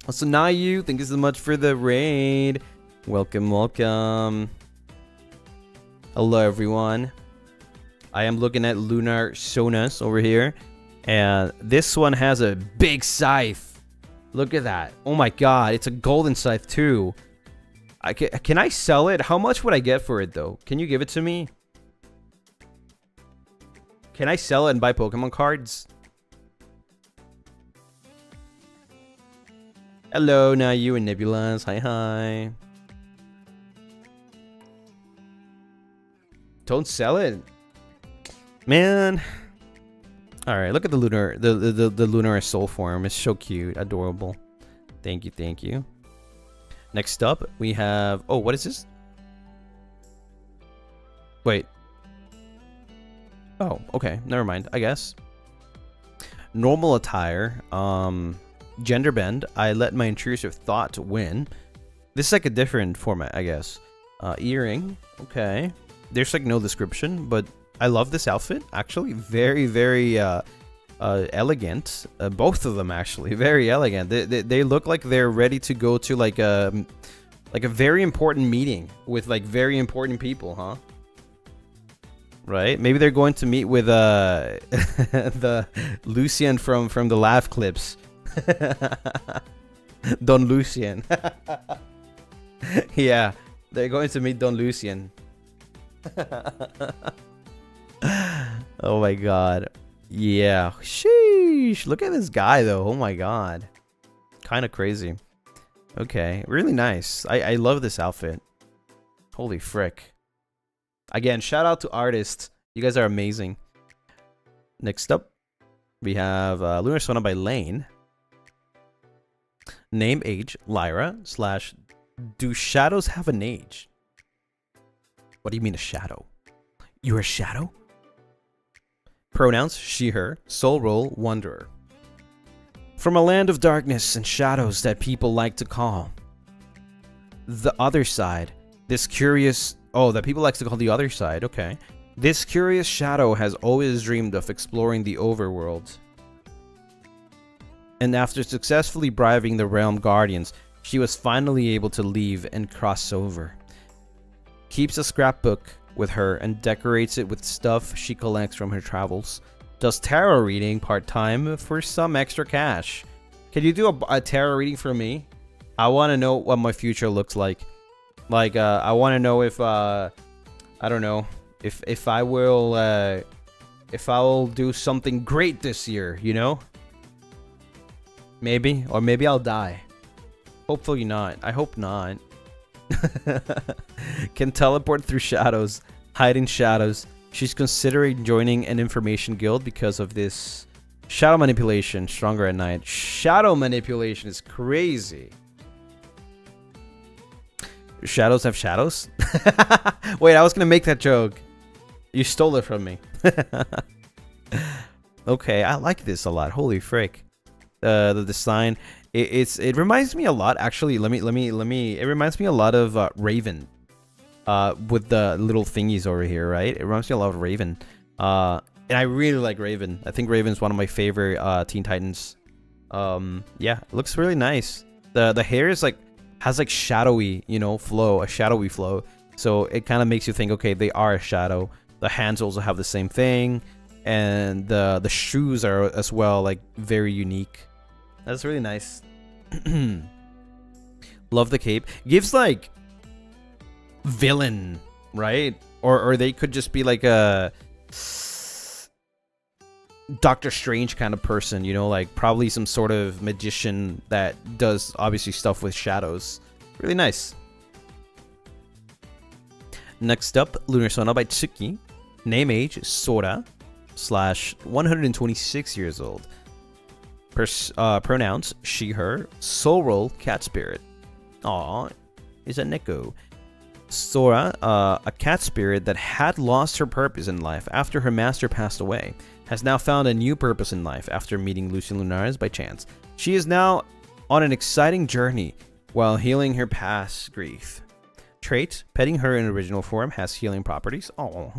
Also, Nayu, thank you so much for the raid. Welcome, welcome. Hello, everyone. I am looking at Lunarsonas over here, and this one has a big scythe. Look at that. Oh my god, it's a golden scythe too. Can I sell it? How much would I get for it though? Can you give it to me? Can I sell it and buy Pokemon cards? Hello, now you and Nebulas. Hi, hi. Don't sell it, man. All right, look at the Lunar soul form. It's so cute, adorable. Thank you, thank you. Next up, we have... Oh, what is this? Wait. Oh, okay. Never mind, I guess. Normal attire. Gender bend. I let my intrusive thought win. This is like a different format, I guess. Earring. Okay. There's like no description, but I love this outfit. Actually, very, very elegant. Both of them actually very elegant. They look like they're ready to go to like a very important meeting with like very important people, huh? Right? Maybe they're going to meet with the Lucien from the laugh clips. Don Lucien. Yeah, they're going to meet Don Lucien. Oh my god. Yeah. Sheesh. Look at this guy though. Oh my god. Kind of crazy. Okay. Really nice. I love this outfit. Holy frick. Again, shout out to artists. You guys are amazing. Next up, we have Lunar Sona by Lane. Name, age, Lyra / do shadows have an age? What do you mean a shadow? You're a shadow? Pronouns, she, her. Soul role, wanderer. From a land of darkness and shadows that people like to call the other side, this curious... Oh, that people like to call the other side, okay. This curious shadow has always dreamed of exploring the overworld. And after successfully bribing the realm guardians, she was finally able to leave and cross over. Keeps a scrapbook with her and decorates it with stuff she collects from her travels. Does tarot reading part-time for some extra cash. Can you do a tarot reading for me? I want to know what my future looks like. Like, I want to know if, I don't know, if I will do something great this year, you know? Maybe, or maybe I'll die. Hopefully not. I hope not. Can teleport through shadows, hide in shadows. She's considering joining an information guild because of this. Shadow manipulation, stronger at night. Shadow manipulation is crazy. Shadows have shadows? Wait, I was gonna make that joke. You stole it from me. Okay, I like this a lot. Holy frick. The design, it reminds me a lot. Actually, let me. It reminds me a lot of Raven, with the little thingies over here, right? It reminds me a lot of Raven, and I really like Raven. I think Raven's one of my favorite Teen Titans. Yeah, it looks really nice. The hair is like has like shadowy, you know, flow, a shadowy flow. So it kind of makes you think, okay, they are a shadow. The hands also have the same thing, and the shoes are as well like very unique. That's really nice. Love the cape. Gives like villain, right? Or they could just be like a Doctor Strange kind of person, you know, like probably some sort of magician that does obviously stuff with shadows. Really nice. Next up, Lunar Sona by Tsuki. Name age, Sora, / 126 years old. Pronouns, she, her. Soul role, cat spirit. Aw, is a Neko. Sora, a cat spirit that had lost her purpose in life after her master passed away, has now found a new purpose in life after meeting Lucien Lunaris by chance. She is now on an exciting journey while healing her past grief. Trait, petting her in original form has healing properties. Oh.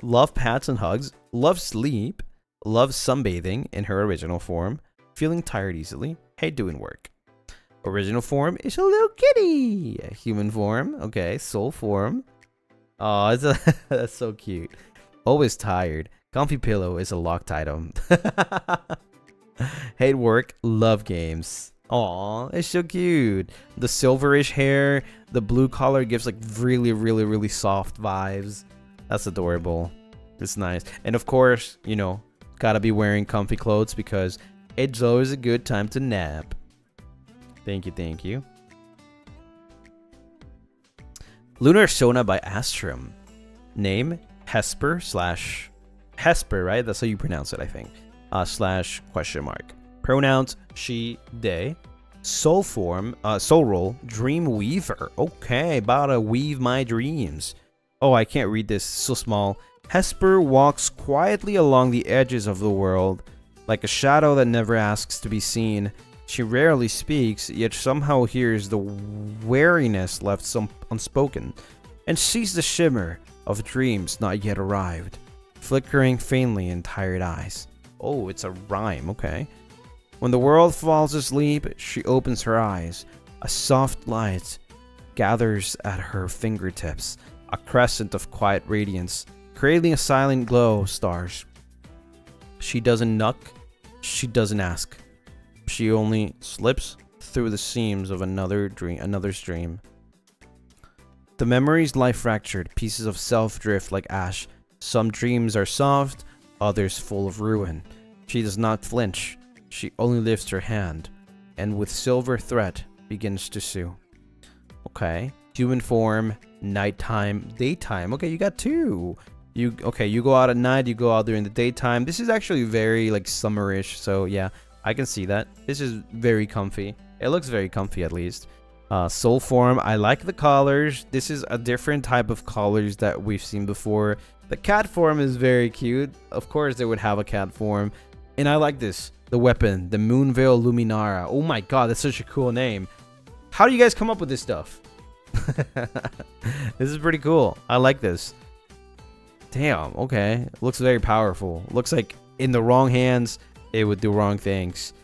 Love pats and hugs. Love sleep. Love sunbathing in her original form. Feeling tired easily. Hate doing work. Original form is a little kitty. Human form. Okay. Soul form. Oh, that's so cute. Always tired. Comfy pillow is a locked item. Hate work. Love games. Aw, it's so cute. The silverish hair, the blue collar gives like really soft vibes. That's adorable. It's nice. And of course, you know, gotta be wearing comfy clothes because it's always a good time to nap. Thank you, thank you. Lunar Sona by Astrum. Name, Hesper / Hesper, right? That's how you pronounce it, I think. / ? Pronouns, she, they. Soul form, soul role, dream weaver. Okay, about to weave my dreams. Oh, I can't read this, it's so small. Hesper walks quietly along the edges of the world, like a shadow that never asks to be seen. She rarely speaks, yet somehow hears the wariness left unspoken, and sees the shimmer of dreams not yet arrived, flickering faintly in tired eyes. Oh, it's a rhyme, okay. When the world falls asleep, she opens her eyes. A soft light gathers at her fingertips, a crescent of quiet radiance, creating a silent glow of stars. She doesn't knock, she doesn't ask. She only slips through the seams of another's dream. The memories lie fractured, pieces of self drift like ash. Some dreams are soft, others full of ruin. She does not flinch. She only lifts her hand, and with silver thread begins to sew. Okay. Human form, nighttime, daytime. Okay, you got two. You go out at night, you go out during the daytime. This is actually very like summerish, so yeah, I can see that. This is very comfy. It looks very comfy at least. Soul form, I like the collars. This is a different type of collars that we've seen before. The cat form is very cute. Of course they would have a cat form. And I like this. The weapon, the Moonveil Luminara. Oh my god, that's such a cool name. How do you guys come up with this stuff? This is pretty cool. I like this. Damn, okay. Looks very powerful. Looks like in the wrong hands, it would do wrong things.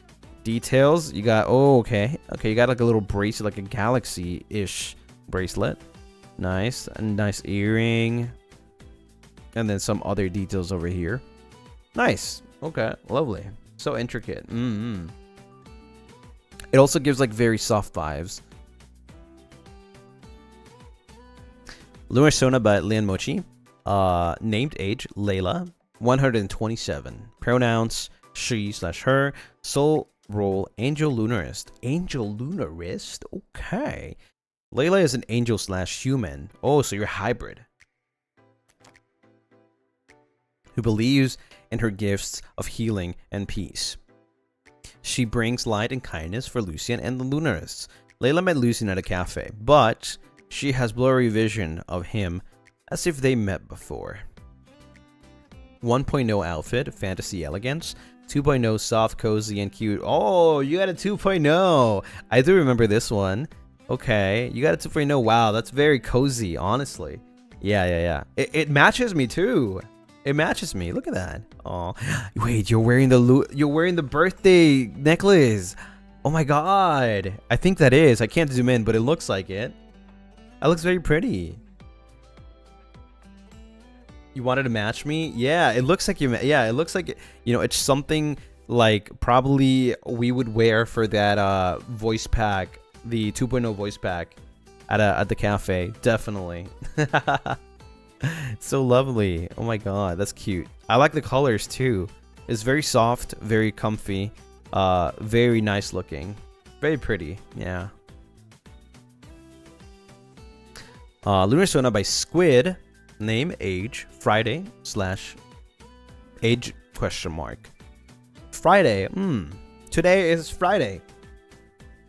Details, you got, oh, okay. Okay, you got like a little bracelet, like a galaxy-ish bracelet. Nice. A nice earring. And then some other details over here. Nice. Okay, lovely. So intricate. It also gives like very soft vibes. Lunar Sona by Lian Mochi. Named age, Layla. 127. Pronouns, she/her. Soul role, Angel Lunarist. Angel Lunarist? Okay. Layla is an angel/human. Oh, so you're hybrid. Who believes in her gifts of healing and peace. She brings light and kindness for Lucien and the Lunarists. Layla met Lucien at a cafe, but she has blurry vision of him as if they met before. 1.0 outfit, fantasy elegance. 2.0 soft, cozy, and cute. Oh, you got a 2.0. I do remember this one. Okay, you got a 2.0. Wow, that's very cozy, honestly. Yeah. It matches me too. It matches me. Look at that. Oh, wait, you're wearing the birthday necklace. Oh my god. I think that is. I can't zoom in, but it looks like it. That looks very pretty. You wanted to match me? Yeah, it looks like you. Yeah, it looks like, you know, it's something like probably we would wear for that voice pack, the 2.0 voice pack at the cafe. Definitely. It's so lovely. Oh my god, that's cute. I like the colors too. It's very soft, very comfy, very nice looking, very pretty. Yeah. Lunar Sona by Squid. Name, age, Friday / age question mark. Friday. Today is Friday.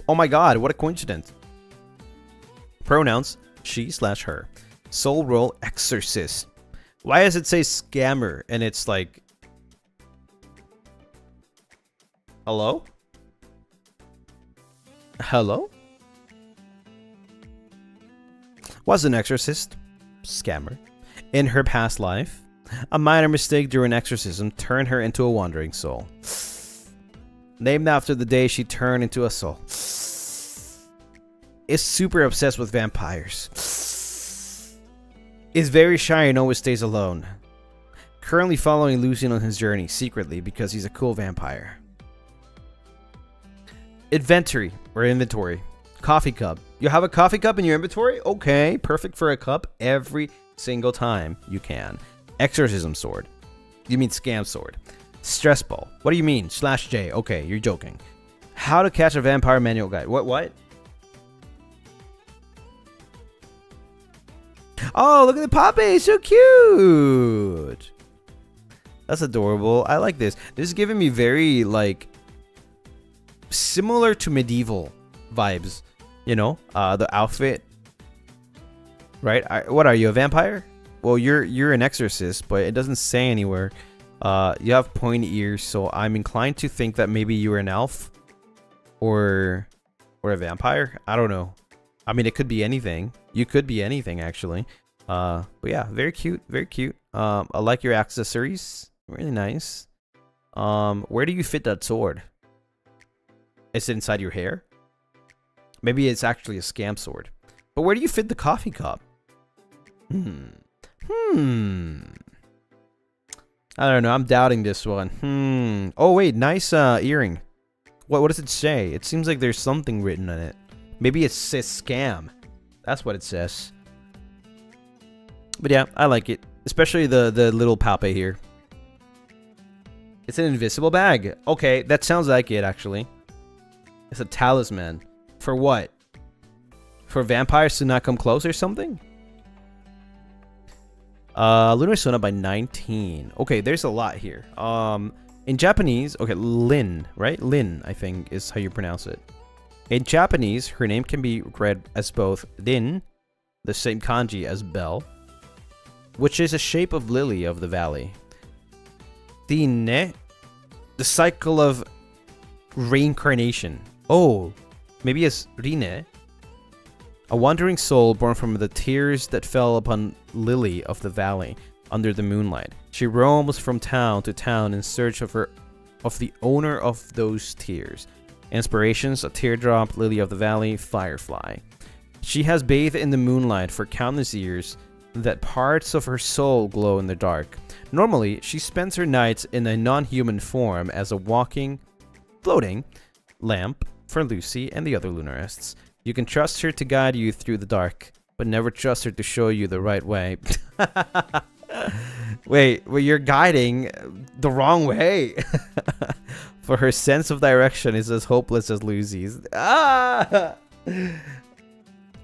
Oh my god, what a coincidence. Pronouns, she / her. Soul role, exorcist. Why does it say scammer and it's like... Hello? Hello? Was an exorcist. Scammer. In her past life, a minor mistake during exorcism turned her into a wandering soul. Named after the day she turned into a soul. Is super obsessed with vampires. Is very shy and always stays alone. Currently following Lucien on his journey secretly because he's a cool vampire. Inventory or inventory. Coffee cup. You have a coffee cup in your inventory? Okay, perfect for a cup every single time you can. Exorcism sword. You mean scam sword. Stress ball. What do you mean? /J. Okay, you're joking. How to catch a vampire manual guide. What? Oh, look at the Poppy. So cute. That's adorable. I like this. This is giving me very, like, similar to medieval vibes. You know, the outfit. Right? What are you, a vampire? Well, you're an exorcist, but it doesn't say anywhere. You have pointy ears, so I'm inclined to think that maybe you were an elf or a vampire. I don't know. I mean, it could be anything. You could be anything, actually. But yeah, very cute, very cute. I like your accessories. Really nice. Where do you fit that sword? Is it inside your hair? Maybe it's actually a scam sword. But where do you fit the coffee cup? I don't know. I'm doubting this one. Oh, wait. Nice earring. What does it say? It seems like there's something written on it. Maybe it says scam. That's what it says. But yeah, I like it. Especially the little Pape here. It's an invisible bag. Okay, that sounds like it, actually. It's a talisman. For what? For vampires to not come close or something? Lunar Sona by 19. Okay, there's a lot here. In Japanese, okay, Lin, right? Lin, I think, is how you pronounce it. In Japanese, her name can be read as both Rin, the same kanji as Bell, which is a shape of lily of the valley. Rinne, the cycle of reincarnation. Oh, maybe it's Rinne, a wandering soul born from the tears that fell upon Lily of the Valley under the moonlight. She roams from town to town in search of the owner of those tears. Inspirations: a teardrop, Lily of the Valley, firefly. She has bathed in the moonlight for countless years that parts of her soul glow in the dark. Normally, she spends her nights in a non-human form as a walking, floating lamp for Lucy and the other Lunarists. You can trust her to guide you through the dark, but never trust her to show you the right way. Wait, well, you're guiding the wrong way. For her sense of direction is as hopeless as Lucy's. Ah!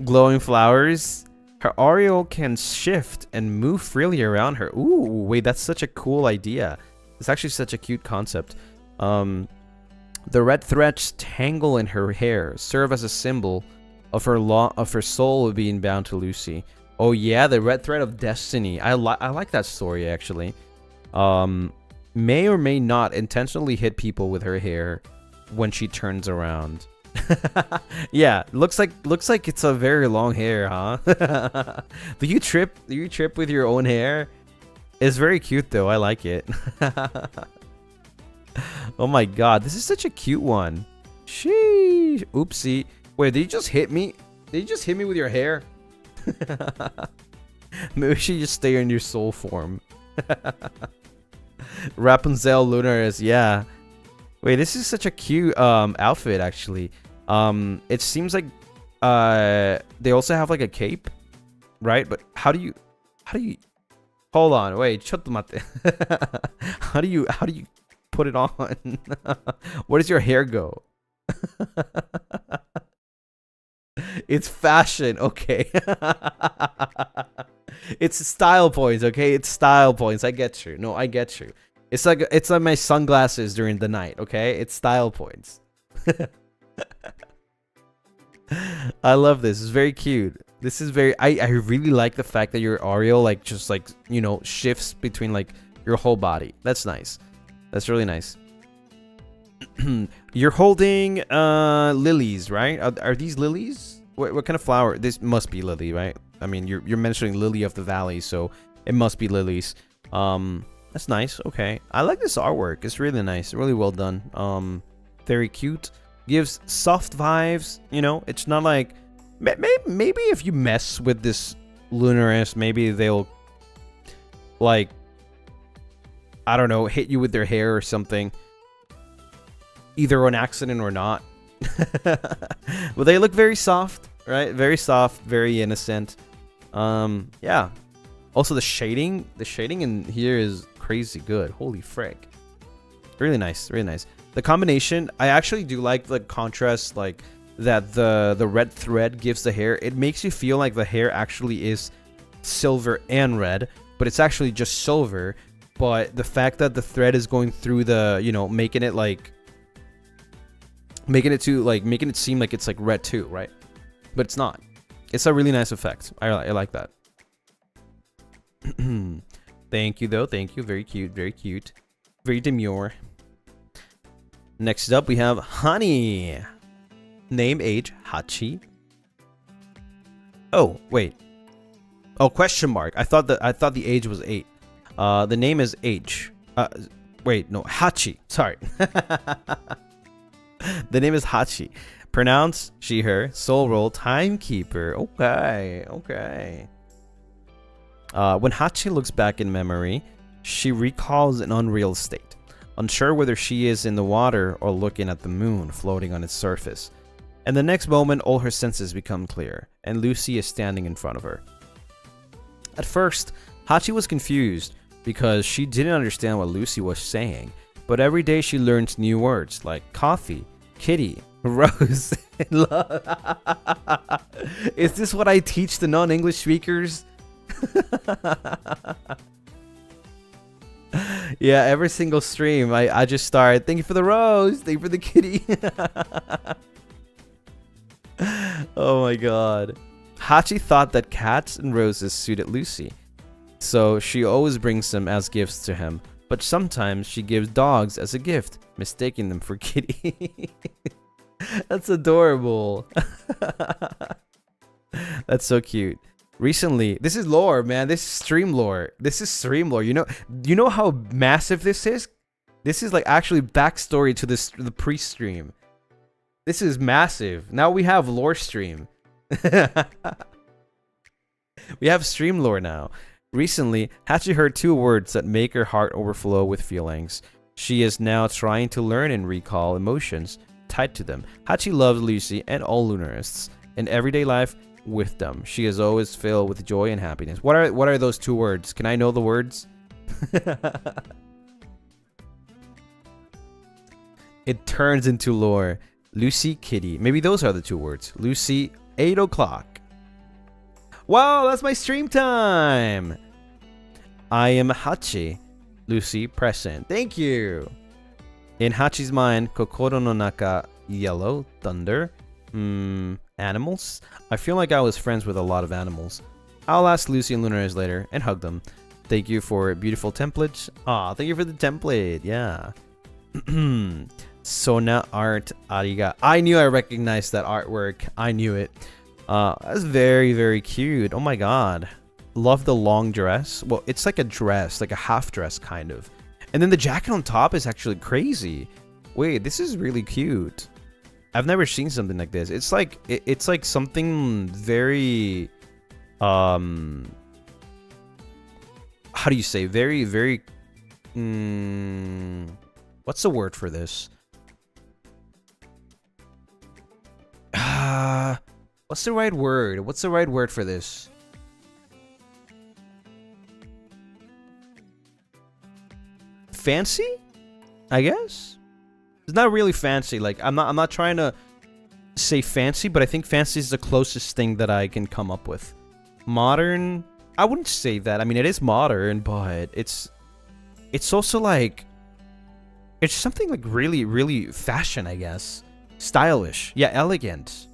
Glowing flowers. Her aureole can shift and move freely around her. Ooh, wait, that's such a cool idea. It's actually such a cute concept. The red threads tangle in her hair, serve as a symbol of her soul being bound to Lucy. Oh yeah, the red thread of destiny. I like that story, actually. May or may not intentionally hit people with her hair when she turns around. Yeah, looks like it's a very long hair, huh? Do you trip with your own hair? It's very cute though. I like it. Oh my god, this is such a cute one. Sheesh. Oopsie. Wait, did you just hit me? Did you just hit me with your hair? Maybe you should just stay in your soul form. Rapunzel Lunaris, yeah. Wait, this is such a cute outfit, actually. It seems like they also have like a cape, right? But how do you hold on, wait, chottomate. How do you put it on? Where does your hair go? It's fashion, okay. It's style points, okay? It's style points. I get you. No, I get you. It's like my sunglasses during the night, okay? It's style points. I love this. It's very cute. This is very I really like the fact that your Oreo like just like, you know, shifts between like your whole body. That's nice. That's really nice. You're holding lilies, right? Are these lilies? What kind of flower? This must be lily, right? I mean, you're mentioning lily of the valley, so it must be lilies. That's nice. Okay, I like this artwork. It's really nice, really well done. Very cute. Gives soft vibes. You know, it's not like maybe if you mess with this Lunarist, maybe they'll like, I don't know, hit you with their hair or something, either on accident or not. But they look very soft, right? Very soft, very innocent. Yeah. Also the shading in here is crazy good. Holy frick. Really nice, really nice. The combination, I actually do like the contrast, like that the red thread gives the hair. It makes you feel like the hair actually is silver and red, but it's actually just silver. But the fact that the thread is going through the, you know, making it seem like it's like red too, right? But it's not. It's a really nice effect. I like that. Thank you though. Thank you. Very cute. Very cute. Very demure. Next up we have Honey. Name, age, Hachi. Oh, wait. Oh, question mark. I thought the age was 8. The name is H. Wait, no, Hachi. Sorry. The name is Hachi. Pronounce she, her. Soul role, timekeeper. Okay, okay. When Hachi looks back in memory, she recalls an unreal state, unsure whether she is in the water or looking at the moon floating on its surface. And the next moment, all her senses become clear, and Lucy is standing in front of her. At first, Hachi was confused because she didn't understand what Lucy was saying, but every day she learns new words like coffee, kitty, rose, and love. Is this what I teach the non-English speakers? Yeah, every single stream I just start, thank you for the rose, thank you for the kitty. Oh my god. Hachi thought that cats and roses suited Lucy, so she always brings them as gifts to him, but sometimes she gives dogs as a gift, mistaking them for kitty. That's adorable. That's so cute. Recently, this is lore, man. This is stream lore. This is stream lore. You know how massive this is? This is like actually backstory to the pre-stream. This is massive. Now we have lore stream. We have stream lore now. Recently, Hachi heard 2 words that make her heart overflow with feelings. She is now trying to learn and recall emotions tied to them. Hachi loves Lucy and all Lunarists. In everyday life with them, she is always filled with joy and happiness. What are those 2 words? Can I know the words? It turns into lore. Lucy, kitty. Maybe those are the 2 words. Lucy, 8 o'clock. Wow, that's my stream time. I am Hachi. Lucy, present. Thank you. In Hachi's mind, Kokoro no Naka, yellow, thunder. Animals? I feel like I was friends with a lot of animals. I'll ask Lucy and Lunaris later and hug them. Thank you for beautiful templates. Aw, thank you for the template. Yeah. Sona art ariga. I knew I recognized that artwork. I knew it. That's very, very cute. Oh my god. Love the long dress. Well, it's like a dress, like a half dress kind of. And then the jacket on top is actually crazy. Wait, this is really cute. I've never seen something like this. It's like it's like something very how do you say? Very, very what's the word for this? What's the right word? What's the right word for this? Fancy? I guess? It's not really fancy. Like I'm not trying to say fancy, but I think fancy is the closest thing that I can come up with. Modern, I wouldn't say that. I mean, it is modern, but it's also like, it's something like really, really fashion, I guess. Stylish. Yeah, elegant.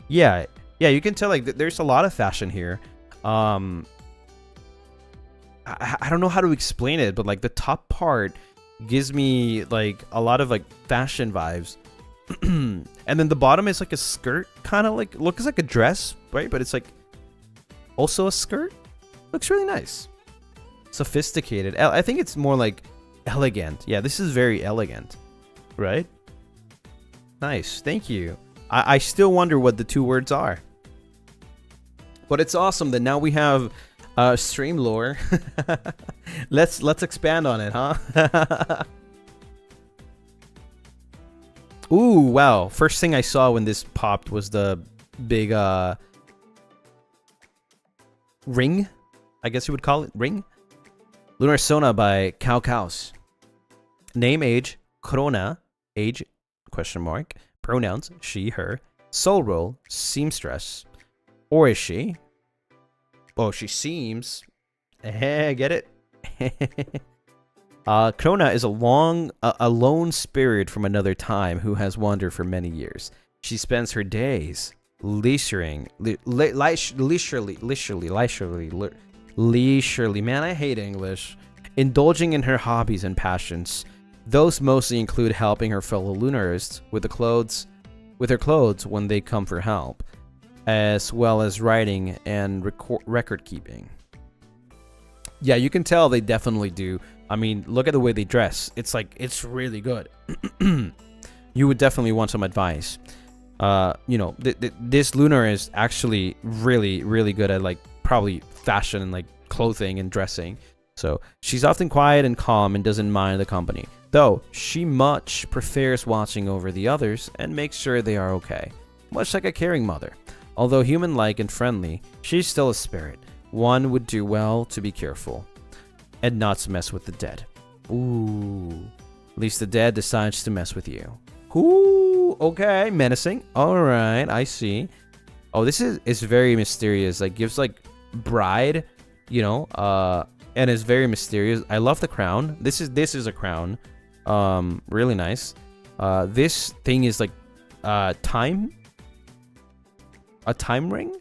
Yeah, you can tell like there's a lot of fashion here. I don't know how to explain it, but like the top part gives me like a lot of like fashion vibes. And then the bottom is like a skirt, kind of like, looks like a dress, right? But it's like also a skirt. Looks really nice. Sophisticated. I think it's more like elegant. Yeah, this is very elegant, right? Nice, thank you. I still wonder what the two words are. But it's awesome that now we have stream lore. let's expand on it, huh? Ooh, wow. First thing I saw when this popped was the big ring, I guess you would call it, ring. Lunar Sona by Cows. Name, age, corona, age, question mark, pronouns, she, her, soul role, seamstress, or is she? Oh, she seems. Get it? Krona is a lone spirit from another time who has wandered for many years. She spends her days leisurely. Man, I hate English. Indulging in her hobbies and passions. Those mostly include helping her fellow Lunarists with her clothes when they come for help, as well as writing and record keeping. Yeah, you can tell they definitely do. I mean, look at the way they dress. It's like, it's really good. You would definitely want some advice. You know, this Lunar is actually really, really good at like probably fashion and like clothing and dressing. So she's often quiet and calm and doesn't mind the company, though she much prefers watching over the others and makes sure they are okay, much like a caring mother. Although human-like and friendly, she's still a spirit. One would do well to be careful and not to mess with the dead. Ooh, at least the dead decides to mess with you. Ooh, okay, menacing. All right, I see. Oh, this is very mysterious. Like, gives like bride, you know, and it's very mysterious. I love the crown. This is a crown. Really nice. This thing is like time. A time ring.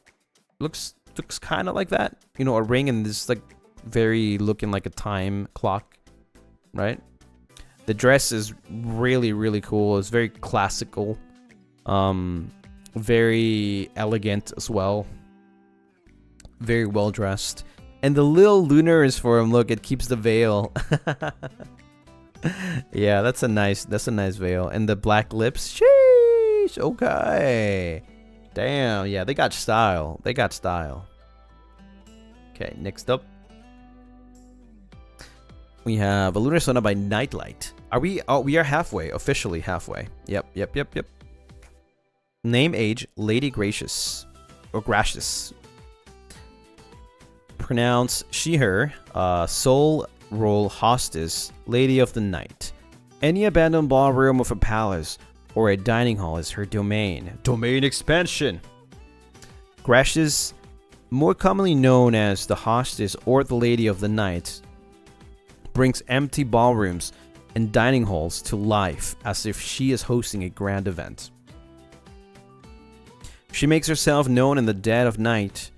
Looks kind of like that. You know, a ring and this like very looking like a time clock, right? The dress is really, really cool. It's very classical. Very elegant as well. Very well dressed. And the little Lunaris for him, look, it keeps the veil. Yeah, that's a nice veil. And the black lips. Sheesh. Okay. Damn, yeah, they got style. They got style. Okay, next up. We have a Lunar Sona by Nightlight. Are we? Oh, we are halfway. Officially halfway. Yep. Name, age, Lady Gracious. Or Gracious. Pronounce she, her. Soul role hostess. Lady of the night. Any abandoned ballroom of a palace or a dining hall is her domain. Domain expansion. Gracious, more commonly known as the hostess or the Lady of the Night, brings empty ballrooms and dining halls to life as if she is hosting a grand event. She makes herself known in the dead of night.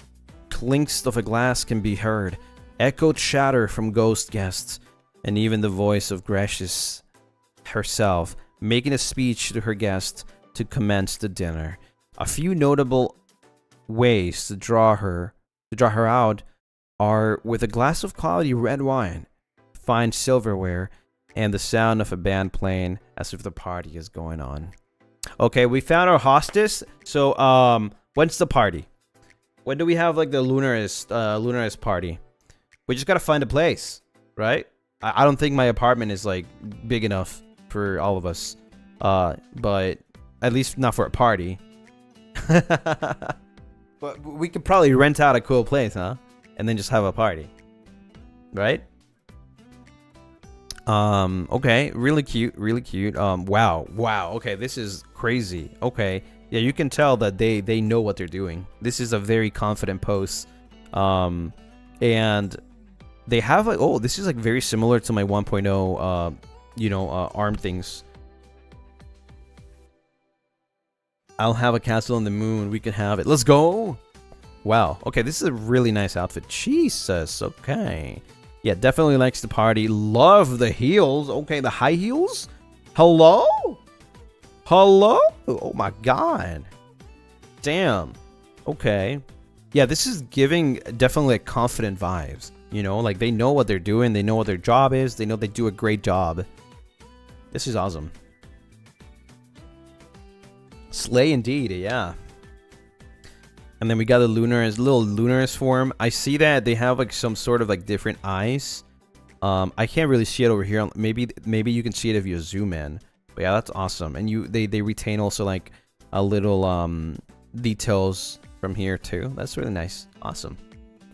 Clinks of a glass can be heard, echoed chatter from ghost guests, and even the voice of Gracious herself making a speech to her guests to commence the dinner. A few notable ways to draw her out are with a glass of quality red wine, fine silverware, and the sound of a band playing as if the party is going on. Okay, we found our hostess. So, when's the party? When do we have like the Lunarist party? We just gotta find a place, right? I don't think my apartment is like big enough for all of us. But at least not for a party. But we could probably rent out a cool place, huh? And then just have a party. Right? Okay, really cute, really cute. Wow. Okay, this is crazy. Okay, Yeah, you can tell that they know what they're doing. This is a very confident pose. And they have like, oh, this is like very similar to my 1.0 arm things. I'll have a castle on the moon. We can have it. Let's go. Wow. Okay, this is a really nice outfit. Jesus. Okay. Yeah, definitely likes the party. Love the heels. Okay, the high heels. Hello? Hello? Oh my god. Damn. Okay. Yeah, this is giving definitely like confident vibes. You know, like they know what they're doing. They know what their job is. They know they do a great job. This is awesome. Slay indeed, yeah. And then we got the Lunaris, little Lunaris form. I see that they have like some sort of like different eyes. I can't really see it over here. Maybe you can see it if you zoom in. But yeah, that's awesome. And they retain also like a little details from here too. That's really nice. Awesome.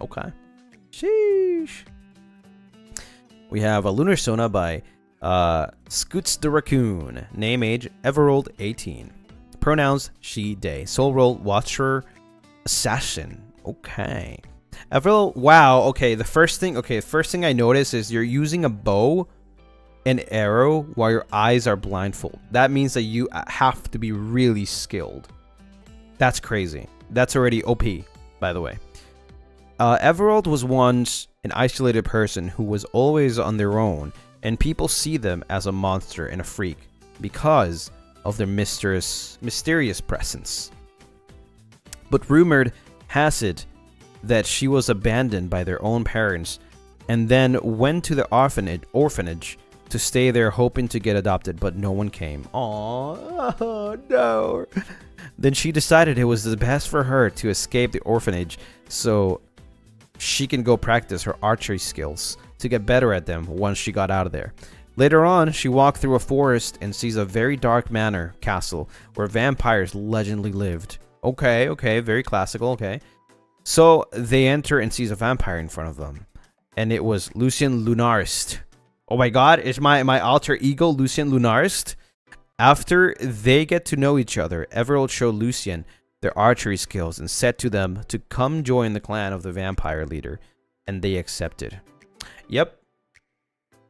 Okay. Sheesh. We have a Lunar Sona by Scoots the Raccoon. Name, age, Everold, 18. Pronouns, she, they. Soul role, watcher, assassin. Okay. Everold, wow. Okay, the first thing I notice is you're using a bow and arrow while your eyes are blindfold. That means that you have to be really skilled. That's crazy. That's already OP, by the way. Everold was once an isolated person who was always on their own, and people see them as a monster and a freak because of their mysterious presence. But rumored has it that she was abandoned by their own parents and then went to the orphanage to stay there hoping to get adopted, but no one came. Oh no. Then she decided it was the best for her to escape the orphanage so she can go practice her archery skills to get better at them once she got out of there. Later on, she walked through a forest and sees a very dark manor castle where vampires legendly lived. Okay, very classical, okay. So they enter and sees a vampire in front of them. And it was Lucien Lunarist. Oh my god, it's my alter ego, Lucien Lunarist. After they get to know each other, Everold showed Lucien their archery skills and said to them to come join the clan of the vampire leader. And they accepted.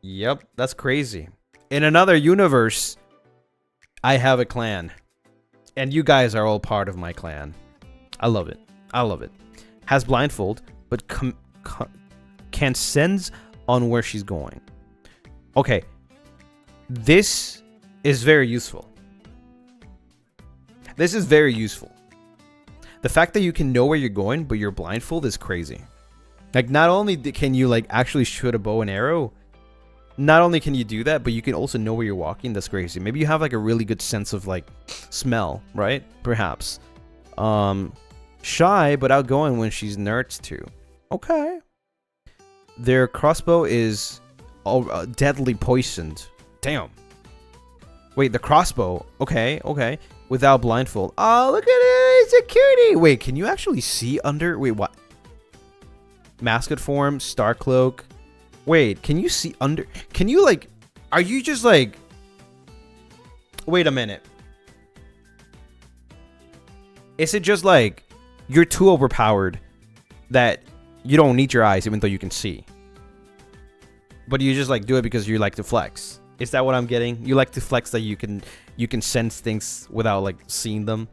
Yep, that's crazy. In another universe, I have a clan. And you guys are all part of my clan. I love it. Has blindfold, but can sense on where she's going. Okay. This is very useful. The fact that you can know where you're going, but you're blindfold is crazy. Like, not only can you, like, actually shoot a bow and arrow, not only can you do that, but you can also know where you're walking. That's crazy. Maybe you have, like, a really good sense of, like, smell, right? Perhaps. Shy, but outgoing when she's nerds, too. Okay. Their crossbow is deadly poisoned. Damn. Wait, the crossbow. Okay. Without blindfold. Oh, look at it. It's a cutie. Wait, can you actually see under? Wait, what? Mascot form, star cloak. Wait, can you see under? Can you, like, are you just like, wait a minute. Is it just like you're too overpowered that you don't need your eyes even though you can see? But you just like do it because you like to flex. Is that what I'm getting? You like to flex that you can sense things without like seeing them.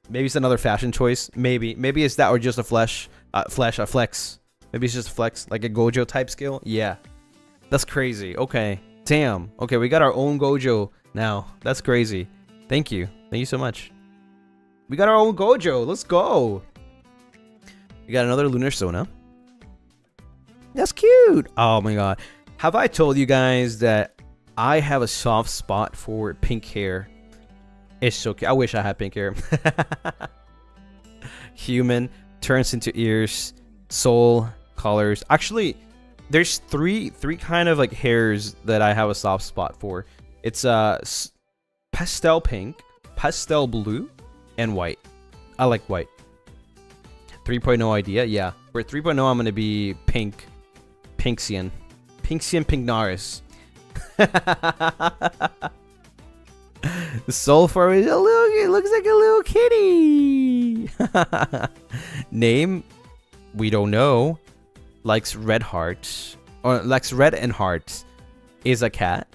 Maybe it's another fashion choice. Maybe it's that, or just a flex. Maybe it's just a flex, like a Gojo type skill. Yeah, that's crazy. Okay, damn. Okay, we got our own Gojo now. That's crazy. Thank you so much. We got our own Gojo. Let's go. We got another Lunar Sona. That's cute. Oh my god. Have I told you guys that I have a soft spot for pink hair? It's so cute. I wish I had pink hair. Human turns into ears, soul, colors. Actually, there's three kind of like hairs that I have a soft spot for. It's pastel pink, pastel blue, and white. I like white. 3.0 idea, yeah. For 3.0, I'm gonna be pink, Pinxian, Pignaris. The soul form is a little. It looks like a little kitty. Name, we don't know. Likes red hearts, or likes red and hearts. Is a cat.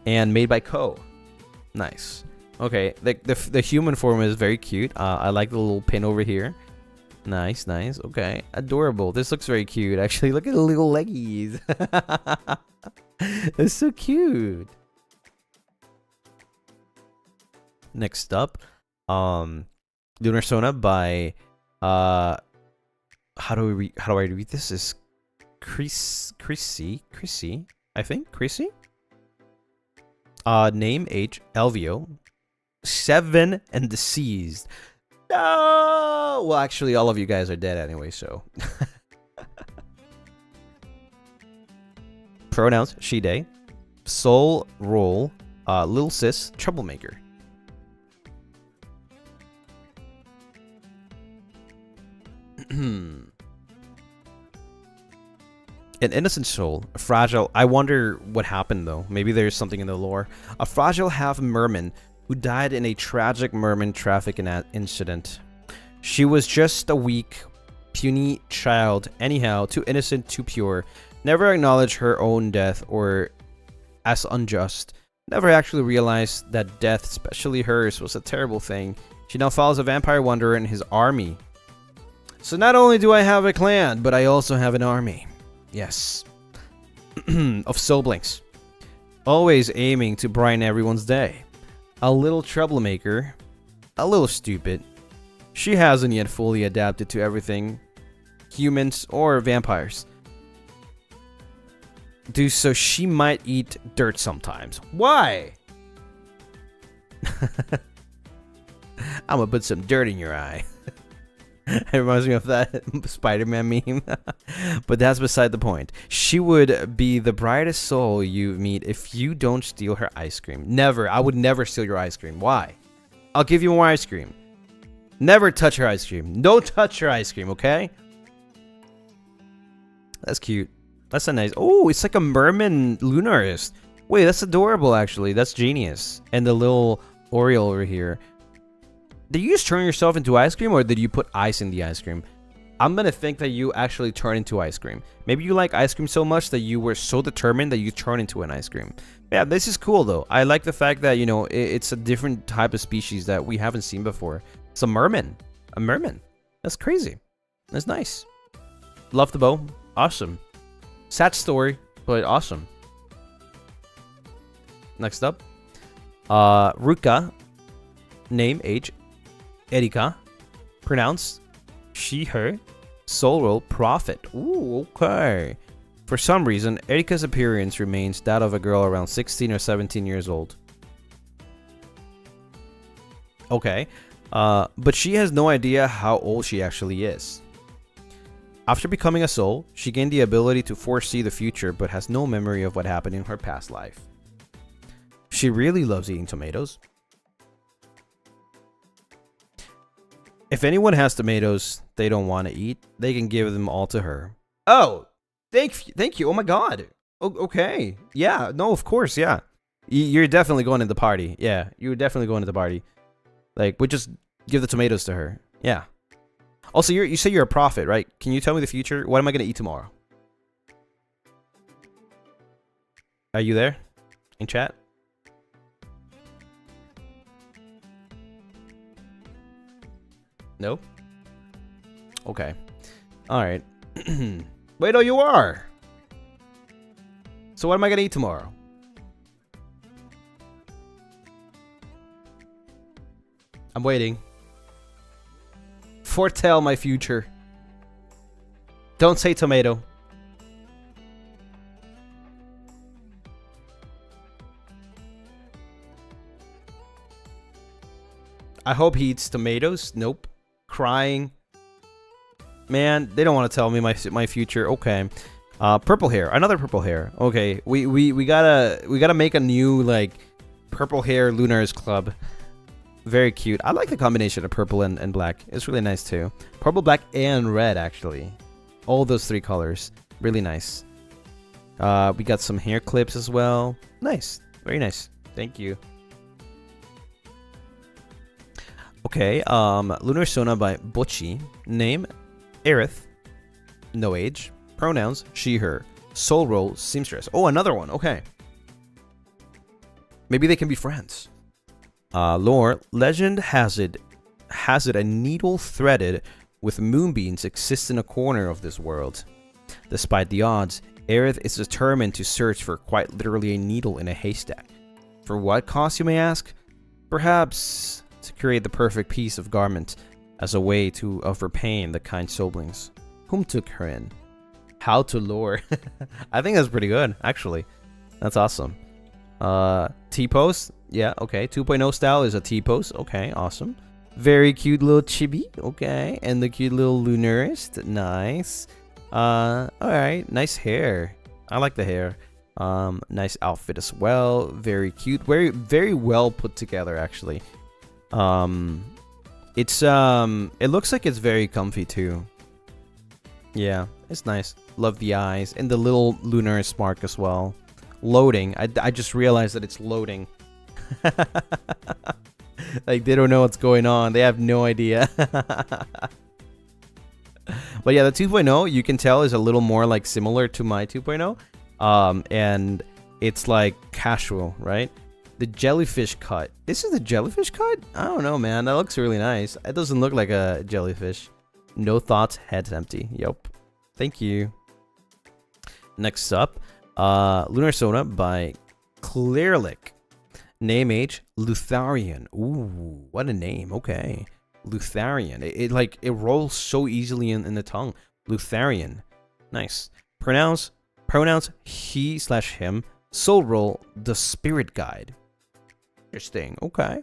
And made by Co. Nice. Okay, the human form is very cute. I like the little pin over here. Nice, nice. Okay, adorable. This looks very cute. Actually, look at the little leggies. It's so cute. Next up, Lunar Sona by how do I read this? Is Chrissy, I think Chrissy. Name, age, LVO, 7 and deceased. No. Well, actually, all of you guys are dead anyway, so. Pronouns, she, they. Soul role, little sis, troublemaker. An innocent soul, a fragile. I wonder what happened though. Maybe there's something in the lore. A fragile half merman who died in a tragic merman traffic incident. She was just a weak, puny child, anyhow, too innocent, too pure. Never acknowledged her own death or as unjust. Never actually realized that death, especially hers, was a terrible thing. She now follows a vampire wanderer and his army. So not only do I have a clan, but I also have an army. Yes. Of soulblinks. Always aiming to brighten everyone's day. A little troublemaker. A little stupid. She hasn't yet fully adapted to everything. Humans or vampires. So she might eat dirt sometimes. Why? I'm gonna put some dirt in your eye. It reminds me of that Spider-Man meme. But that's beside the point. She would be the brightest soul you meet if you don't steal her ice cream. Never. I would never steal your ice cream. Why? I'll give you more ice cream. Never touch her ice cream. Don't touch her ice cream, okay? That's cute. That's a nice... Oh, it's like a merman Lunarist. Wait, that's adorable, actually. That's genius. And the little Oriole over here. Did you just turn yourself into ice cream, or did you put ice in the ice cream? I'm gonna think that you actually turn into ice cream. Maybe you like ice cream so much that you were so determined that you turn into an ice cream. Yeah, this is cool, though. I like the fact that, you know, it's a different type of species that we haven't seen before. It's a merman. A merman. That's crazy. That's nice. Love the bow. Awesome. Sad story, but awesome. Next up. Ruka. Name, age, Erika. Pronounce she, her. Soul role, prophet. Ooh, okay. For some reason, Erika's appearance remains that of a girl around 16 or 17 years old. Okay. But she has no idea how old she actually is. After becoming a soul, she gained the ability to foresee the future, but has no memory of what happened in her past life. She really loves eating tomatoes. If anyone has tomatoes they don't want to eat, they can give them all to her. Oh, thank you. Oh my god. Okay. Yeah, no, of course, yeah. You're definitely going to the party. Yeah, you're definitely going to the party. Like, we just give the tomatoes to her. Yeah. Also, you say you're a prophet, right? Can you tell me the future? What am I going to eat tomorrow? Are you there? In chat? No? Okay. Alright. Wait, no, you are! So what am I going to eat tomorrow? I'm waiting. Foretell my future. Don't say tomato. I hope he eats tomatoes. Nope. Crying. Man, they don't want to tell me my future. Okay. Purple hair. Another purple hair. Okay. We gotta make a new, like, purple hair Lunaris club. Very cute. I like the combination of purple and black. It's really nice too. Purple, black, and red, actually. All those three colors. Really nice. We got some hair clips as well. Nice. Very nice. Thank you. Okay, Lunar Sona by Butchie. Name, Aerith. No age. Pronouns, she, her. Soul role, seamstress. Oh, another one. Okay. Maybe they can be friends. Lore, legend has it a needle threaded with moonbeams exists in a corner of this world. Despite the odds, Aerith is determined to search for quite literally a needle in a haystack. For what cause, you may ask? Perhaps to create the perfect piece of garment as a way of repaying the kind soulblings whom took her in. How to lure. I think that's pretty good, actually. That's awesome. T-pose. Yeah, okay. 2.0 style is a T-pose. Okay, awesome. Very cute little chibi. Okay. And the cute little Lunarist. Nice. Alright. Nice hair. I like the hair. Nice outfit as well. Very cute. Very, very well put together, actually. It looks like it's very comfy, too. Yeah, it's nice. Love the eyes. And the little Lunaris mark as well. Loading. I just realized that it's loading. Like, they don't know what's going on. They have no idea. But yeah, the 2.0, you can tell, is a little more, like, similar to my 2.0. And it's, like, casual, right? The jellyfish cut. This is the jellyfish cut? I don't know, man. That looks really nice. It doesn't look like a jellyfish. No thoughts, head's empty. Yep. Thank you. Next up, Lunar Sona by Clearlick. Name age, Lutharian. Ooh, what a name. Okay. Lutharian. It rolls so easily in the tongue. Lutharian. Nice. Pronouns he/him. Soul role, the spirit guide. Interesting. Okay.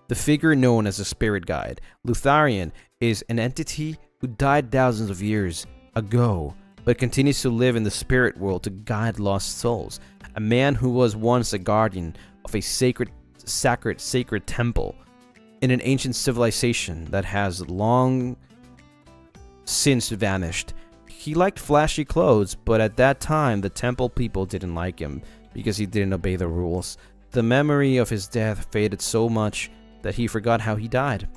The figure known as the spirit guide, Lutharian, is an entity who died thousands of years ago, but continues to live in the spirit world to guide lost souls. A man who was once a guardian of a sacred temple in an ancient civilization that has long since vanished. He liked flashy clothes, but at that time the temple people didn't like him because he didn't obey the rules. The memory of his death faded so much that he forgot how he died.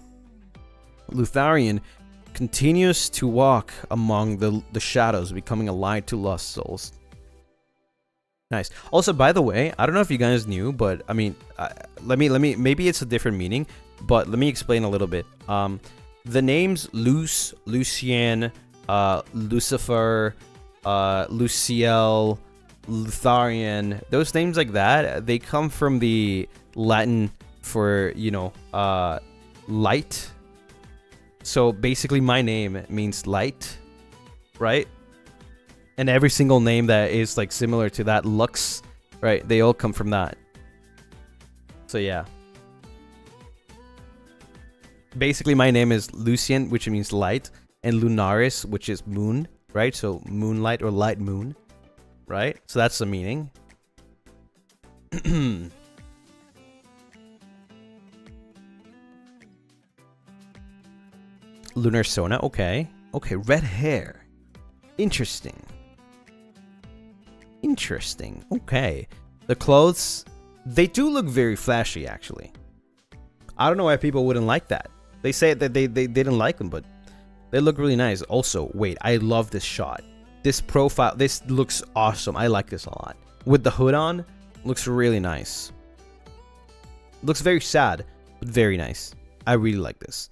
Lutharian continues to walk among the shadows, becoming a light to lost souls. Nice. Also, by the way, I don't know if you guys knew, but I mean, let me. Maybe it's a different meaning, but let me explain a little bit. The names Lucien, Lucifer, Luciel, Lutharian, those names like that, they come from the Latin for, light. So basically my name means light, right? And every single name that is like similar to that, Lux, right? They all come from that. So yeah. Basically my name is Lucien, which means light, and Lunaris, which is moon, right? So moonlight or light moon, right? So that's the meaning. Lunar Sona, okay. Okay, red hair. Interesting. Interesting. Okay. The clothes, they do look very flashy, actually. I don't know why people wouldn't like that. They say that they didn't like them, but they look really nice. Also, wait, I love this shot. This profile, this looks awesome. I like this a lot. With the hood on, looks really nice. Looks very sad, but very nice. I really like this.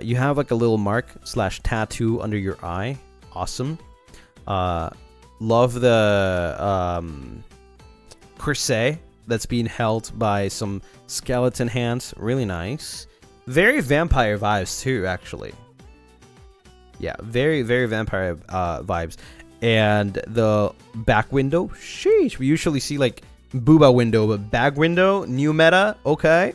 You have like a little mark / tattoo under your eye. Awesome. Love the corset that's being held by some skeleton hands. Really nice. Very vampire vibes too, actually. Yeah, very, very vampire vibes. And the back window, sheesh. We usually see like Boba window, but back window, new meta, okay.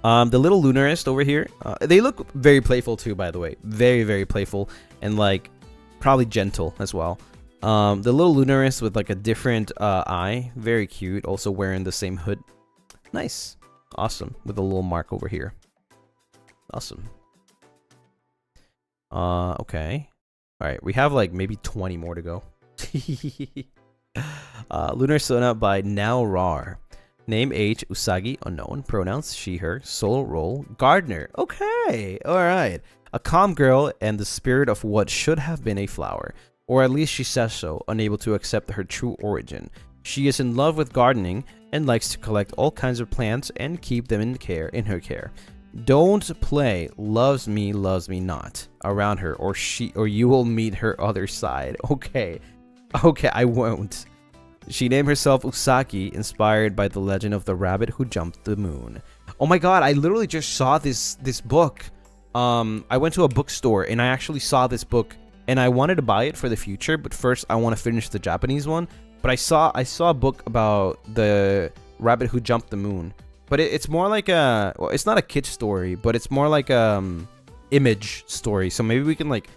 The little Lunarist over here, they look very playful too, by the way. Very, very playful and like probably gentle as well. The little Lunarist with like a different eye, very cute. Also wearing the same hood. Nice. Awesome. With a little mark over here. Awesome. Okay. All right, we have like maybe 20 more to go. Lunar Sona by Now Rar. Name, age, Usagi, unknown. Pronouns, she, her. Soul role, gardener. Okay, alright. A calm girl and the spirit of what should have been a flower. Or at least she says so, unable to accept her true origin. She is in love with gardening and likes to collect all kinds of plants and keep them in her care. Don't play loves me not around her, or you will meet her other side. Okay, I won't. She named herself Usagi, inspired by the legend of the rabbit who jumped the moon. Oh my god, I literally just saw this book. I went to a bookstore and I actually saw this book and I wanted to buy it for the future, but first I want to finish the Japanese one. But I saw a book about the rabbit who jumped the moon. But it's more like a, well, it's not a kid story, but it's more like image story. So maybe we can like,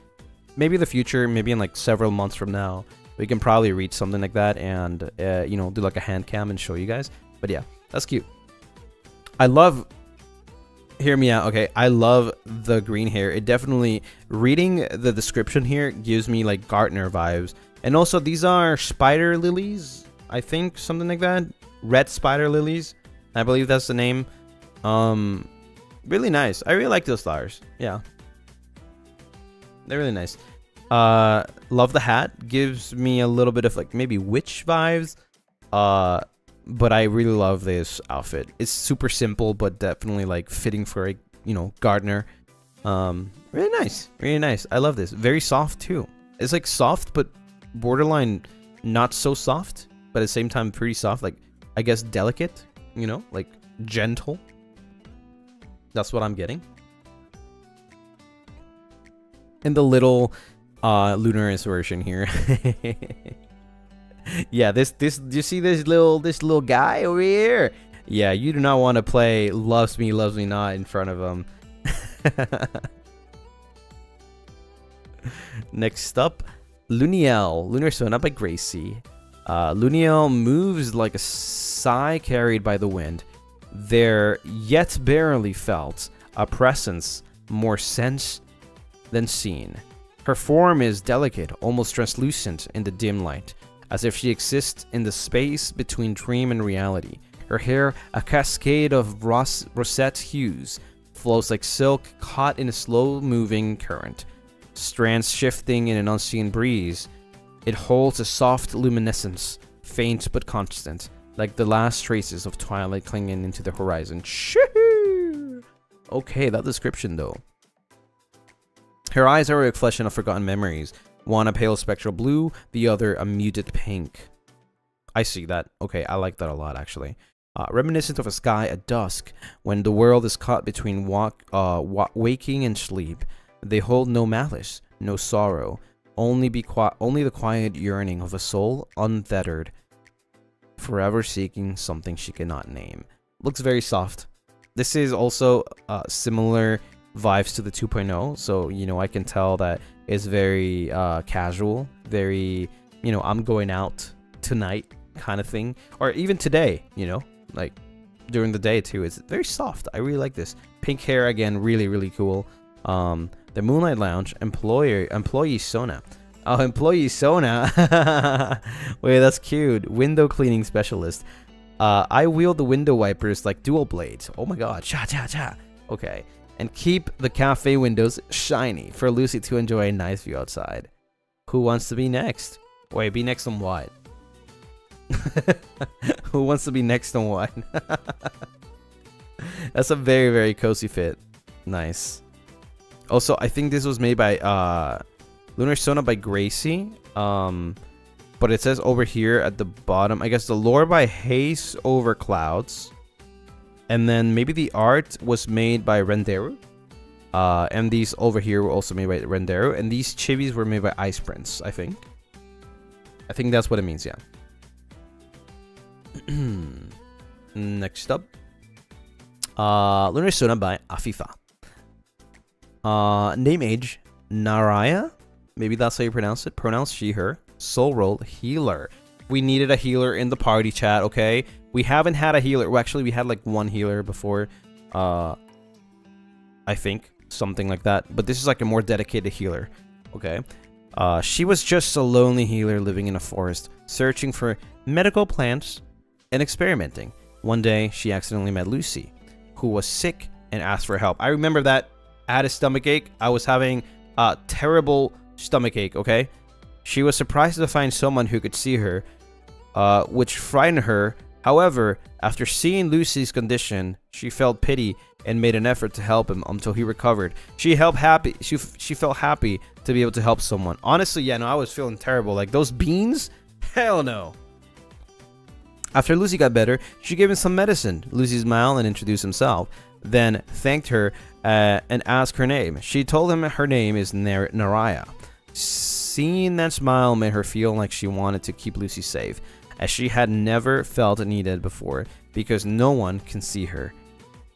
maybe in the future, maybe in like several months from now, we can probably read something like that and, you know, do like a hand cam and show you guys. But yeah, that's cute. I love, hear me out, okay? I love the green hair. It definitely, reading the description here gives me like gardener vibes. And also these are spider lilies, I think, something like that. Red spider lilies, I believe that's the name. Really nice. I really like those flowers. Yeah, they're really nice. Love the hat. Gives me a little bit of like maybe witch vibes. But I really love this outfit. It's super simple, but definitely like fitting for a, you know, gardener. Really nice. Really nice. I love this. Very soft too. It's like soft, but borderline not so soft, but at the same time pretty soft. Like, I guess delicate, you know, like gentle. That's what I'm getting. And the little Lunaris version here. Yeah, this do you see this little guy over here? Yeah, you do not want to play loves me not in front of him. Next up, Luniel, Lunar Sona by Gracie. Luniel moves like a sigh carried by the wind. There yet barely felt a presence more sensed than seen. Her form is delicate, almost translucent in the dim light, as if she exists in the space between dream and reality. Her hair, a cascade of rosette hues, flows like silk caught in a slow-moving current. Strands shifting in an unseen breeze. It holds a soft luminescence, faint but constant, like the last traces of twilight clinging into the horizon. Shoo! Okay, that description though. Her eyes are a reflection of forgotten memories. One a pale spectral blue, the other a muted pink. I see that. Okay, I like that a lot actually. Reminiscent of a sky at dusk, when the world is caught between waking and sleep. They hold no malice, no sorrow, only the quiet yearning of a soul unfettered, forever seeking something she cannot name. Looks very soft. This is also similar vibes to the 2.0, so you know I can tell that it's very casual, very, you know, I'm going out tonight kind of thing, or even today, you know, like during the day too. It's very soft. I really like this. Pink hair again, really cool. The Moonlight Lounge, employee Sona. Oh, employee Sona. Wait, that's cute. Window cleaning specialist. I wield the window wipers like dual blades. Oh my god. Cha cha cha. Okay. And keep the cafe windows shiny for Lucy to enjoy a nice view outside. Who wants to be next? Wait, be next on what? Who wants to be next on what? That's a very cozy fit. Nice. Also, I think this was made by Lunar Sona by Gracie. But it says over here at the bottom, I guess the lore by Haze Over Clouds. And then maybe the art was made by Renderu. And these over here were also made by Renderu. And these chibis were made by Ice Prince, I think. I think that's what it means, yeah. Next up. Lunar Sona by Afifa. Name, age, Naraya. Maybe that's how you pronounce it. Pronouns, she, her. Soul role, healer. We needed a healer in the party chat, okay? We haven't had a healer. Well, actually, we had like one healer before. I think. Something like that. But this is like a more dedicated healer, okay? She was just a lonely healer living in a forest, searching for medical plants and experimenting. One day, she accidentally met Lucy, who was sick and asked for help. I remember that. I had a stomach ache. I was having a terrible stomach ache, okay? She was surprised to find someone who could see her, which frightened her. However, after seeing Lucy's condition, she felt pity and made an effort to help him until he recovered. She felt happy to be able to help someone. Honestly, yeah, no, I was feeling terrible. Like, those beans? Hell no. After Lucy got better, she gave him some medicine. Lucy smiled and introduced himself, then thanked her and asked her name. She told him her name is Naraya. Seeing that smile made her feel like she wanted to keep Lucy safe, as she had never felt needed before because no one can see her.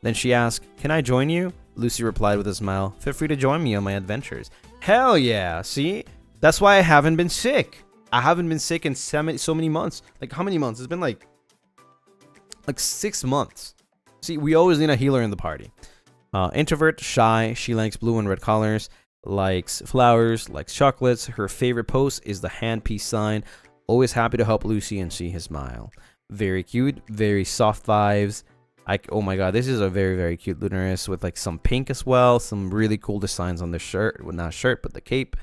Then she asked, "Can I join you?" Lucy replied with a smile, "Feel free to join me on my adventures." Hell yeah, see? That's why I haven't been sick. I haven't been sick in so many months. Like, how many months? It's been like 6 months. See, we always need a healer in the party. Introvert, shy, she likes blue and red colors, likes flowers, likes chocolates. Her favorite pose is the hand peace sign. Always happy to help Lucy and see his smile. Very cute, very soft vibes. Oh my god, this is a very, very cute Lunaris with like some pink as well. Some really cool designs on the shirt. Well, not shirt, but the cape.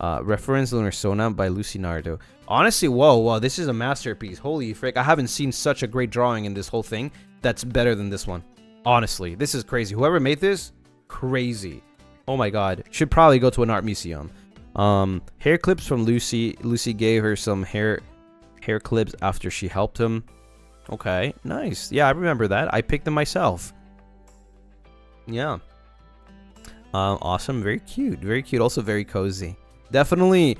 Reference Lunar Sona by Lucinardo. Honestly, whoa, this is a masterpiece. Holy frick, I haven't seen such a great drawing in this whole thing that's better than this one. Honestly, this is crazy. Whoever made this, crazy. Oh my god, should probably go to an art museum. Hair clips from Lucy. Lucy gave her some hair clips after she helped him. Okay, nice. Yeah, I remember that. I picked them myself. Yeah. Awesome. Very cute. Very cute. Also very cozy. Definitely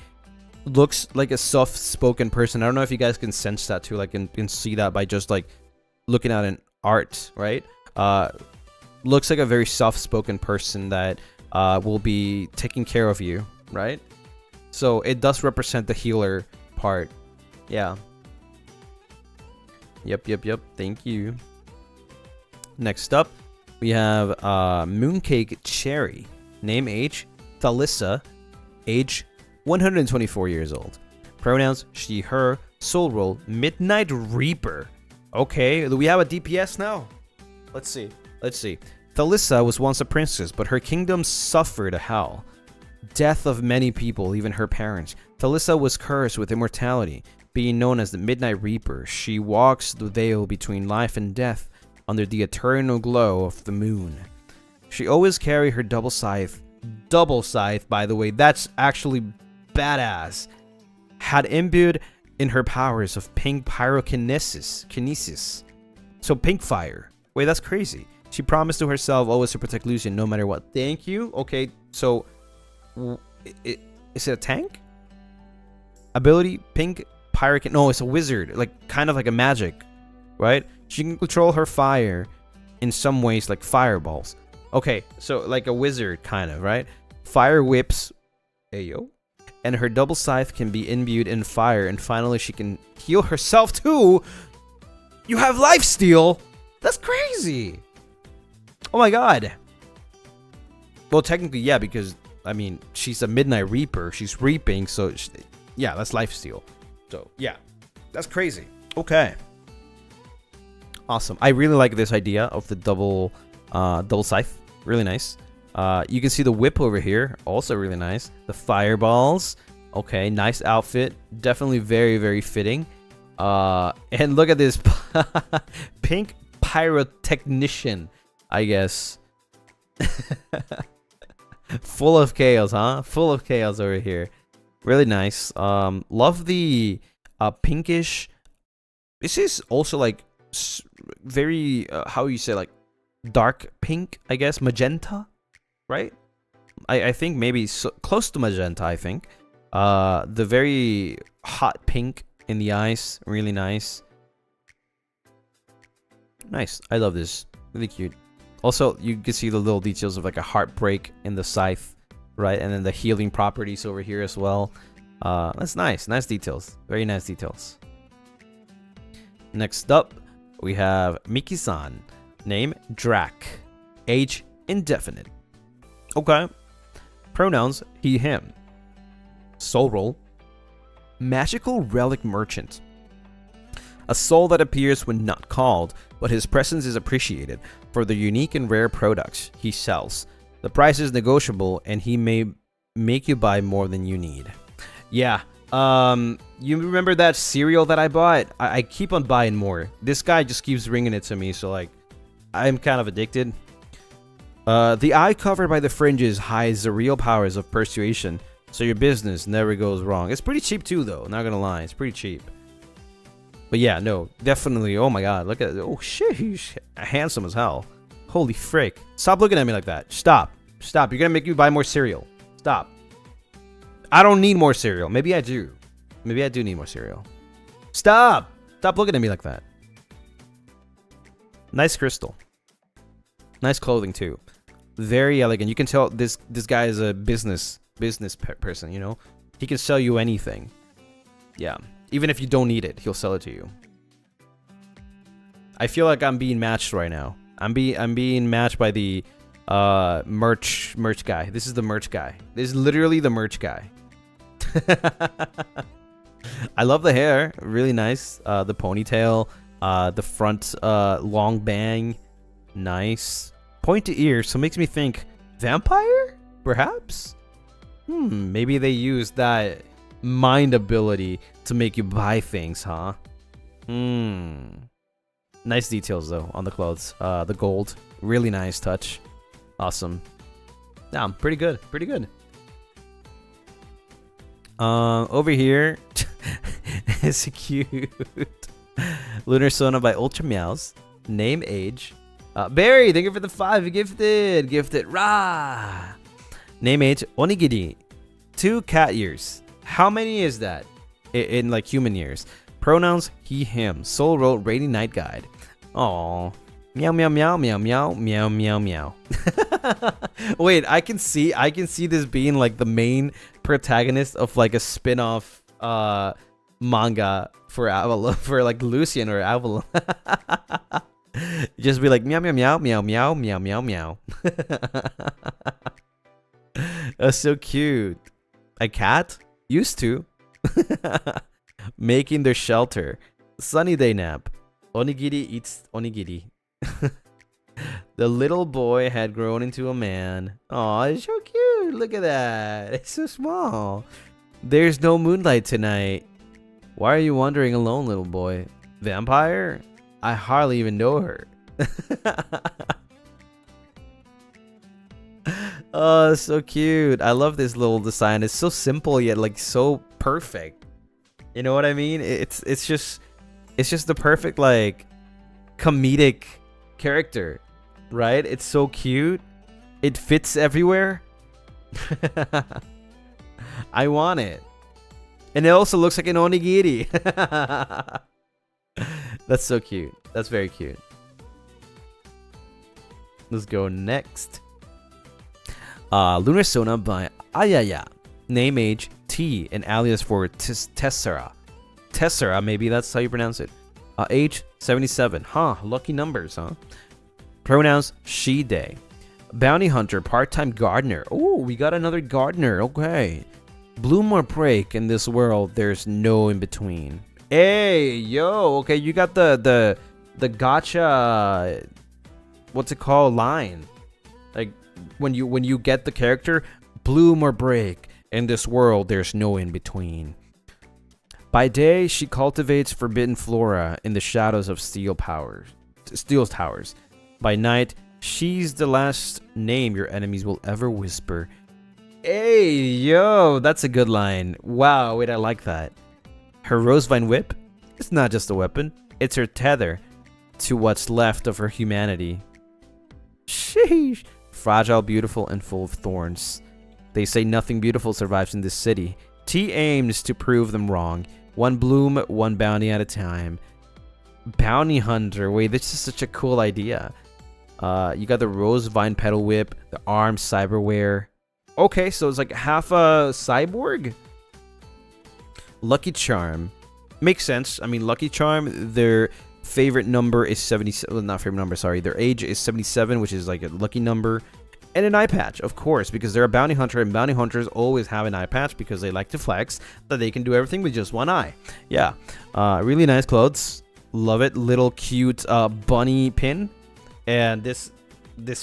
looks like a soft-spoken person. I don't know if you guys can sense that too, like, and see that by just like looking at an art, right? Looks like a very soft-spoken person that will be taking care of you, right? So it does represent the healer part. Yeah. Yep. Thank you. Next up, we have Mooncake Cherry. Name age, Thalissa. Age, 124 years old. Pronouns, she, her. Soul role, Midnight Reaper. Okay, do we have a DPS now? Let's see. Thalissa was once a princess, but her kingdom suffered a hell. Death of many people, even her parents. Thalissa was cursed with immortality, being known as the Midnight Reaper. She walks the veil between life and death under the eternal glow of the moon. She always carried her double scythe, by the way, that's actually badass, had imbued in her powers of pink pyrokinesis. So pink fire. Wait, that's crazy. She promised to herself always to protect Lucien no matter what. Thank you. Okay, so is it a tank? Ability, pink pyrokin. No, it's a wizard, like kind of like a magic, right? She can control her fire in some ways, like fireballs. Okay, so like a wizard, kind of, right? Fire whips, ayo, and her double scythe can be imbued in fire, and finally she can heal herself too. You have lifesteal? That's crazy. Oh my god. Well, technically, yeah, because I mean, she's a Midnight Reaper. She's reaping, so yeah, that's lifesteal. So yeah, that's crazy. Okay. Awesome. I really like this idea of the double scythe. Really nice. You can see the whip over here. Also really nice. The fireballs. Okay, nice outfit. Definitely very, very fitting. And look at this pink pyrotechnician, I guess. Full of chaos, huh? Full of chaos over here. Really nice. Love the pinkish. This is also like very how you say, like dark pink, I guess, magenta, right? I think maybe close to magenta. I think the very hot pink in the eyes, really nice. I love this. Really cute. Also, you can see the little details of like a heartbreak in the scythe, right? And then the healing properties over here as well. That's nice. Nice details. Very nice details. Next up, we have Miki-san. Name, Drac. Age, indefinite. Okay. Pronouns, he, him. Soul role, magical relic merchant. A soul that appears when not called, but his presence is appreciated for the unique and rare products he sells. The price is negotiable, and he may make you buy more than you need. Yeah. You remember that cereal that I bought? I keep on buying more. This guy just keeps bringing it to me, so like, I'm kind of addicted. The eye covered by the fringes hides the real powers of persuasion, so your business never goes wrong. It's pretty cheap too, though. Not gonna lie, it's pretty cheap. But yeah, no, definitely. Oh my god, look at it. Oh shit, he's handsome as hell. Holy frick! Stop looking at me like that. Stop. Stop. You're gonna make me buy more cereal. Stop. I don't need more cereal. Maybe I do. Maybe I do need more cereal. Stop. Stop looking at me like that. Nice crystal. Nice clothing too. Very elegant. You can tell this guy is a business person, you know? He can sell you anything. Yeah. Even if you don't need it, he'll sell it to you. I feel like I'm being matched right now. I'm being matched by the merch guy. This is the merch guy. This is literally the merch guy. I love the hair. Really nice. The ponytail. The front long bang. Nice. Pointy ears. So it makes me think vampire? Perhaps? Maybe they use that mind ability to make you buy things, huh? Nice details though on the clothes. The gold. Really nice touch. Awesome. Yeah, pretty good. Pretty good. Over here, it's cute. Lunar Sona by Ultra Meows. Name, age. Barry, thank you for the 5. Gifted. Gifted. Rah. Name, age. Onigiri. 2 cat years. How many is that in like human years? Pronouns, he, him. Soul wrote Rainy Night Guide. Aww. Meow meow meow meow meow meow meow meow. Wait, I can see this being like the main protagonist of like a spin-off manga for Avallum, for like Lucien or Avallum. Just be like meow meow meow meow meow meow meow meow. That's so cute. A cat? Used to. Making their shelter. Sunny day nap. Onigiri eats onigiri. The little boy had grown into a man. Aw, it's so cute. Look at that. It's so small. There's no moonlight tonight. Why are you wandering alone, little boy? Vampire? I hardly even know her. Oh, so cute. I love this little design. It's so simple yet like so perfect. You know what I mean? It's just the perfect like comedic character, right? It's so cute. It fits everywhere. I want it. And it also looks like an onigiri. That's so cute. That's very cute. Let's go next. Lunar Sona by Ayaya. Name, age, T, an alias for Tessera. Tessera, maybe that's how you pronounce it. Age, 77. Huh, lucky numbers, huh? Pronouns, she, they. Bounty hunter, part-time gardener. Oh, we got another gardener. Okay. Bloom or break, in this world, there's no in-between. Hey, yo, okay, you got the gotcha, what's it called, line. Like, when you get the character, bloom or break, in this world, there's no in-between. By day, she cultivates forbidden flora in the shadows of steel towers. By night, she's the last name your enemies will ever whisper. Hey, yo, that's a good line. Wow, wait, I like that. Her rosevine whip? It's not just a weapon. It's her tether to what's left of her humanity. Sheesh. Fragile, beautiful, and full of thorns. They say nothing beautiful survives in this city. T aims to prove them wrong. One bloom, one bounty at a time. Bounty hunter. Wait, this is such a cool idea. You got the rose vine petal whip, the arm cyberware. Okay, so it's like half a cyborg. Lucky charm. Makes sense. I mean, Lucky Charm, their favorite number is 77. Well, not favorite number, sorry. Their age is 77, which is like a lucky number. And an eye patch, of course, because they're a bounty hunter, and bounty hunters always have an eye patch because they like to flex that they can do everything with just one eye. Yeah, really nice clothes. Love it. Little cute bunny pin. And this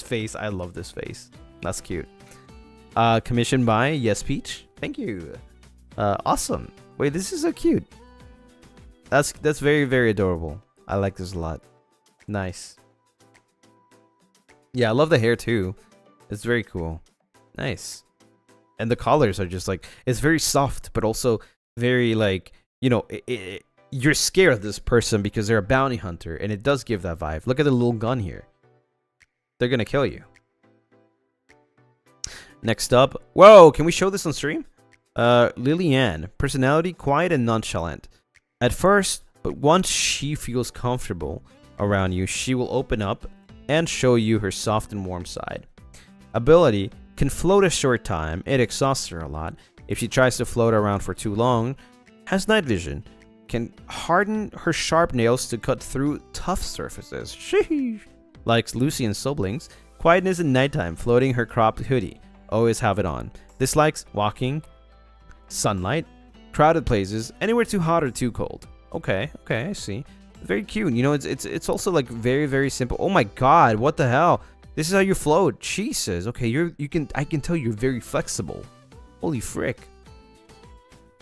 face, I love this face. That's cute. Commissioned by Yes Peach. Thank you. Awesome. Wait, this is so cute. That's very, very adorable. I like this a lot. Nice. Yeah, I love the hair too. It's very cool. Nice. And the collars are just like, it's very soft, but also very like, you know, you're scared of this person because they're a bounty hunter, and it does give that vibe. Look at the little gun here. They're gonna kill you. Next up, whoa, can we show this on stream? Lillian, personality quiet and nonchalant. At first, but once she feels comfortable around you, she will open up and show you her soft and warm side. Ability, can float a short time, it exhausts her a lot. If she tries to float around for too long, has night vision, can harden her sharp nails to cut through tough surfaces. Sheesh. Likes Lucien's siblings, quietness in nighttime, floating her cropped hoodie, always have it on. Dislikes walking, sunlight, crowded places, anywhere too hot or too cold. Okay, I see. Very cute. You know, it's also like very, very simple. Oh my god, what the hell? This is how you float. Jesus. Okay, I can tell you're very flexible. Holy frick.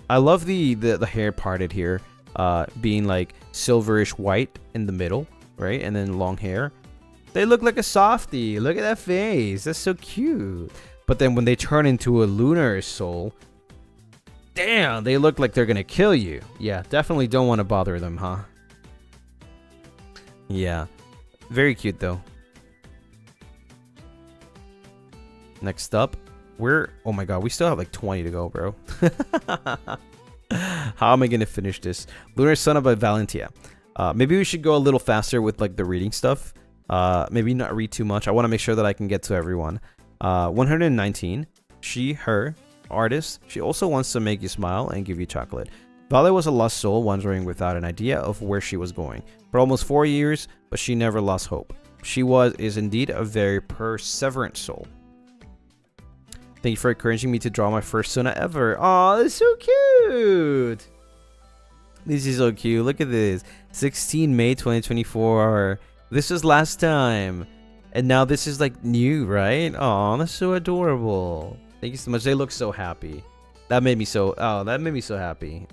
I love the hair parted here, being like silverish white in the middle, right? And then long hair. They look like a softie. Look at that face. That's so cute. But then when they turn into a lunar soul, damn, they look like they're gonna kill you. Yeah, definitely don't want to bother them, huh? Yeah, very cute though. Next up, oh my god, we still have like 20 to go, bro. How am I gonna finish this? Lunar Sona by Valentia. Maybe we should go a little faster with like the reading stuff. Maybe not read too much. I want to make sure that I can get to everyone. 119. She, her, artist. She also wants to make you smile and give you chocolate. Vale was a lost soul wandering without an idea of where she was going. For almost 4 years, but she never lost hope. She is indeed a very perseverant soul. Thank you for encouraging me to draw my first Sona ever. Oh, that's so cute. This is so cute. Look at this. 16 May 2024. This was last time. And now this is like new, right? Oh, that's so adorable. Thank you so much. They look so happy. That made me so happy.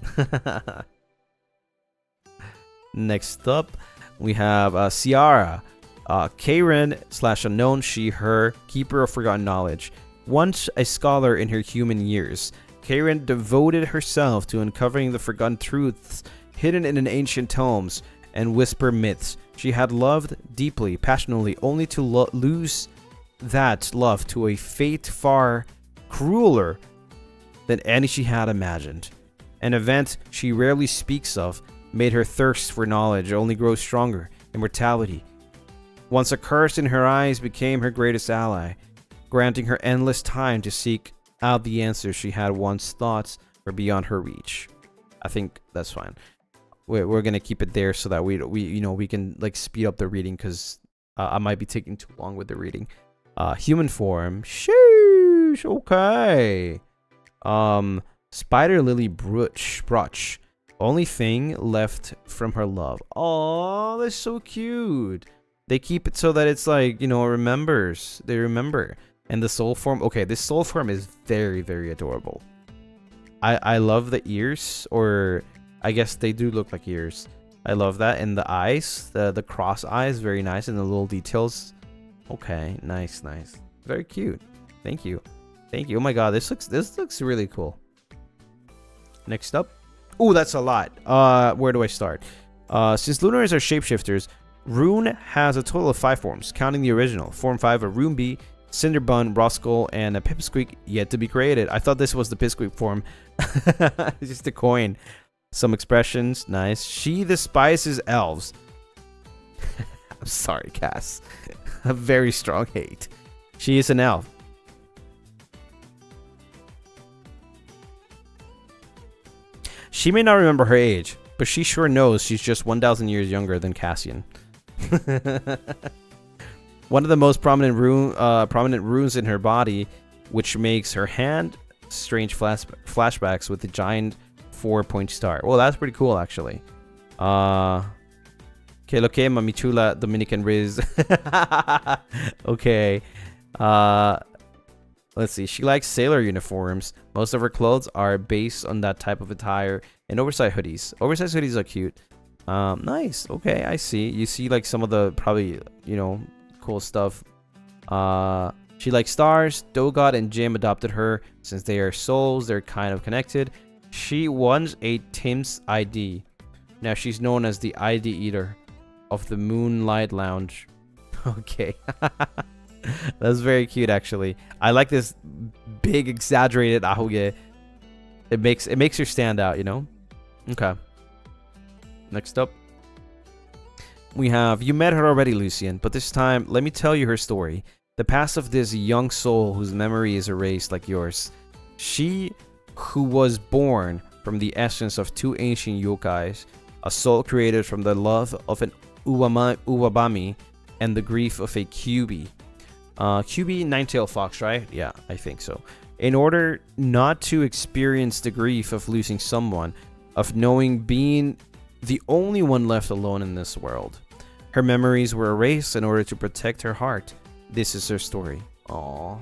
Next up, we have Ciara. Karen / unknown, she, her, keeper of forgotten knowledge. Once a scholar in her human years, Karen devoted herself to uncovering the forgotten truths hidden in ancient tomes and whisper myths. She had loved deeply, passionately, only to lose that love to a fate far crueler than any she had imagined. An event she rarely speaks of made her thirst for knowledge only grow stronger. Immortality, once a curse in her eyes, became her greatest ally, granting her endless time to seek out the answers she had once thought were beyond her reach. I think that's fine. We're gonna keep it there so that we can like speed up the reading, because I might be taking too long with the reading. Human form. Sheesh. Okay. Spider Lily Brooch. Only thing left from her love. Oh, that's so cute. They keep it so that it's like, it remembers. They remember. And the soul form. Okay, this soul form is very, very adorable. I love the ears, or I guess they do look like ears. I love that. And the eyes, the cross eyes, very nice. And the little details. Okay, nice. Very cute. Thank you. Oh my god, this looks really cool. Next up. Oh, that's a lot. Where do I start? Since Lunaris are shapeshifters, Rune has a total of 5 forms, counting the original. Form 5 are Rune Bee, Cinderbun, Roscoe, and a Pipsqueak yet to be created. I thought this was the Pipsqueak form. It's just a coin. Some expressions. Nice. She despises elves. I'm sorry, Cass. A very strong hate. She is an elf. She may not remember her age, but she sure knows she's just 1,000 years younger than Cassian. One of the most prominent runes in her body, which makes her hand strange flashbacks with the giant 4-point star. Well, that's pretty cool, actually. Que lo que, mami chula, Dominican Riz. Okay. Let's see. She likes sailor uniforms. Most of her clothes are based on that type of attire and oversized hoodies. Oversized hoodies are cute. Nice. Okay, I see. You see like some of the probably, you know, cool stuff. She likes stars. Dogod and Jim adopted her. Since they are souls, they're kind of connected. She wants a Tim's ID. Now she's known as the ID Eater of the Moonlight Lounge. Okay. That's very cute, actually. I like this big, exaggerated ahoge. It makes her stand out, you know? Okay. Next up, we have, you met her already, Lucien, but this time, let me tell you her story. The past of this young soul whose memory is erased like yours. She who was born from the essence of two ancient yokais, a soul created from the love of an Uwabami and the grief of a Kyubi. Kyubi, nine-tailed fox, right? Yeah, I think so. In order not to experience the grief of losing someone, of knowing being the only one left alone in this world. Her memories were erased in order to protect her heart. This is her story. Aww.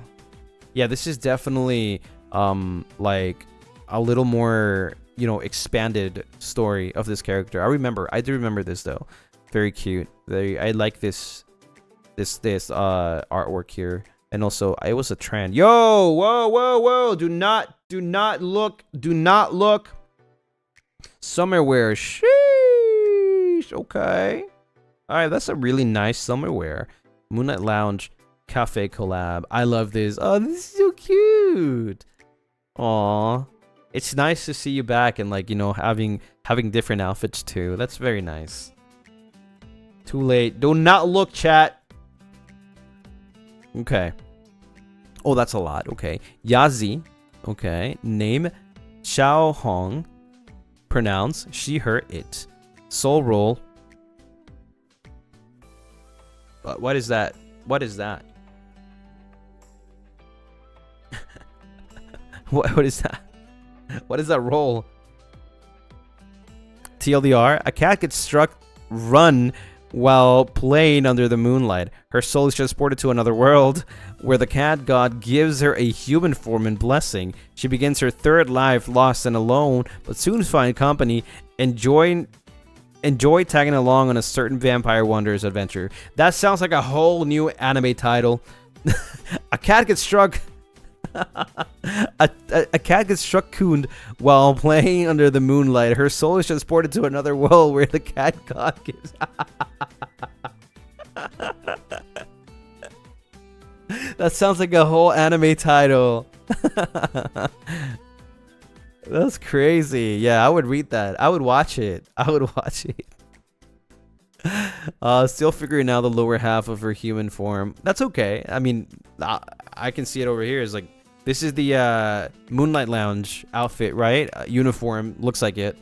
Yeah, this is definitely like a little more, you know, expanded story of this character. I do remember this though. Very cute. I like this artwork here. And also, I was a trend. Yo, whoa. Do not look. Summerwear. Sheesh. Okay. All right, that's a really nice summerwear. Moonlight Lounge Cafe collab. I love this. Oh, this is so cute. Aw. It's nice to see you back and, like, you know, having different outfits too. That's very nice. Too late. Do not look, chat. Okay. Oh, that's a lot. Okay. Yazi. Okay. Name Xiao Hong. Pronounce she, her, it. Soul roll. What is that? What is that? What is that? What is that roll? TLDR. A cat gets struck run while playing under the moonlight. Her soul is transported to another world where the cat god gives her a human form and blessing. She begins her third life lost and alone, but soon find company. Enjoy tagging along on a certain Vampire Wonders adventure. That sounds like a whole new anime title. A cat gets struck. A cat gets struck cooned while playing under the moonlight. Her soul is transported to another world where the cat god gives. That sounds like a whole anime title. That's crazy. Yeah, I would read that. I would watch it. Still figuring out the lower half of her human form. That's okay. I mean, I can see it over here. It's like, this is the Moonlight Lounge outfit, right? Uniform, looks like it.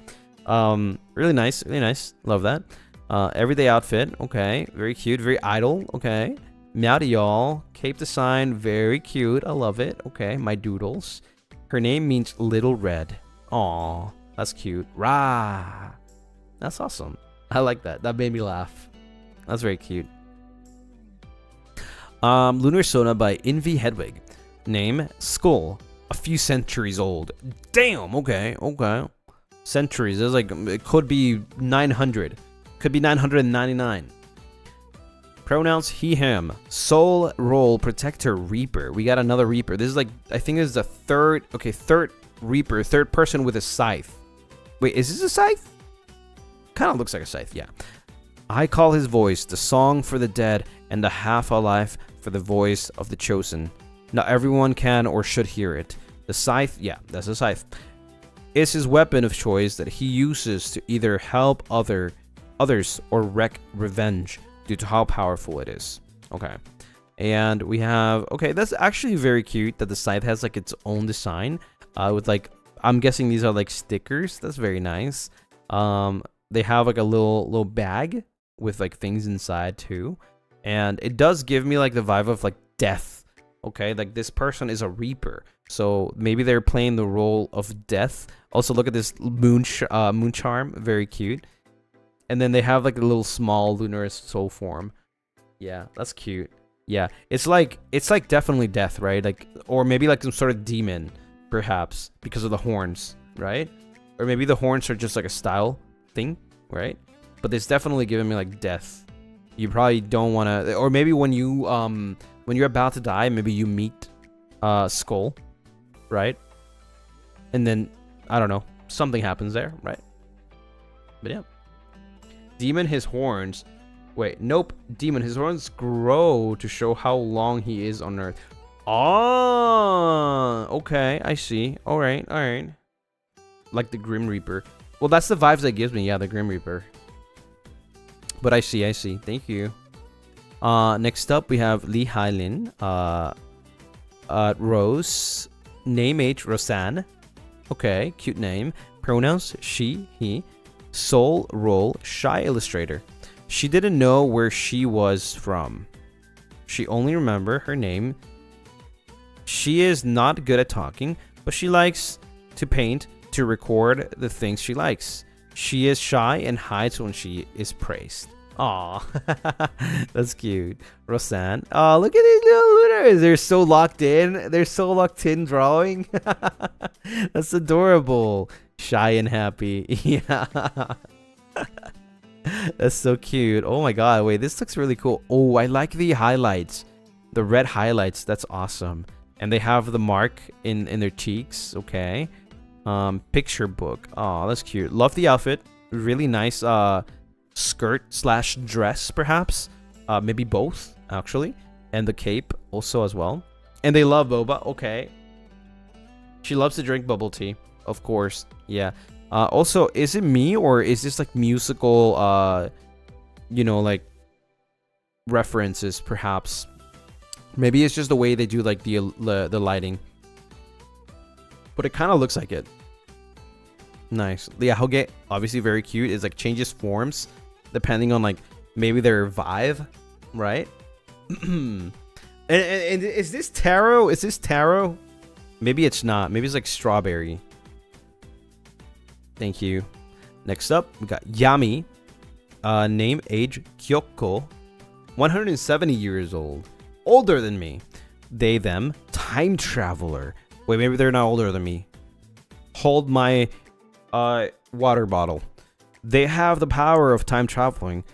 Really nice, really nice. Love that. Everyday outfit, okay. Very cute, very idle, okay. Meow to y'all. Cape design, very cute. I love it. Okay, my doodles. Her name means Little Red. Aw, that's cute. Rah. That's awesome. I like that. That made me laugh. That's very cute. Lunar Sona by Envy Hedwig. Name, Skull. A few centuries old. Damn, okay. Centuries. There's like, it could be 900. Could be 999. Pronouns, he, him. Soul roll, protector, reaper. We got another reaper. This is like, I think this is the third reaper, third person with a scythe. Wait, is this a scythe? Kind of looks like a scythe, yeah. I call his voice the song for the dead and the half alive for the voice of the chosen. Not everyone can or should hear it. The scythe, yeah, that's a scythe, is his weapon of choice that he uses to either help others or wreak revenge due to how powerful it is. Okay. And we have, okay, that's actually very cute that the scythe has like its own design. With like, I'm guessing these are like stickers. That's very nice. They have like a little bag with like things inside too. And it does give me like the vibe of like death. Okay, like this person is a reaper. So maybe they're playing the role of death. Also, look at this moon charm. Very cute. And then they have like a little small Lunarist soul form. Yeah, that's cute. Yeah, it's like definitely death, right? Like, or maybe like some sort of demon, perhaps, because of the horns, right? Or maybe the horns are just like a style thing, right? But it's definitely giving me like death. You probably don't want to, or maybe when you're about to die, maybe you meet Skull, right? And then I don't know, something happens there, right? But yeah, demon, his horns. Wait, nope. Demon, his horns grow to show how long he is on Earth. Oh, okay, I see. All right, all right. Like the Grim Reaper. Well, that's the vibes that gives me. Yeah, the Grim Reaper. But I see, I see. Thank you. Next up, we have Lee Hailin. Rose. Name age, Rosanne. Okay, cute name. Pronouns, she, he. Soul role, shy illustrator. She didn't know where she was from. She only remembered her name. She is not good at talking, but she likes to paint, to record the things she likes. She is shy and hides when she is praised. Aw, that's cute. Rosanne. Oh, look at these little Lunars. They're so locked in. They're so locked in drawing. That's adorable. Shy and happy. Yeah. That's so cute. Oh my god, wait, this looks really cool. Oh, I like the highlights. The red highlights, that's awesome. And they have the mark in their cheeks. Okay. Picture book. Oh, that's cute. Love the outfit. Really nice skirt slash dress, perhaps. Maybe both, actually. And the cape also as well. And they love boba. Okay. She loves to drink bubble tea. Of course. Yeah. Also, is it me or is this like musical, you know, like references, perhaps? Maybe it's just the way they do like the lighting. But it kind of looks like it. Nice. Yeah, Hoge, obviously very cute. It's like changes forms depending on like maybe their vibe, right? and is this taro? Is this taro? Maybe it's not. Maybe it's like strawberry. Thank you. Next up, we got Yami. Name, age, Kyoko. 170 years old. Older than me. They, them, time traveler. Wait, maybe they're not older than me. Hold my water bottle. They have the power of time traveling.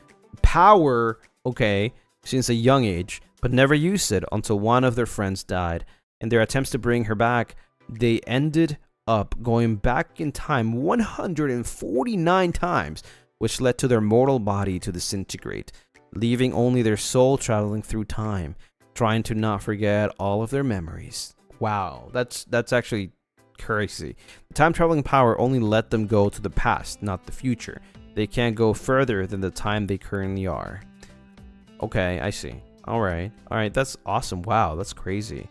Power, okay, since a young age, but never used it until one of their friends died. In their attempts to bring her back, they ended up going back in time 149 times, which led to their mortal body to disintegrate, leaving only their soul traveling through time, trying to not forget all of their memories. Wow, that's actually crazy. The time traveling power only let them go to the past, not the future. They can't go further than the time they currently are. Okay, I see. All right, that's awesome. Wow, that's crazy.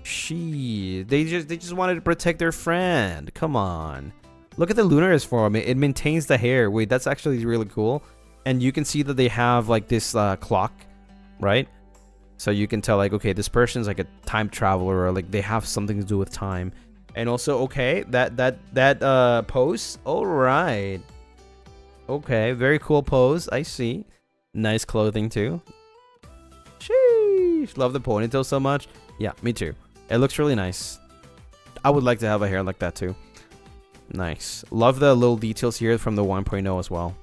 They just wanted to protect their friend. Come on. Look at the Lunaris form. It maintains the hair. Wait, that's actually really cool. And you can see that they have like this clock, right? So you can tell like, okay, this person's like a time traveler, or like they have something to do with time. And also, okay, that pose. All right. Okay, very cool pose. I see. Nice clothing too. Sheesh. Love the ponytail so much. Yeah, me too. It looks really nice. I would like to have a hair like that too. Nice. Love the little details here from the 1.0 as well.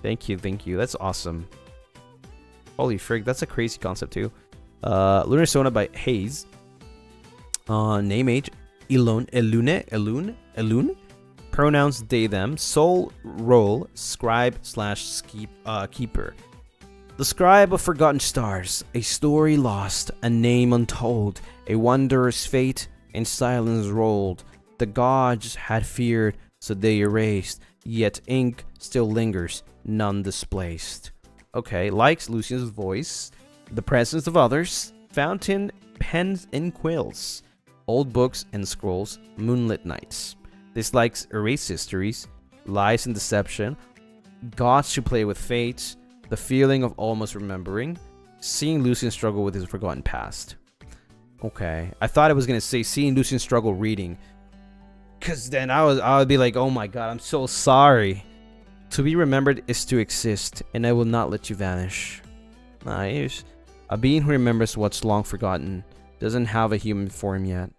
Thank you, thank you. That's awesome. Holy frig, that's a crazy concept too. Lunar Sona by Hayes. Name, age, Elune. Pronouns, they, them. Soul role, scribe slash keeper. The scribe of forgotten stars, a story lost, a name untold, a wondrous fate in silence rolled. The gods had feared, so they erased, yet ink still lingers, none displaced. Okay, likes Lucien's voice, the presence of others, fountain, pens and quills, old books and scrolls, moonlit nights. Dislikes erased histories, lies and deception, gods to play with fate, the feeling of almost remembering, seeing Lucien struggle with his forgotten past. Okay, I thought it was gonna say seeing Lucien struggle reading, cause then I would be like, oh my god, I'm so sorry. To be remembered is to exist, and I will not let you vanish. Nice. A being who remembers what's long forgotten. Doesn't have a human form yet.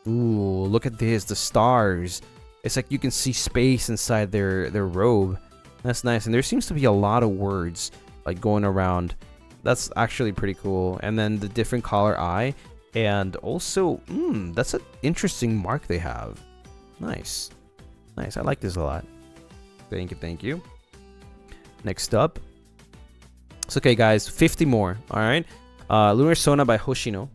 Ooh, look at this. The stars. It's like you can see space inside their robe. That's nice. And there seems to be a lot of words like going around. That's actually pretty cool. And then the different color eye. And also, that's an interesting mark they have. Nice. Nice. I like this a lot. Thank you. Thank you. Next up. It's okay, guys. 50 more. All right. Lunar Sona by Hoshino.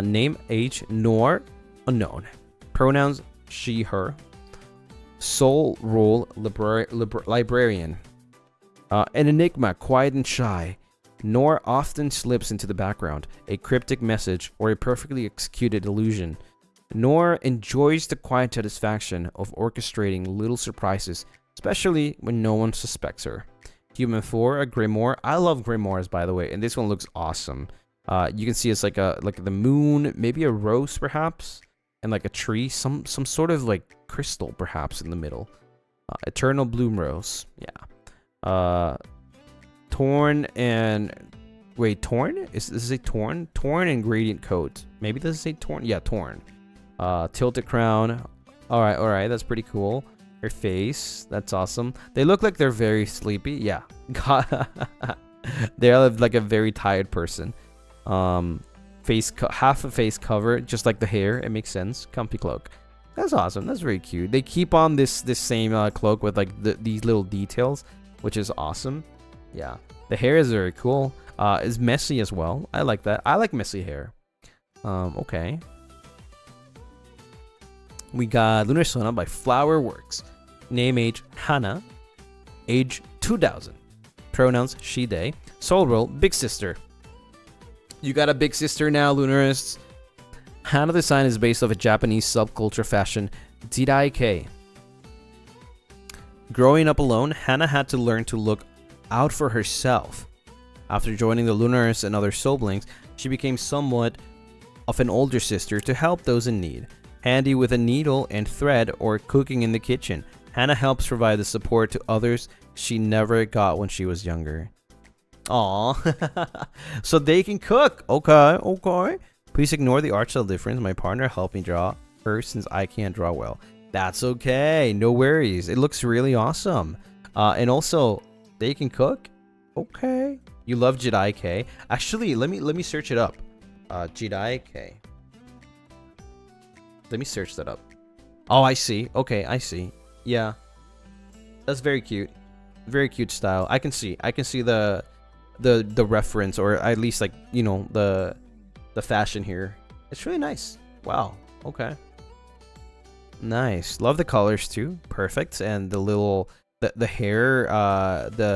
Name, age, nor unknown. Pronouns, she, her. Soul role, librarian. An enigma, quiet and shy. Nor often slips into the background. A cryptic message or a perfectly executed illusion. Nor enjoys the quiet satisfaction of orchestrating little surprises, especially when no one suspects her. Human 4, a grimoire. I love grimoires, by the way, and this one looks awesome. You can see it's like the moon, maybe a rose perhaps, and like a tree, some sort of like crystal perhaps in the middle. Eternal bloom rose, yeah. Torn and torn? Does it say torn? Torn and gradient coat. Maybe does it say torn? Yeah, torn. Tilted crown. All right, that's pretty cool. Her face, that's awesome. They look like they're very sleepy. Yeah, they're like a very tired person. Half a face cover, just like the hair. It makes sense. Comfy cloak. That's awesome. That's very cute. They keep on this same cloak with like these little details, which is awesome. Yeah, the hair is very cool. It's messy as well. I like that. I like messy hair. Okay. We got Lunar Sona by Flower Works. Name, age, Hana. Age, 2000. Pronouns, she, they. Soul role, big sister. You got a big sister now, Lunarists. Hana design is based off a Japanese subculture fashion, Jidaike. Growing up alone, Hana had to learn to look out for herself. After joining the Lunaris and other siblings, she became somewhat of an older sister to help those in need. Handy with a needle and thread or cooking in the kitchen, Hana helps provide the support to others she never got when she was younger. Aww. So they can cook. Okay. Please ignore the art style difference. My partner helped me draw her since I can't draw well. That's okay. No worries. It looks really awesome. And also, they can cook. Okay. You love Jidaike. Actually, let me search it up. Jidaike. Let me search that up. Oh, I see. Okay, I see. Yeah. That's very cute. Very cute style. I can see the reference, or at least like, you know, the fashion here. It's really nice. Wow. Okay. Nice. Love the colors too. Perfect. And the little the hair,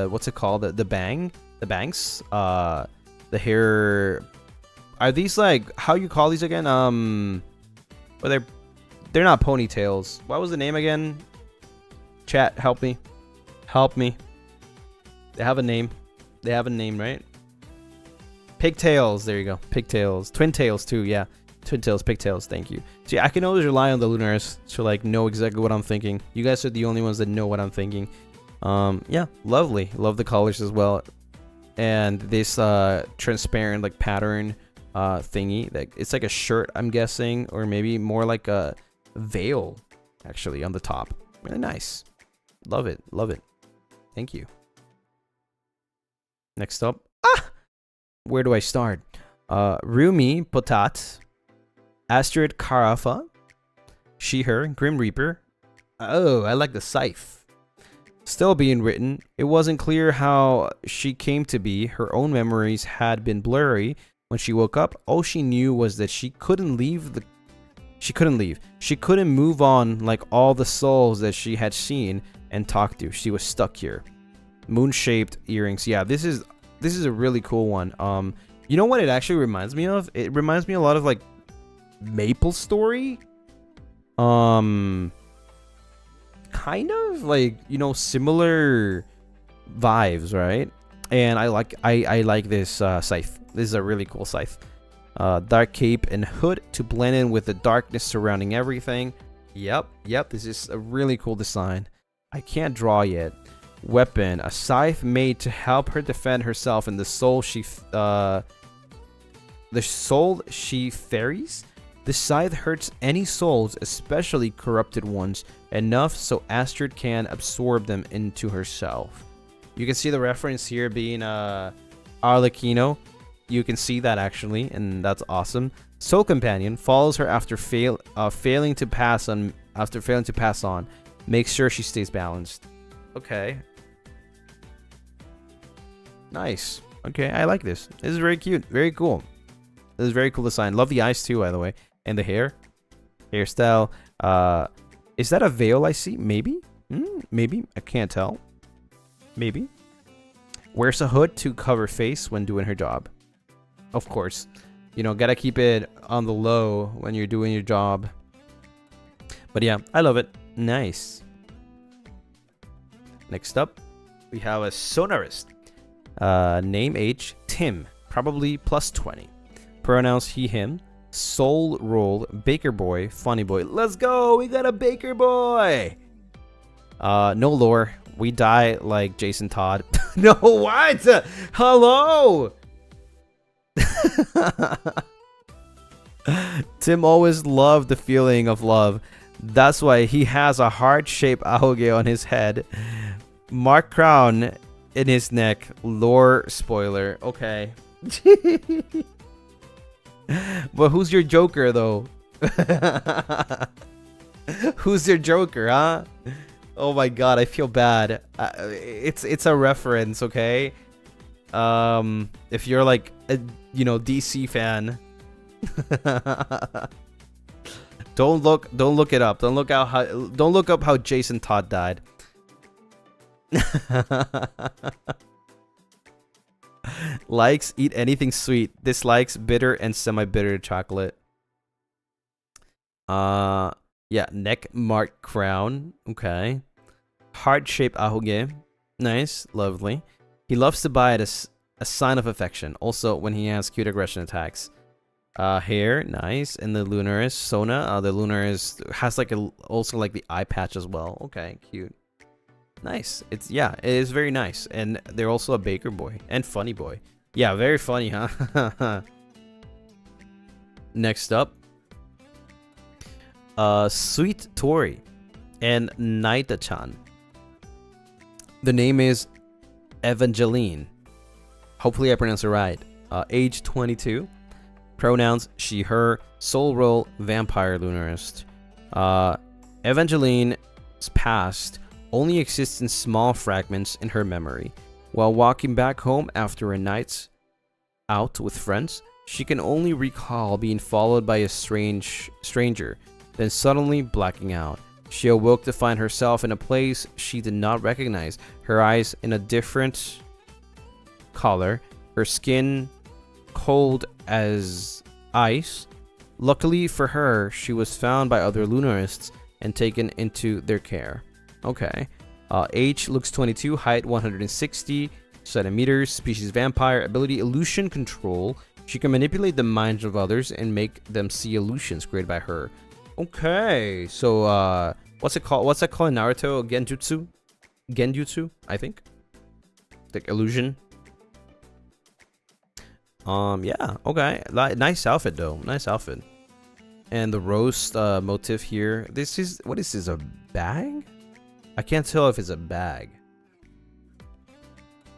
what's it called? The bangs. The hair. Are these like, how you call these again? Well, they're not ponytails. What was the name again? Chat, help me. Help me. They have a name. They have a name, right? Pigtails. There you go. Pigtails. Twin tails too. Yeah. Twin tails, pigtails. Thank you. See, I can always rely on the Lunaris to like know exactly what I'm thinking. You guys are the only ones that know what I'm thinking. Yeah, lovely. Love the colors as well. And this transparent like pattern thingy, that it's like a shirt, I'm guessing, or maybe more like a veil actually on the top. Really nice. Love it. Thank you. Next up, where do I start? Rumi Potat, Astrid Carafa, she, her, Grim Reaper. Oh, I like the scythe. Still being written. It wasn't clear how she came to be. Her own memories had been blurry. When she woke up, all she knew was that she couldn't leave. She couldn't move on like all the souls that she had seen and talked to. She was stuck here. Moon-shaped earrings. Yeah, this is a really cool one. You know what it actually reminds me of? It reminds me a lot of like Maple Story. Kind of like, you know, similar vibes, right? And I like this scythe. This is a really cool scythe. Dark cape and hood to blend in with the darkness surrounding everything. Yep. This is a really cool design. I can't draw yet. Weapon, a scythe made to help her defend herself and the soul she ferries. The scythe hurts any souls, especially corrupted ones, enough so Astrid can absorb them into herself. You can see the reference here being Arlecchino. You can see that actually, and that's awesome. Soul Companion follows her after failing to pass on. Makes sure she stays balanced. Okay. Nice. Okay, I like this. This is very cute. Very cool. This is very cool design. Love the eyes too, by the way. And the hair. Hairstyle. Is that a veil I see? Maybe? Maybe. I can't tell. Maybe. Wears a hood to cover face when doing her job. Of course. You know, gotta keep it on the low when you're doing your job. But yeah, I love it. Nice. Next up, we have a Lunarist. Name age, Tim. Probably plus 20. Pronouns he, him. Soul role, baker boy, funny boy. Let's go! We got a baker boy! No lore. We die like Jason Todd. No, what? Hello! Tim always loved the feeling of love. That's why he has a heart-shaped ahoge on his head. Mark crown in his neck. Lore spoiler. Okay. But who's your Joker, though? Who's your Joker, huh? Oh my god, I feel bad. It's a reference, okay? If you're like a DC fan, don't look it up. Don't look up how Jason Todd died. Likes eat anything sweet. Dislikes bitter and semi-bitter chocolate. Yeah, neck mark crown. Okay. Heart-shaped ahoge. Nice, lovely. He loves to buy it as a sign of affection. Also, when he has cute aggression attacks. Hair, nice. And the Lunar Sona. The Lunaris has like also like the eye patch as well. Okay, cute. Nice. It is very nice. And they're also a baker boy and funny boy. Yeah, very funny, huh? Next up, Sweet Tori and Naita-chan. The name is Evangeline. Hopefully I pronounced it right. Age 22. Pronouns she, her. Soul role vampire Lunarist. Evangeline's past only exists in small fragments in her memory. While walking back home after a night out with friends, she can only recall being followed by a stranger, then suddenly blacking out. She awoke to find herself in a place she did not recognize, her eyes in a different color, her skin cold as ice. Luckily for her, she was found by other Lunarists and taken into their care. Okay. Age looks 22, height 160 centimeters, species vampire, ability illusion control. She can manipulate the minds of others and make them see illusions created by her. Okay, so what's it called? What's that called in Naruto? Genjutsu, I think. Like illusion. Yeah, okay. Nice outfit though. Nice outfit. And the roast motif here. What is this? A bag? I can't tell if it's a bag.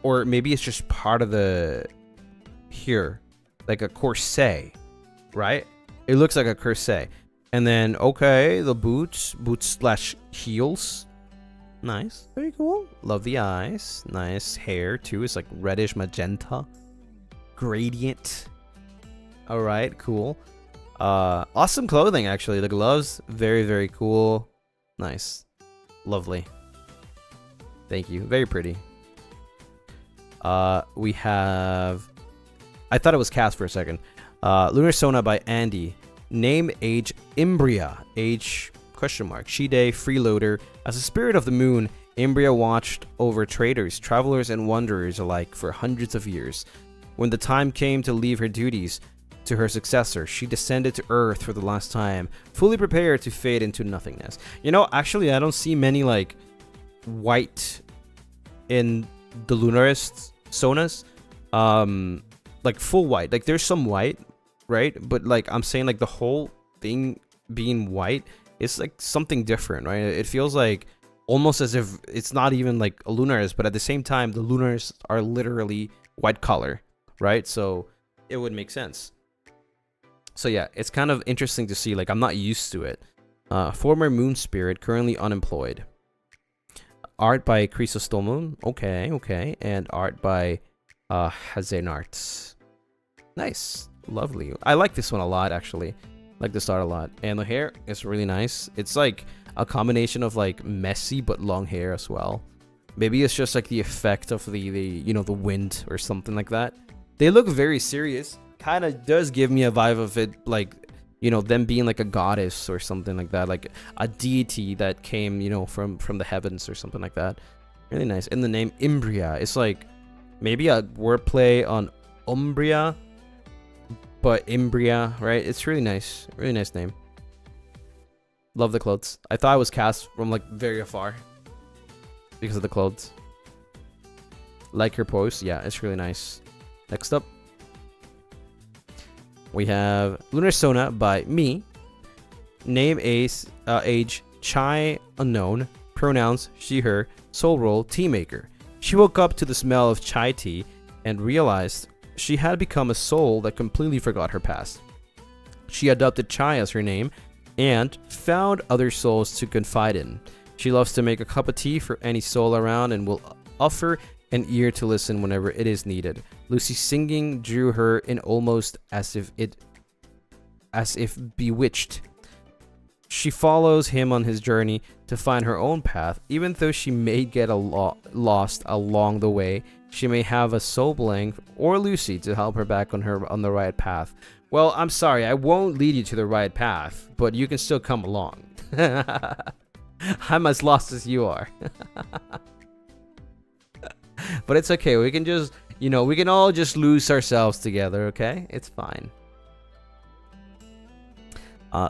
Or maybe it's just part of the here. Like a corset, right? It looks like a corset. And then, okay, the boots / heels. Nice. Very cool. Love the eyes. Nice hair, too. It's like reddish magenta. Gradient. Alright, cool. Awesome clothing, actually. The gloves, very, very cool. Nice. Lovely. Thank you. Very pretty. We have... I thought it was cast for a second. Lunar Sona by Andy. Name, age, Imbria. Age, question mark. She-Day, freeloader. As a spirit of the moon, Imbria watched over traders, travelers, and wanderers alike for hundreds of years. When the time came to leave her duties to her successor, she descended to Earth for the last time, fully prepared to fade into nothingness. You know, actually, I don't see many, like, white in the Lunarsonas. Like full white. Like there's some white, right? But like I'm saying, like the whole thing being white is like something different, right? It feels like almost as if it's not even like a Lunaris, but at the same time the Lunars are literally white color, right? So it would make sense. So yeah, it's kind of interesting to see. Like I'm not used to it. Former moon spirit, currently unemployed. Art by Chrysostomum. Okay. And art by Fanart. Nice. Lovely. I like this one a lot, actually. Like this art a lot. And the hair is really nice. It's like a combination of like messy but long hair as well. Maybe it's just like the effect of the you know, the wind or something like that. They look very serious. Kind of does give me a vibe of it, like, you know, them being like a goddess or something like that, like a deity that came, you know, from the heavens or something like that. Really nice. And the name Imbria, it's like maybe a wordplay on Umbria, but Imbria, right? It's really nice. Really nice name. Love the clothes. I thought I was cast from like very afar because of the clothes. Like her pose. Yeah, it's really nice. Next up, we have Lunar Sona by me. Name, age, chai unknown. Pronouns she, her. Soul role tea maker. She woke up to the smell of chai tea and realized she had become a soul that completely forgot her past. She adopted chai as her name and found other souls to confide in. She loves to make a cup of tea for any soul around and will offer an ear to listen whenever it is needed. Lucy's singing drew her in almost as if bewitched. She follows him on his journey to find her own path. Even though she may get lost along the way, she may have a soul blank or Lucy to help her back on the right path. Well, I'm sorry, I won't lead you to the right path, but you can still come along. I'm as lost as you are. But it's okay. We can just, you know, we can all just lose ourselves together, okay? It's fine.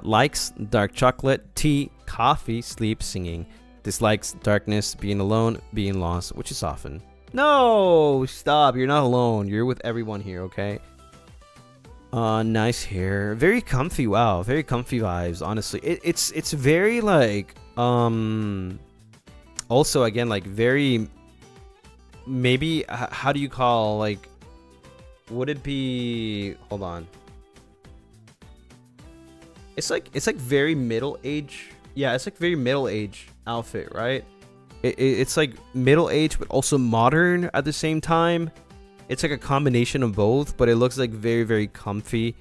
Likes dark chocolate, tea, coffee, sleep, singing. Dislikes darkness, being alone, being lost, which is often. No, stop. You're not alone. You're with everyone here, okay? Nice hair. Very comfy. Wow, very comfy vibes, honestly. It's very like also again like very maybe how do you call, like, would it be, hold on, it's like very middle age. Yeah, it's like very middle age outfit, right? It's like middle age but also modern at the same time. It's like a combination of both, but it looks like very, very comfy.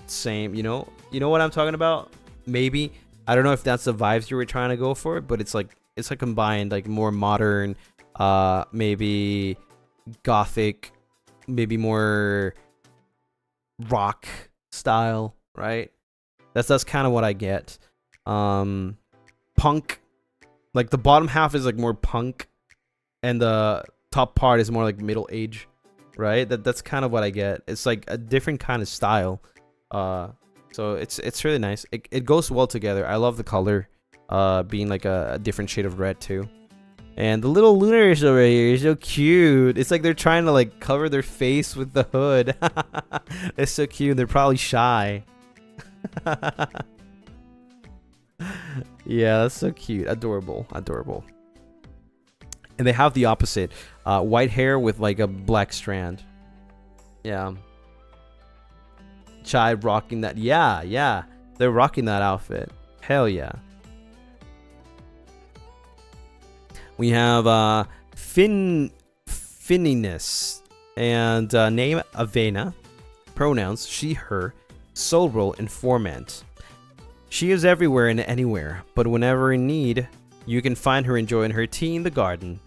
Same, you know what I'm talking about? Maybe, I don't know if that's the vibes you were trying to go for, but it's like combined, like more modern, maybe gothic, maybe more rock style, right? That's kind of what I get. Punk, like the bottom half is like more punk and the top part is more like middle age, right? That's kind of what I get. It's like a different kind of style. So it's really nice. It goes well together. I love the color being like a different shade of red too. And the little Lunaris over here is so cute. It's like they're trying to like cover their face with the hood. It's so cute. They're probably shy. Yeah, that's so cute. Adorable. And they have the opposite. White hair with like a black strand. Yeah. Chai rocking that. Yeah. They're rocking that outfit. Hell yeah. We have Finniness and name Avena. Pronouns she, her. Soul role informant. She is everywhere and anywhere, but whenever in need, you can find her enjoying her tea in the garden.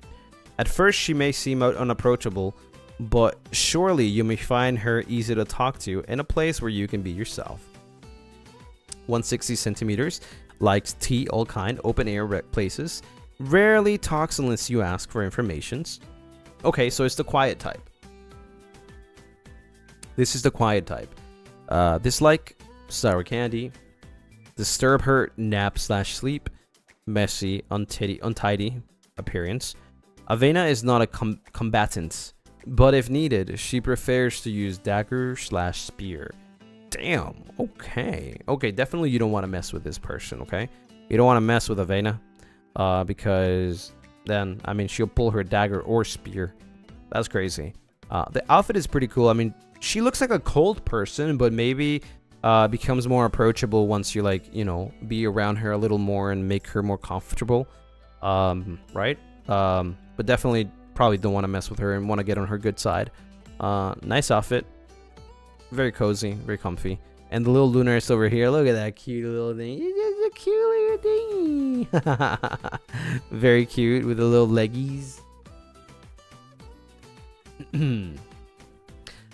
At first, she may seem unapproachable, but surely you may find her easy to talk to in a place where you can be yourself. 160 centimeters, likes tea, all kind, open air places, rarely talks unless you ask for informations. Okay, so it's the quiet type. This is the quiet type. Dislike, sour candy. Disturb her, nap/sleep. Messy, untidy. appearance. Avena is not a combatant, but if needed, she prefers to use dagger/spear. Damn. Okay. Okay, definitely you don't want to mess with this person, okay? You don't want to mess with Avena, because then, I mean, she'll pull her dagger or spear. That's crazy. The outfit is pretty cool. I mean, she looks like a cold person, but maybe becomes more approachable once you, like, you know, be around her a little more and make her more comfortable. Right? But definitely probably don't want to mess with her and want to get on her good side. Nice outfit. Very cozy, very comfy. And the little Lunarist over here, look at that cute little thing. It's just a cute little thing. Very cute with the little leggies.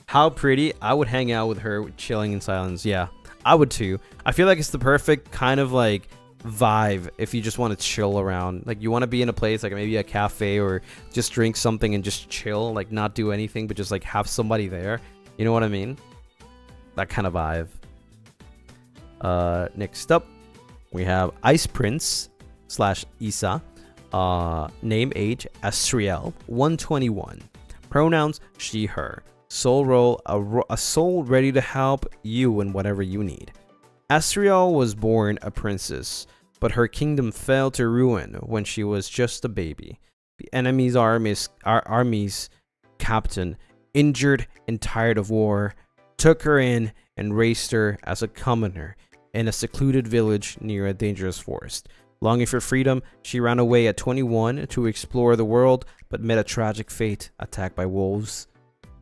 How pretty. I would hang out with her chilling in silence. Yeah, I would too. I feel like it's the perfect kind of like vibe if you just want to chill around. Like you want to be in a place like maybe a cafe or just drink something and just chill, like not do anything but just like have somebody there. You know what I mean? That kind of vibe. Next up, we have Ice Prince / Isa. Name, age, Asriel, 121. Pronouns, she, her. Soul role, a soul ready to help you in whatever you need. Asriel was born a princess, but her kingdom fell to ruin when she was just a baby. The enemy's army's captain, injured and tired of war, took her in and raised her as a commoner in a secluded village near a dangerous forest. Longing for freedom, she ran away at 21 to explore the world, but met a tragic fate, attacked by wolves.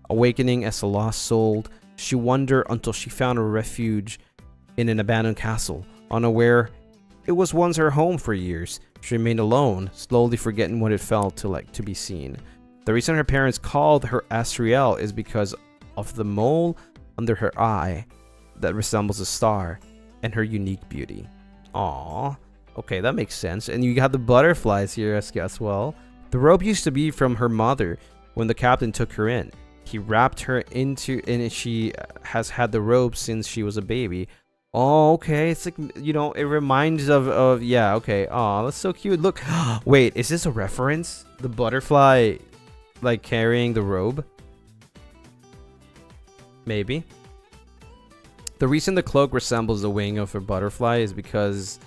Awakening as a lost soul, she wandered until she found a refuge in an abandoned castle. Unaware it was once her home for years, she remained alone, slowly forgetting what it felt to be seen. The reason her parents called her Asriel is because of the mole under her eye that resembles a star and her unique beauty. Aww. Okay, that makes sense. And you got the butterflies here as well. The robe used to be from her mother when the captain took her in. He wrapped her into, and she has had the robe since she was a baby. Oh, okay. It's like, you know, it reminds of yeah, okay. Oh, that's so cute. Look. Wait, is this a reference? The butterfly, like, carrying the robe? Maybe. The reason the cloak resembles the wing of a butterfly is because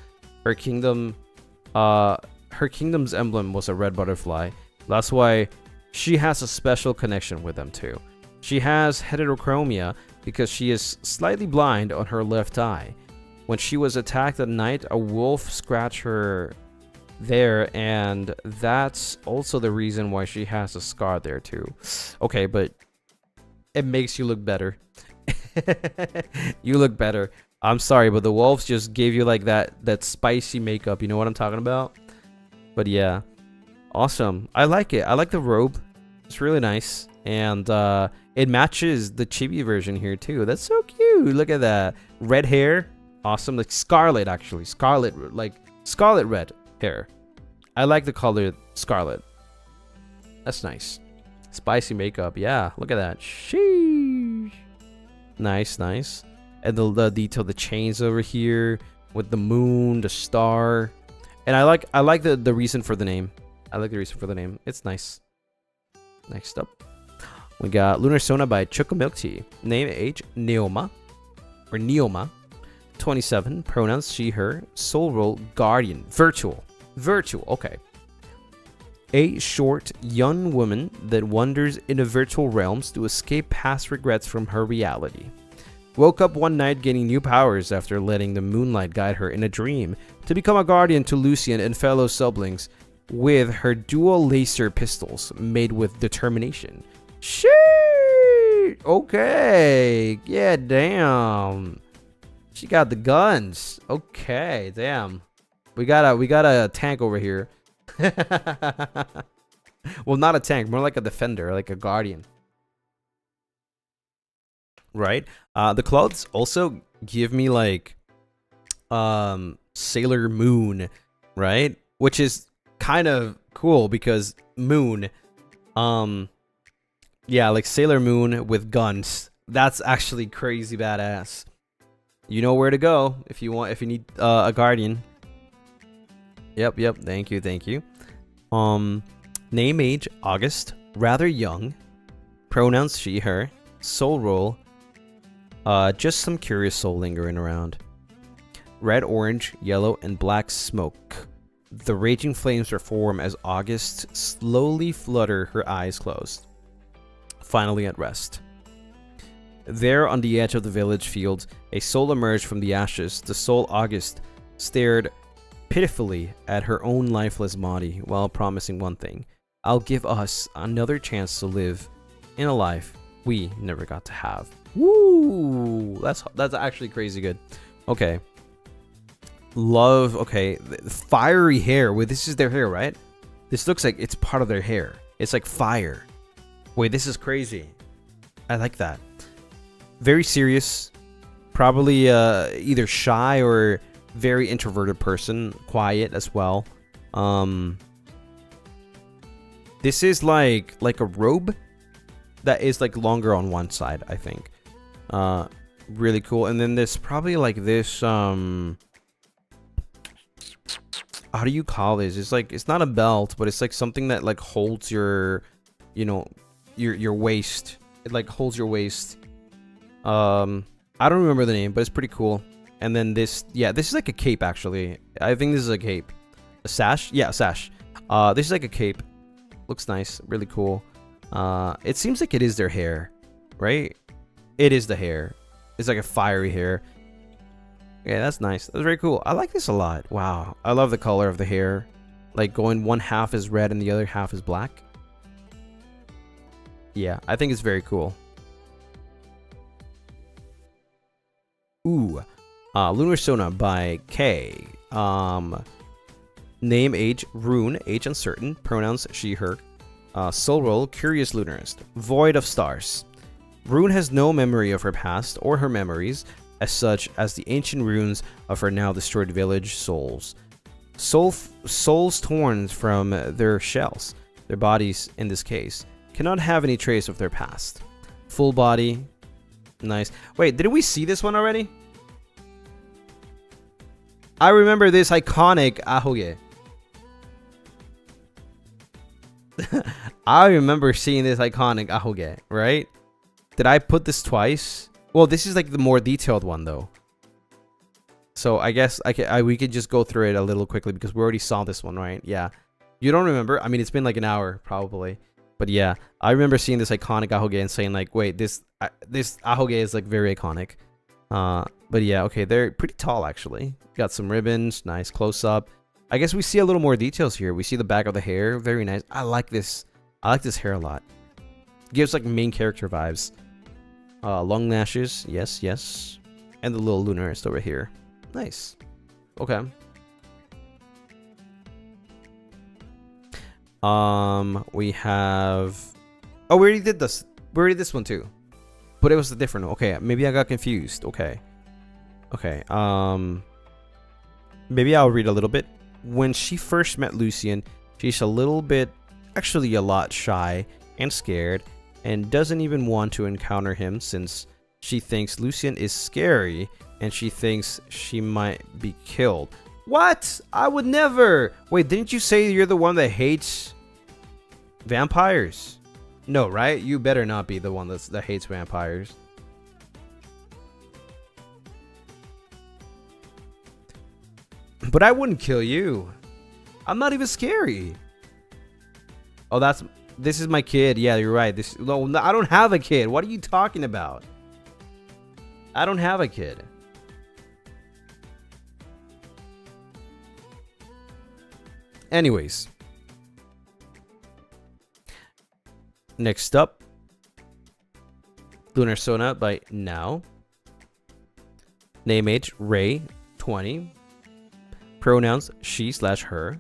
her kingdom's emblem was a red butterfly. That's why she has a special connection with them too. She has heterochromia because she is slightly blind on her left eye. When she was attacked at night, a wolf scratched her there, and that's also the reason why she has a scar there too. Okay, but it makes you look better. You look better. I'm sorry, but the wolves just gave you like that spicy makeup. You know what I'm talking about? But yeah, awesome. I like it. I like the robe. It's really nice, and it matches the chibi version here too. That's so cute. Look at that red hair. Awesome, like scarlet actually. Scarlet, like scarlet red hair. I like the color scarlet. That's nice. Spicy makeup. Yeah, look at that. Sheesh. Nice, nice. And the detail, the chains over here with the moon, the star, and I like the reason for the name. I like the reason for the name. It's nice. Next up, we got Lunar Sona by Milk Tea. Name, age, Neoma, or Neoma, 27. Pronouns, she, her. Soul role, guardian. Virtual. Okay. A short, young woman that wanders into virtual realms to escape past regrets from her reality. Woke up one night gaining new powers after letting the moonlight guide her in a dream to become a guardian to Lucien and fellow siblings with her dual laser pistols made with determination. Shit! Okay. Yeah, damn. She got the guns. Okay, damn. We got a tank over here. Well, not a tank, more like a defender, like a guardian. Right? The clothes also give me like Sailor Moon, right? Which is kind of cool because Moon, yeah, like Sailor Moon with guns. That's actually crazy badass. You know where to go if you need a guardian. Yep, thank you. Name, age, August, rather young. Pronouns, she, her. Soul role, just some curious soul lingering around. Red, orange, yellow, and black smoke. The raging flames reform as August slowly flutter, her eyes closed. Finally at rest. There on the edge of the village field, a soul emerged from the ashes. The soul August stared pitifully at her own lifeless body while promising one thing. I'll give us another chance to live in a life we never got to have. Woo! That's actually crazy good. Okay. Love, okay. The fiery hair. Wait, this is their hair, right? This looks like it's part of their hair. It's like fire. Wait, this is crazy. I like that. Very serious. Probably either shy or very introverted person. Quiet as well. This is like a robe that is like longer on one side, I think. Really cool. And then there's probably like this how do you call this? It's like, it's not a belt, but it's like something that like holds your, you know, your waist. It like holds your waist. I don't remember the name, but it's pretty cool. And then this, yeah, this is like a cape actually. I think this is a cape. A sash? Yeah, a sash. This is like a cape. Looks nice, really cool. It seems like it is their hair, right? It is the hair. It's like a fiery hair. Yeah, that's nice. That's very cool. I like this a lot. Wow. I love the color of the hair. Like going one half is red and the other half is black. Yeah, I think it's very cool. Ooh. Lunar Sona by K. Name, age, rune, age uncertain. Pronouns, she, her. Soul role, curious Lunarist. Void of stars. Rune has no memory of her past or her memories, as such as the ancient runes of her now destroyed village souls. Souls torn from their shells, their bodies in this case, cannot have any trace of their past. Full body. Nice. Wait, did we see this one already? I remember this iconic ahoge. I remember seeing this iconic ahoge, right? Did I put this twice? Well, this is like the more detailed one though. So I guess we could just go through it a little quickly because we already saw this one, right? Yeah. You don't remember? I mean, it's been like an hour probably. But yeah, I remember seeing this iconic ahoge and saying like, wait, this ahoge is like very iconic. But yeah, okay, they're pretty tall actually. Got some ribbons, nice close up. I guess we see a little more details here. We see the back of the hair, very nice. I like this hair a lot. Gives like main character vibes. Long lashes, yes. And the little Lunarist over here. Nice. Okay. We have... Oh, we already did this. We already did this one too. But it was a different one. Okay, maybe I got confused. Okay. Maybe I'll read a little bit. When she first met Lucien, she's a little bit... Actually, a lot shy and scared. And doesn't even want to encounter him since she thinks Lucien is scary and she thinks she might be killed. What? I would never. Wait, didn't you say you're the one that hates vampires? No, right? You better not be the one that hates vampires. But I wouldn't kill you. I'm not even scary. Oh, this is my kid. Yeah, you're right. No, I don't have a kid. What are you talking about? I don't have a kid. Anyways. Next up. Lunar Sona by Now. Name, age, Ray, 20. Pronouns, she/her.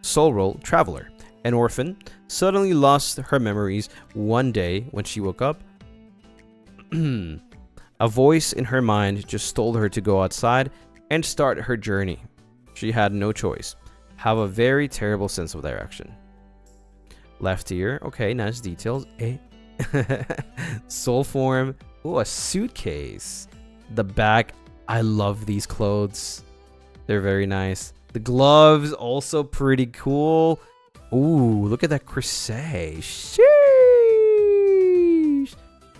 Soul role, traveler. An orphan, suddenly lost her memories one day when she woke up. A voice in her mind just told her to go outside and start her journey. She had no choice. Have a very terrible sense of direction. Left ear, okay, nice details. Soul form, ooh, a suitcase. The back, I love these clothes. They're very nice. The gloves also pretty cool. Ooh, look at that crusade. Sheesh.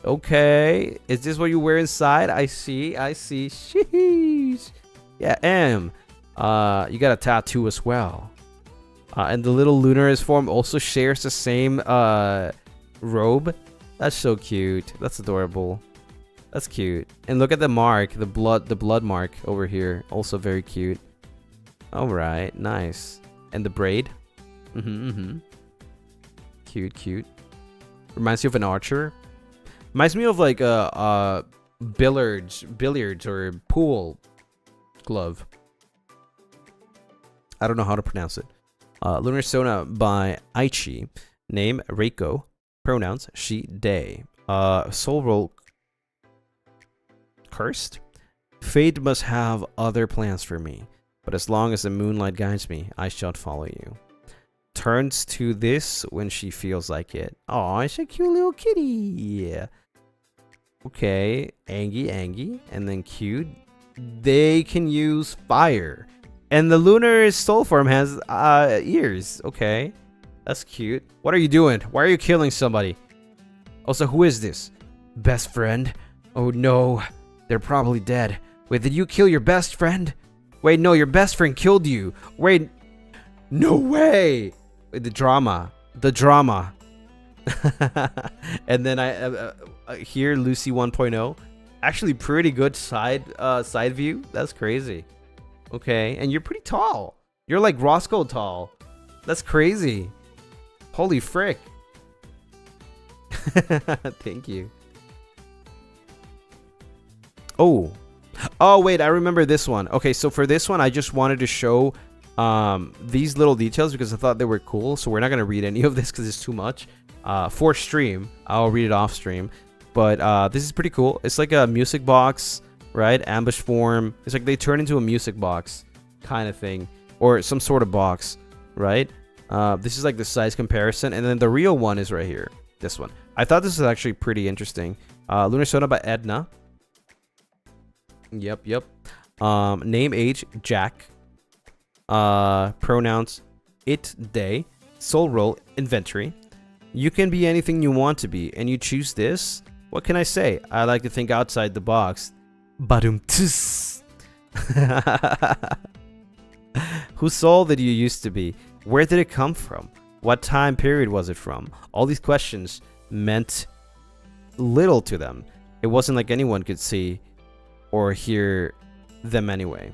Okay, is this what you wear inside? I see. Sheesh. Yeah, you got a tattoo as well. And the little Lunaris form also shares the same robe. That's so cute. That's adorable. That's cute. And look at the mark, the blood mark over here. Also very cute. All right, nice. And the braid. Cute. Reminds you of an archer. Reminds me of like a billiards or pool glove. I don't know how to pronounce it. Lunar Sona by Aichi. Name Reiko. Pronouns she, they. Soul roll. Cursed? Fate must have other plans for me, but as long as the moonlight guides me, I shall follow you. Turns to this when she feels like it. Aw, it's a cute little kitty. Yeah. Okay, Angie, and then cute. They can use fire. And the lunar soul form has ears. Okay, that's cute. What are you doing? Why are you killing somebody? Also, who is this? Best friend? Oh no, they're probably dead. Wait, did you kill your best friend? Wait, no, your best friend killed you. Wait, no way. Wait, the drama. And then here Lucy 1.0. Actually pretty good side view. That's crazy. Okay, and you're pretty tall. You're like Roscoe tall. That's crazy. Holy frick. Thank you. Oh wait, I remember this one. Okay, so for this one I just wanted to show these little details because I thought they were cool. So we're not gonna read any of this because it's too much. For stream, I'll read it off stream. But this is pretty cool. It's like a music box, right? Ambush form. It's like they turn into a music box kind of thing, or some sort of box, right? This is like the size comparison, and then the real one is right here. This one. I thought this was actually pretty interesting. Lunar Sona by Edna. Yep. Name, age, Jack. Pronouns, it, they. Soul roll, inventory. You can be anything you want to be, and you choose this. What can I say? I like to think outside the box. Badum tis. Whose soul did you used to be? Where did it come from? What time period was it from? All these questions meant little to them. It wasn't like anyone could see or hear them anyway.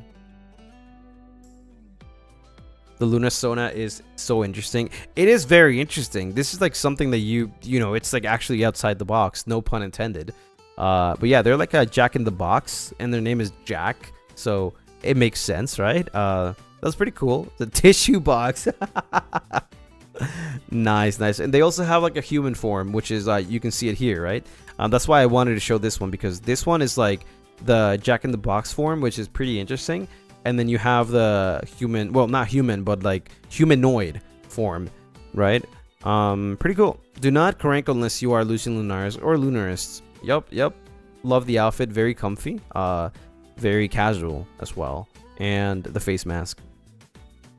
The Lunar Sona is so interesting. It is very interesting. This is like something that you know, it's like actually outside the box, no pun intended. But yeah, they're like a Jack in the Box, and their name is Jack, so it makes sense, right? That's pretty cool. The tissue box. Nice. And they also have like a human form, which is you can see it here, right? That's why I wanted to show this one, because this one is like the Jack in the Box form, which is pretty interesting. And then you have the human, well, not human, but like humanoid form, right? Pretty cool. Do not crank unless you are Lucien Lunaris or Lunarists. Yep. Love the outfit, very comfy, very casual as well. And the face mask.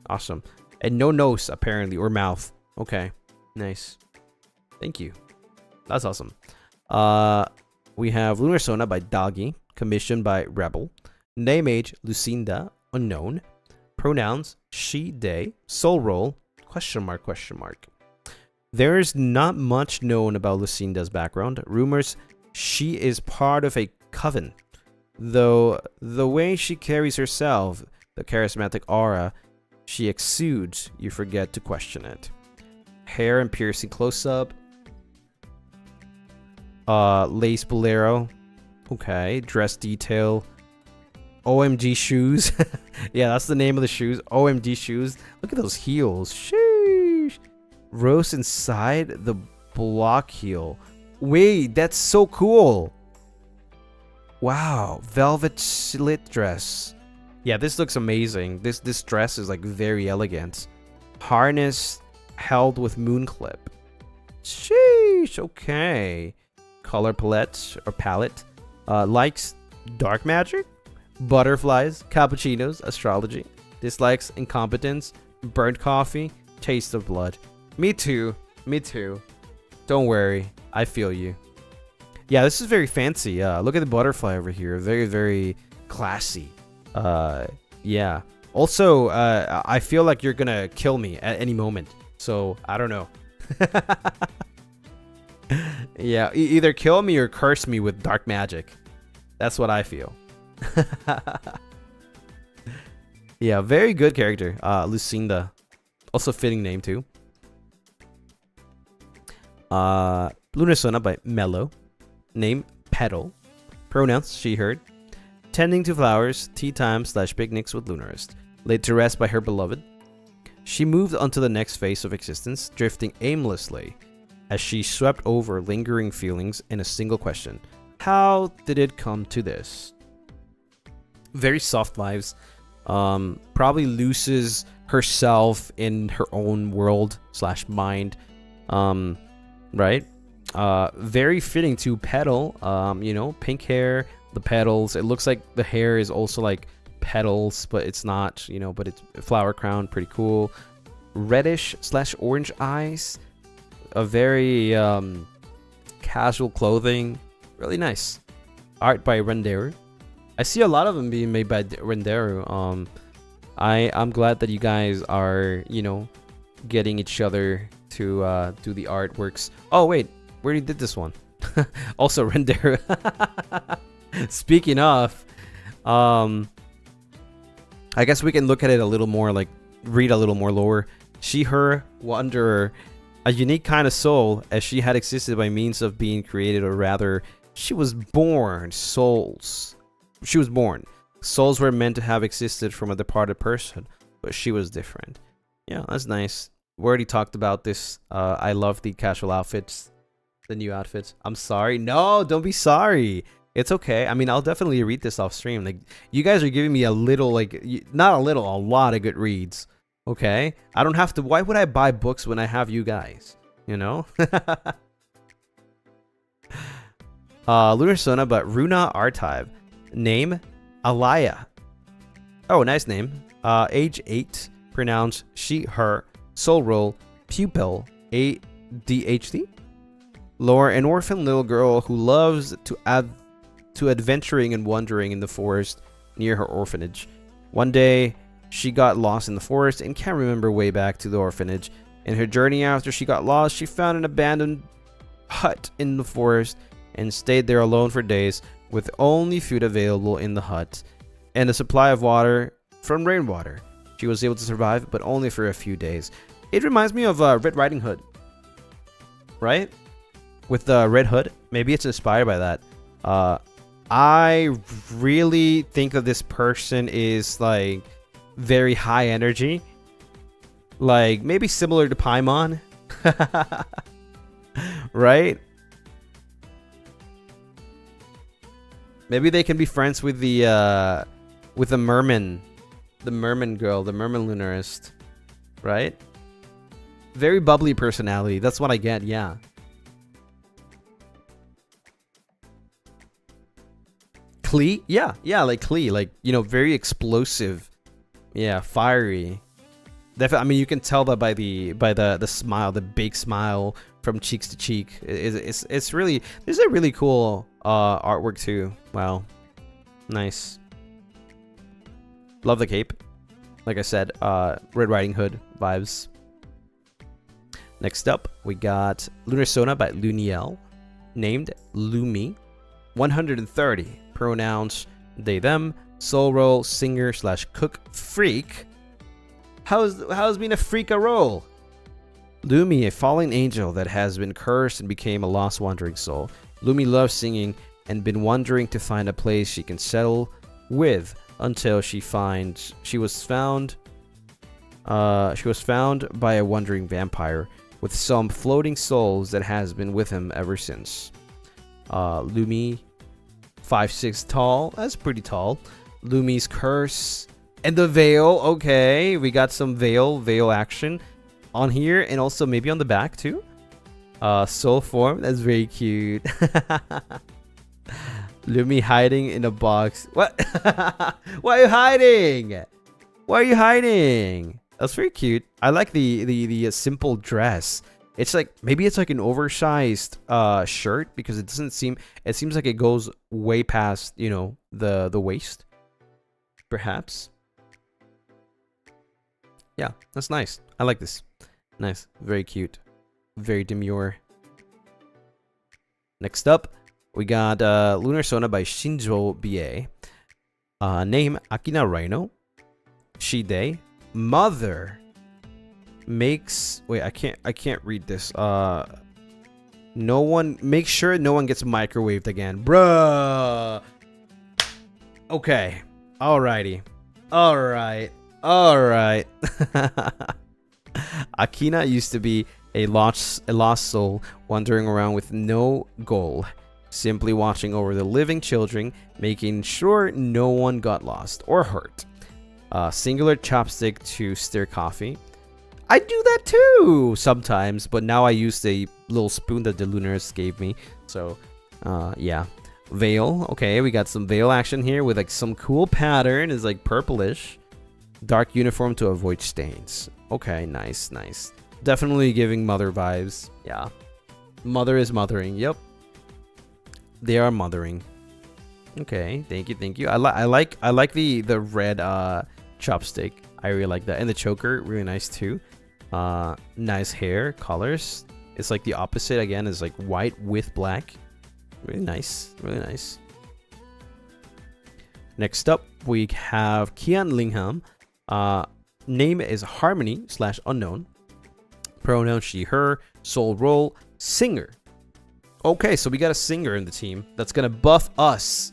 Awesome. And no nose, apparently, or mouth. Okay, nice. Thank you. That's awesome. We have Lunar Sona by Doggy, commissioned by Rebel. Name, age, Lucinda, unknown. Pronouns, she, they. Soul roll, question mark. There's not much known about Lucinda's background. Rumors she is part of a coven. Though the way she carries herself, the charismatic aura she exudes, you forget to question it. Hair and piercing close-up. Lace bolero. Okay, dress detail. OMG shoes. Yeah, that's the name of the shoes. OMG shoes. Look at those heels. Sheesh. Rose inside the block heel. Wait, that's so cool. Wow, velvet slit dress. Yeah, this looks amazing. This dress is like very elegant. Harness held with moon clip. Sheesh. Okay. Color palette or palette. Likes dark magic, butterflies, cappuccinos, astrology. dislikes incompetence, burnt coffee, taste of blood. Me too. Me too. Don't worry. I feel you. Yeah, this is very fancy. Look at the butterfly over here. Very, very classy. Yeah. Also, I feel like you're gonna kill me at any moment. So, I don't know. Yeah, either kill me or curse me with dark magic. That's what I feel. Yeah, very good character. Lucinda. Also fitting name too. Lunar Sona by Mellow. Name Petal. Pronouns she, heard. Tending to flowers, tea time / picnics with Lunarist. Laid to rest by her beloved. She moved onto the next phase of existence, drifting aimlessly as she swept over lingering feelings in a single question. How did it come to this? Very soft vibes. Probably loses herself in her own world / mind. Right? Very fitting to Petal. You know, pink hair, the petals. It looks like the hair is also like petals, but it's not, you know, but it's a flower crown. Pretty cool. Reddish / orange eyes. A very casual clothing. Really nice. Art by Renderu. I see a lot of them being made by Renderu. I'm glad that you guys are, you know, getting each other to do the artworks. Oh wait, we already did this one. Also Renderu. Speaking of, I guess we can look at it a little more, like read a little more lore. She, her, wanderer, a unique kind of soul, as she had existed by means of being created, or rather, she was born. Souls. She was born. Souls were meant to have existed from a departed person, but she was different. Yeah, that's nice. We already talked about this. I love the casual outfits, the new outfits. I'm sorry. No, don't be sorry. It's okay. I mean, I'll definitely read this off stream. Like, you guys are giving me a little, like, not a little, a lot of good reads. Okay? I don't have to. Why would I buy books when I have you guys? You know? Lunar Sona, but Runa Archive. Name Alaya. Oh, nice name. Age 8. Pronounced she, her. Soul role. Pupil. ADHD. Lore, an orphan little girl who loves to adventuring and wandering in the forest near her orphanage. One day, she got lost in the forest and can't remember way back to the orphanage. In her journey after she got lost, she found an abandoned hut in the forest and stayed there alone for days, with only food available in the hut and a supply of water from rainwater. She was able to survive, but only for a few days. It reminds me of Red Riding Hood, right? With the Red Hood. Maybe it's inspired by that. I really think that this person is like very high energy, like maybe similar to Paimon. Right? Maybe they can be friends with the merman, the merman girl, the merman lunarist, right? Very bubbly personality. That's what I get. Yeah. Klee? Yeah, like Klee, like, you know, very explosive. Yeah, fiery. Definitely. I mean, you can tell that by the smile, the big smile from cheeks to cheek. It's really, there's a really cool artwork too. Wow, nice. Love the cape. Like I said, Red Riding Hood vibes. Next up, we got Lunar Sona by Luniel, named Lumi. 130. Pronouns they, them. Soul role, singer / cook, freak. How's being a freak a role? Lumi, a fallen angel that has been cursed and became a lost wandering soul. Lumi loves singing and been wondering to find a place she can settle with until she was found by a wandering vampire with some floating souls that has been with him ever since. Lumi, 5'6" tall. That's pretty tall. Lumi's curse and the veil. Okay, we got some veil action on here, and also maybe on the back too. Soul form. That's very cute. Lumi hiding in a box. What? Why are you hiding? Why are you hiding? That's very cute. I like the simple dress. It's like maybe it's like an oversized shirt because it doesn't seem. It seems like it goes way past the waist. Perhaps. Yeah, that's nice. I like this. Nice, very cute, very demure. Next up, we got Lunar Sona by Shinjo Bie. Name Akina Rhino. Shide. Mother makes wait, I can't read this. No one, make sure no one gets microwaved again. Bruh. Okay. Alrighty. Alright. Akina used to be a lost soul wandering around with no goal, simply watching over the living children, making sure no one got lost or hurt. Singular chopstick to stir coffee. I do that too sometimes, but now I use the little spoon that the Lunarist gave me. So, yeah. Veil. Okay, we got some veil action here with like some cool pattern. It's like purplish. Dark uniform to avoid stains. Okay, nice, nice. Definitely giving mother vibes. Yeah. Mother is mothering. Yep. They are mothering. Okay, thank you, thank you. I like the red chopstick. I really like that. And the choker, really nice too. Nice hair, colors. It's like the opposite again, is like white with black. Really nice, really nice. Next up, we have Kian Lingham. Name is Harmony / unknown. Pronoun she, her. Soul role, singer. Okay, so we got a singer in the team that's gonna buff us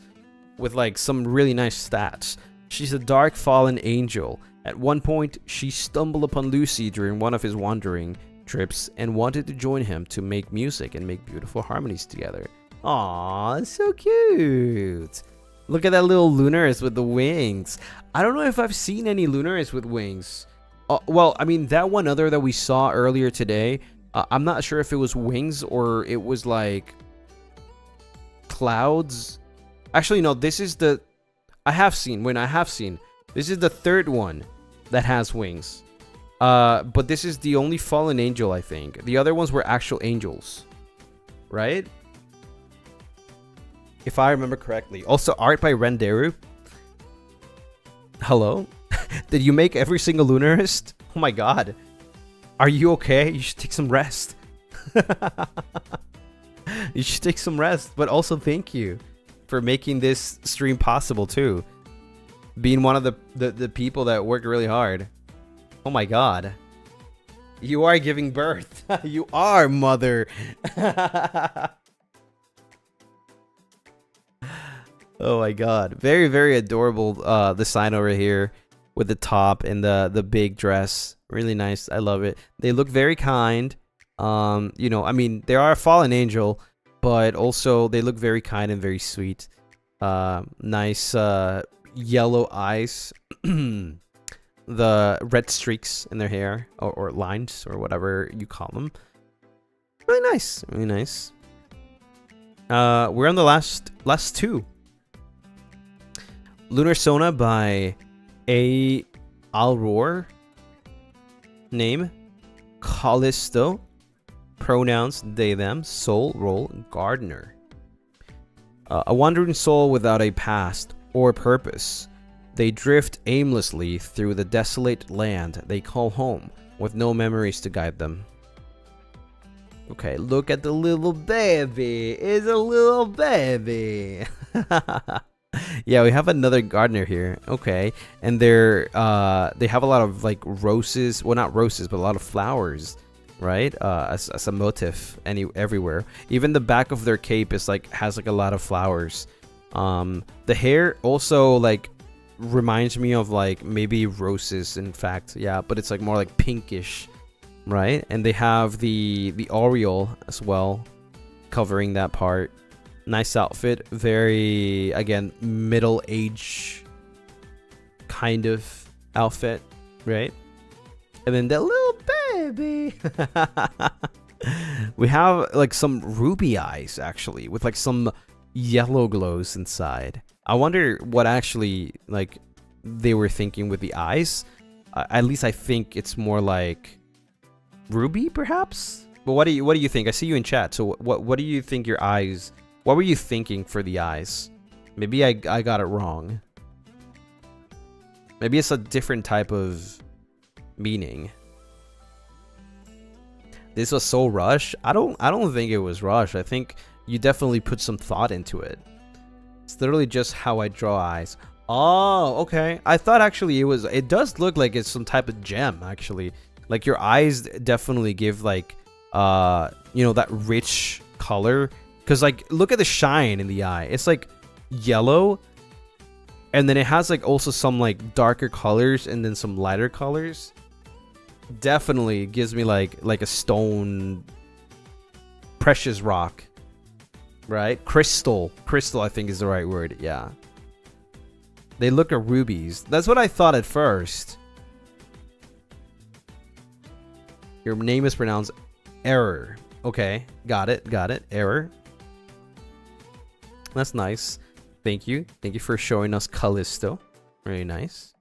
with like some really nice stats. She's a dark fallen angel. At one point, she stumbled upon Lucy during one of his wandering trips and wanted to join him to make music and make beautiful harmonies together. Aww, so cute. Look at that little Lunaris with the wings. I don't know if I've seen any Lunaris with wings. Well, I mean, that one other that we saw earlier today, I'm not sure if it was wings or it was like clouds. Actually, no, this is the... I have seen. This is the third one that has wings. But this is the only fallen angel, I think. The other ones were actual angels. Right? If I remember correctly. Also, art by Renderu. Hello? Did you make every single Lunarist? Oh my god. Are you okay? You should take some rest. You should take some rest. But also thank you for making this stream possible too. Being one of the people that worked really hard. Oh my god. You are giving birth. You are, mother. Oh my god. Very, very adorable design over here with the top and the big dress. Really nice. I love it. They look very kind. You know, I mean, they are a fallen angel, but also they look very kind and very sweet. Nice yellow eyes. The red streaks in their hair or lines or whatever you call them. Really nice. Really nice. We're on the last two. Lunar Sona by A. Alroar. Name Callisto. Pronouns they, them. Soul role gardener. A wandering soul without a past or purpose. They drift aimlessly through the desolate land they call home with no memories to guide them. Okay, look at the little baby. It's a little baby. Yeah, we have another gardener here. Okay, and they have a lot of like roses. Well, not roses, but a lot of flowers, right? As a motif everywhere. Even the back of their cape is like has like a lot of flowers. The hair also like reminds me of like maybe roses. In fact, yeah, but it's like more like pinkish, right? And they have the aureole as well, covering that part. Nice outfit, very, again, middle age kind of outfit, right? And then the little baby. We have like some ruby eyes actually with like some yellow glows inside. I wonder what actually like they were thinking with the eyes. At least I think it's more like ruby, perhaps. But what do you think? I see you in chat. So what do you think your eyes? What were you thinking for the eyes? Maybe I got it wrong. Maybe it's a different type of meaning. This was so rushed. I don't think it was rushed. I think you definitely put some thought into it. It's literally just how I draw eyes. Oh, okay. I thought actually it does look like it's some type of gem actually. Like your eyes definitely give like that rich color, cuz like look at the shine in the eye. It's like yellow, and then it has like also some like darker colors and then some lighter colors. Definitely gives me like a stone, precious rock, right? Crystal I think is the right word. Yeah, they look at rubies. That's what I thought at first. Your name is pronounced error. Okay, got it. Error. That's nice. Thank you for showing us Callisto. Very nice.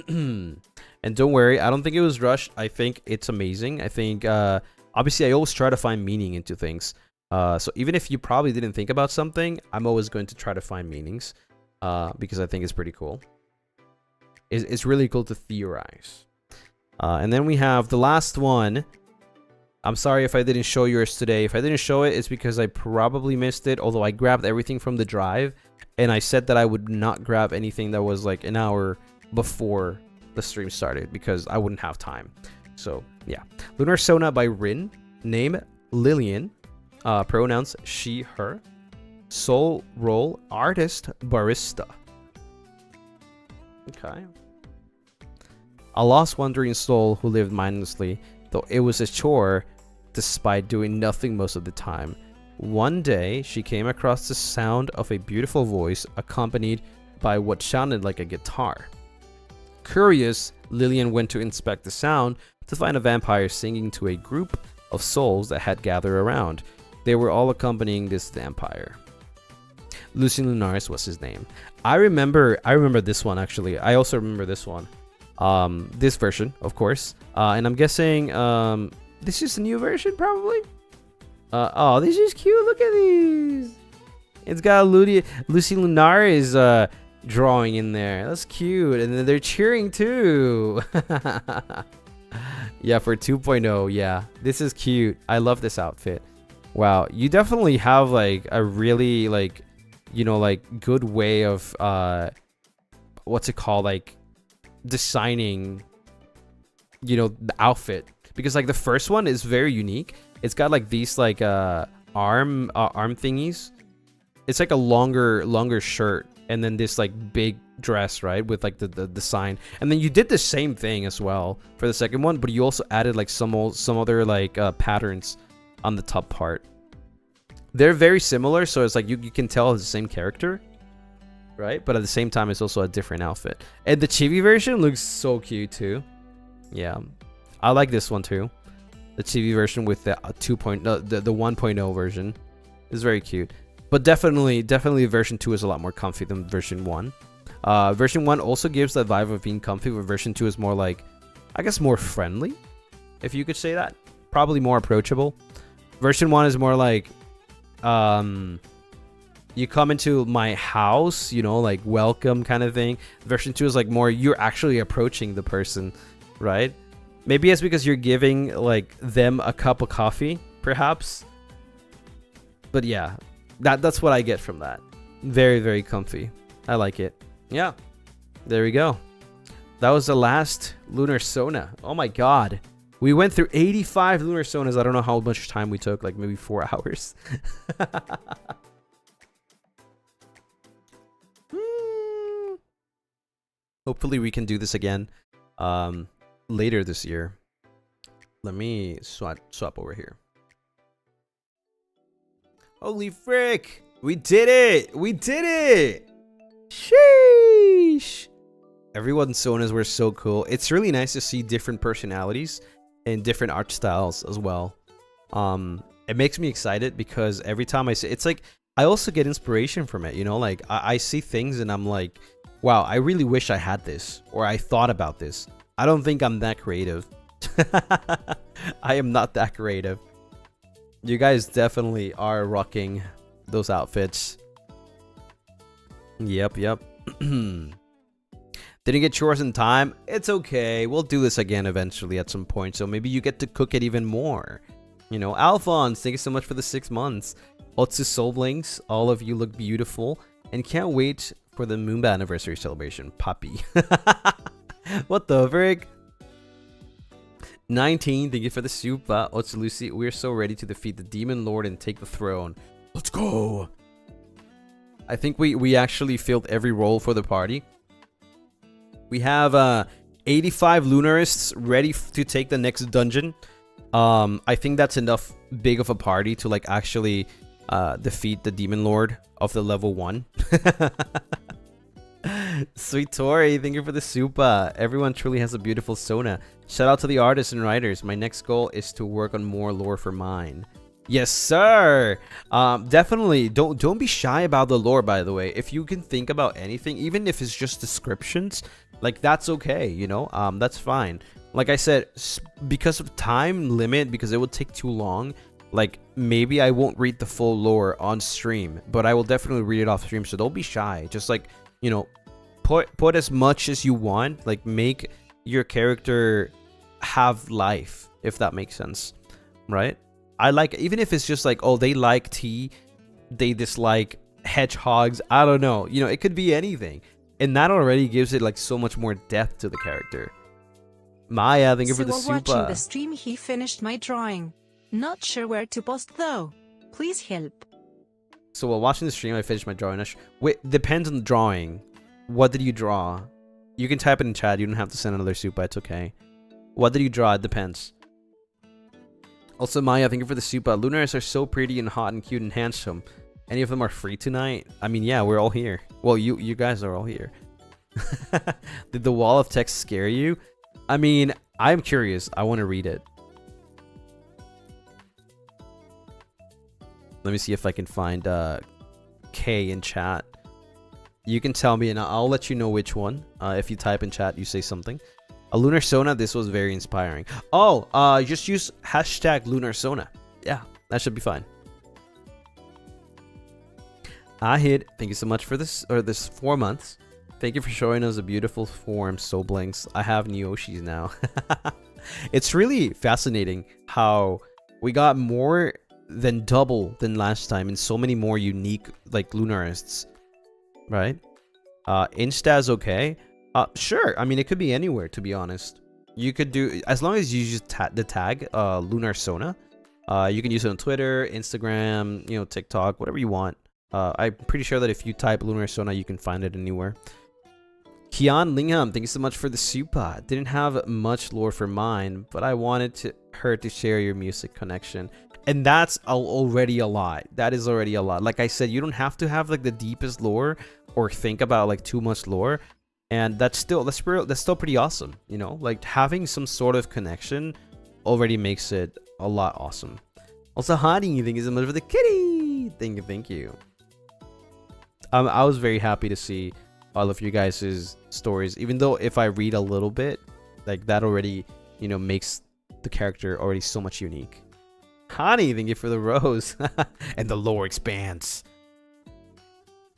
And don't worry, I don't think it was rushed. I think it's amazing. I think obviously I always try to find meaning into things. So even if you probably didn't think about something, I'm always going to try to find meanings because I think it's pretty cool. It's really cool to theorize. And then we have the last one. I'm sorry if I didn't show yours today. If I didn't show it, it's because I probably missed it. Although I grabbed everything from the drive, and I said that I would not grab anything that was like an hour before the stream started because I wouldn't have time. So yeah, Lunar Sona by Rin. Name Lillian. Pronouns she, her. Soul role artist barista. Okay. A lost wandering soul who lived mindlessly, though it was a chore, despite doing nothing most of the time. One day, she came across the sound of a beautiful voice accompanied by what sounded like a guitar. Curious, Lillian went to inspect the sound to find a vampire singing to a group of souls that had gathered around. They were all accompanying this vampire. Lucien Lunaris was his name. I remember this one actually. I also remember this one. This version, of course. And I'm guessing this is a new version probably. Oh, this is cute. Look at these. It's got Lucien Lunaris drawing in there. That's cute. And then they're cheering too. Yeah, for 2.0. Yeah, this is cute. I love this outfit. Wow, you definitely have like a really like, good way of what's it called, like designing, the outfit, because like the first one is very unique. It's got like these like arm thingies. It's like a longer shirt, and then this like big dress, right, with like the sign. And then you did the same thing as well for the second one, but you also added like some other like patterns on the top part. They're very similar, so it's like you can tell it's the same character, right? But at the same time, it's also a different outfit. And the chibi version looks so cute too. Yeah, I like this one too. The chibi version with the 1.0 version is very cute. But definitely version 2 is a lot more comfy than version 1. Version 1 also gives that vibe of being comfy, but version 2 is more like, I guess, more friendly, if you could say that. Probably more approachable. Version 1 is more like, you come into my house, like welcome kind of thing. Version 2 is like more you're actually approaching the person, right? Maybe it's because you're giving like them a cup of coffee, perhaps. But yeah, that's what I get from that. Very, very comfy. I like it. Yeah, there we go. That was the last Lunar Sona. Oh my god. We went through 85 Lunar Sonas. I don't know how much time we took, like maybe 4 hours. Hopefully we can do this again later this year. Let me swap over here. Holy frick! We did it! We did it! Sheesh! Everyone's Sonas were so cool. It's really nice to see different personalities and different art styles as well. It makes me excited because every time I see, it's like I also get inspiration from it, you know, like I see things and I'm like, wow, I really wish I had this, or I thought about this. I don't think I'm that creative. I am not that creative. You guys definitely are rocking those outfits. Yep. Didn't get chores in time. It's okay. We'll do this again eventually at some point. So maybe you get to cook it even more. You know, Alphonse, thank you so much for the 6 months. Otsu Soulblings, all of you look beautiful. And can't wait for the Moonba anniversary celebration. Puppy. What the frick? 19, thank you for the soup. Otsu Lucy, we're so ready to defeat the Demon Lord and take the throne. Let's go. I think we actually filled every role for the party. We have 85 Lunarists ready to take the next dungeon. I think that's enough big of a party to like actually defeat the Demon Lord of the level 1. Sweet Tori, thank you for the super. Everyone truly has a beautiful Sona. Shout out to the artists and writers. My next goal is to work on more lore for mine. Yes, sir. Definitely don't be shy about the lore, by the way. If you can think about anything, even if it's just descriptions, like that's okay, you know? That's fine. Like I said, because of time limit, because it would take too long, like maybe I won't read the full lore on stream, but I will definitely read it off stream, so don't be shy. Just like, you know, put as much as you want, like make your character have life, if that makes sense, right? I like, even if it's just like, oh, they like tea, they dislike hedgehogs, I don't know, you know, it could be anything, and that already gives it like so much more depth to the character. Maya, thank you for the while super. watching the stream, he finished my drawing. Not sure where to post though. Please help. So while watching the stream, I finished my drawing. Wait, depends on the drawing. What did you draw? You can type it in chat. You don't have to send another super. It's okay. What did you draw? It depends. Also, Maya, thank you for the super. Lunaris are so pretty and hot and cute and handsome. Any of them are free tonight? I mean, yeah, we're all here. Well, you guys are all here. Did the wall of text scare you? I mean, I'm curious. I want to read it. Let me see if I can find K in chat. You can tell me and I'll let you know which one. If you type in chat, you say something. A Lunar Sona, this was very inspiring. Oh, just use hashtag Lunar Sona. Yeah, that should be fine. Ahid, thank you so much for this, or this 4 months. Thank you for showing us a beautiful form, Soulblings. I have Neoshis now. It's really fascinating how we got more than double than last time and so many more unique like Lunarists, right? Insta's okay. Sure, I mean it could be anywhere, to be honest. You could do, as long as you use the tag Lunar Sona. You can use it on Twitter, Instagram, you know, TikTok, whatever you want. I'm pretty sure that if you type Lunar Sona, you can find it anywhere. Kian Lingham, thank you so much for the super. Didn't have much lore for mine, but I wanted her to share your music connection. And that's already a lot. That is already a lot. Like I said, you don't have to have like the deepest lore or think about like too much lore. And that's still pretty awesome. You know, like having some sort of connection already makes it a lot awesome. Also, Honey, thank you so much for the kitty. Thank you. I was very happy to see all of you guys' stories, even though if I read a little bit, like that already, you know, makes the character already so much unique. Honey, thank you for the rose. And the lore expands.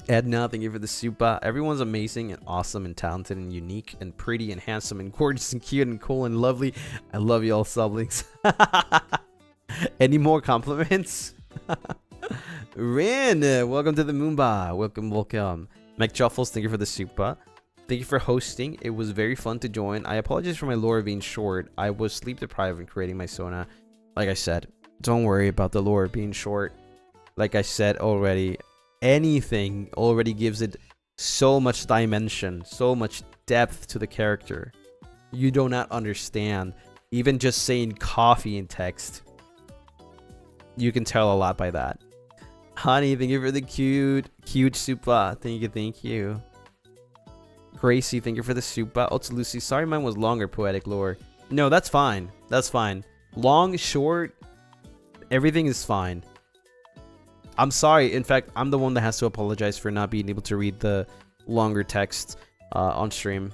Edna, thank you for the super. Everyone's amazing and awesome and talented and unique and pretty and handsome and gorgeous and cute and cool and lovely. I love you all, sublings. Any more compliments? Rin, welcome to the Moonba. Welcome. Mike Juffles, thank you for the super. Thank you for hosting. It was very fun to join. I apologize for my lore being short. I was sleep deprived in creating my Sona. Like I said, don't worry about the lore being short. Like I said already, anything already gives it so much dimension, so much depth to the character. You do not understand. Even just saying coffee in text, you can tell a lot by that. Honey, thank you for the cute super. Thank you. Gracie, thank you for the super. Oh, it's Lucy. Sorry, mine was longer. Poetic lore. No, that's fine. That's fine. Long, short, everything is fine. I'm sorry. In fact, I'm the one that has to apologize for not being able to read the longer text on stream.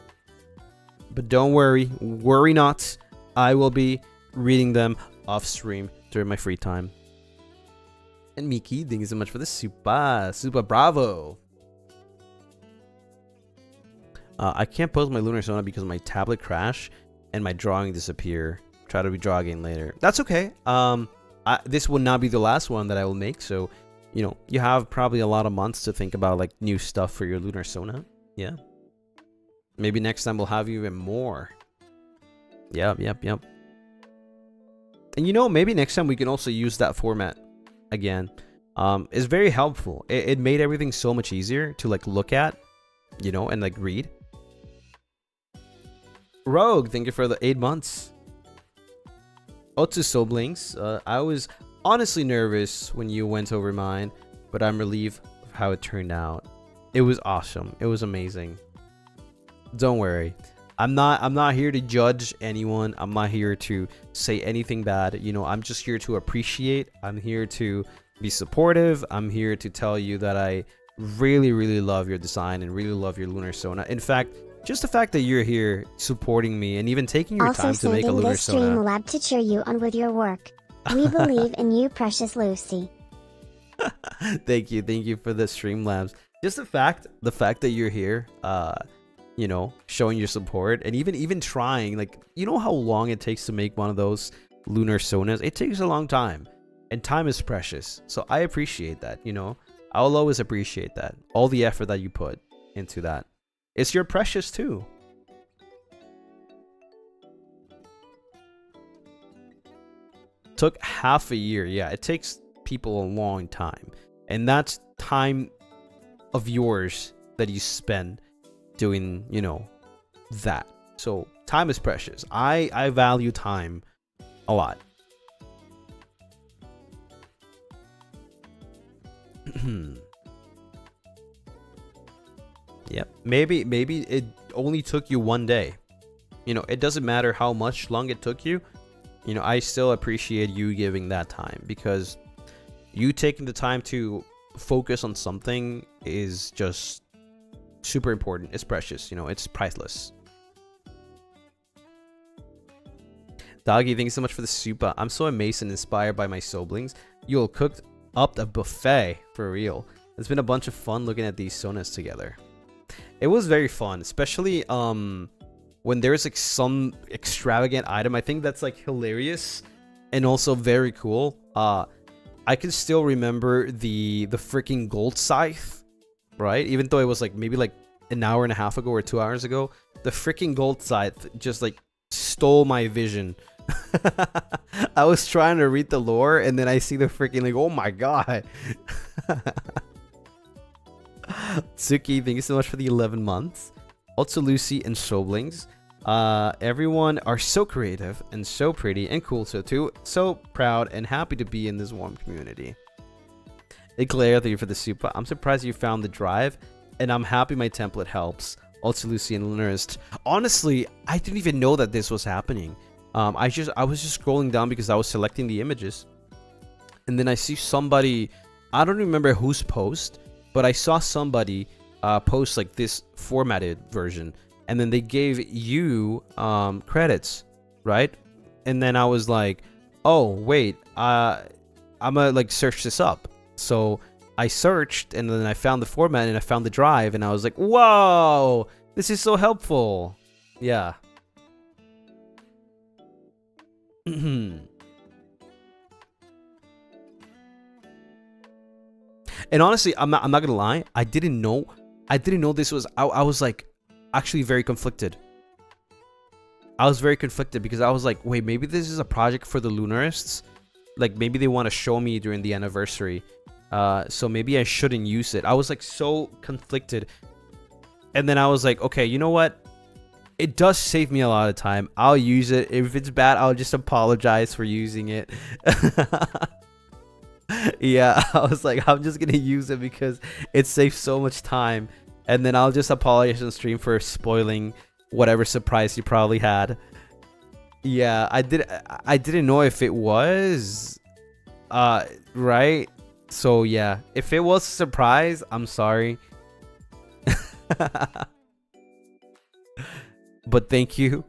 But don't worry. Worry not. I will be reading them off stream during my free time. And Miki, thank you so much for the super bravo. I can't post my Lunar Sona because my tablet crashed and my drawing disappear. Try to redraw again later. That's okay. This will not be the last one that I will make, so you know, you have probably a lot of months to think about like new stuff for your Lunar Sona. Yeah. Maybe next time we'll have even more. Yep. And you know, maybe next time we can also use that format again. It's very helpful. It made everything so much easier to like look at, you know, and like read. Rogue, thank you for the 8 months. Otsu Soblings, I was honestly nervous when you went over mine, but I'm relieved of how it turned out. It was awesome. It was amazing. Don't worry. I'm not here to judge anyone. I'm not here to say anything bad. You know, I'm just here to appreciate. I'm here to be supportive. I'm here to tell you that I really, really love your design and really love your Lunar Sona. In fact, just the fact that you're here supporting me and even taking your time to make a Lunar Sona. Also sending this stream lab to cheer you on with your work. We believe in you, precious Lucy. Thank you for the Streamlabs. Just the fact that you're here, you know, showing your support and even trying, like, you know how long it takes to make one of those Lunar Sonas? It takes a long time, and time is precious. So I appreciate that, you know. I will always appreciate that. All the effort that you put into that. It's your precious too. Took half a year. Yeah, it takes people a long time. And that's time of yours that you spend doing, you know, that. So time is precious. I value time a lot. Yep. Maybe it only took you one day. You know, it doesn't matter how much long it took you. You know, I still appreciate you giving that time, because you taking the time to focus on something is just super important. It's precious, you know, it's priceless. Doggy, thank you so much for the super. I'm so amazed and inspired by my siblings. You all cooked up a buffet for real. It's been a bunch of fun looking at these Sonas together. It was very fun, especially when there's like some extravagant item. I think that's like hilarious and also very cool. I can still remember the freaking gold scythe, right? Even though it was like maybe like an hour and a half ago or 2 hours ago, the freaking gold scythe just like stole my vision. I was trying to read the lore and then I see the freaking like, oh my god. Tsuki, thank you so much for the 11 months. Also Lucy and Soblings. Everyone are so creative and so pretty and cool, so proud and happy to be in this warm community. Eclair, thank you for the super. I'm surprised you found the drive, and I'm happy my template helps. Also Lucy and Lunarist. Honestly, I didn't even know that this was happening. I was just scrolling down because I was selecting the images, and then I see somebody, I don't remember whose post, but I saw somebody post like this formatted version, and then they gave you credits, right? And then I was like, oh wait, I'm gonna like search this up. So I searched, and then I found the format, and I found the drive, and I was like, whoa, this is so helpful. Yeah. And honestly, I'm not gonna lie, I didn't know this was, I was like actually very conflicted. I was very conflicted because I was like, wait, maybe this is a project for the Lunarists, like maybe they want to show me during the anniversary, so maybe I shouldn't use it. I was like so conflicted, and then I was like, okay, you know what, it does save me a lot of time, I'll use it. If it's bad, I'll just apologize for using it. Yeah, I was like, I'm just gonna use it because it saves so much time, and then I'll just apologize on stream for spoiling whatever surprise you probably had. Yeah, I didn't know if it was right, So yeah, if it was a surprise, I'm sorry. But thank you.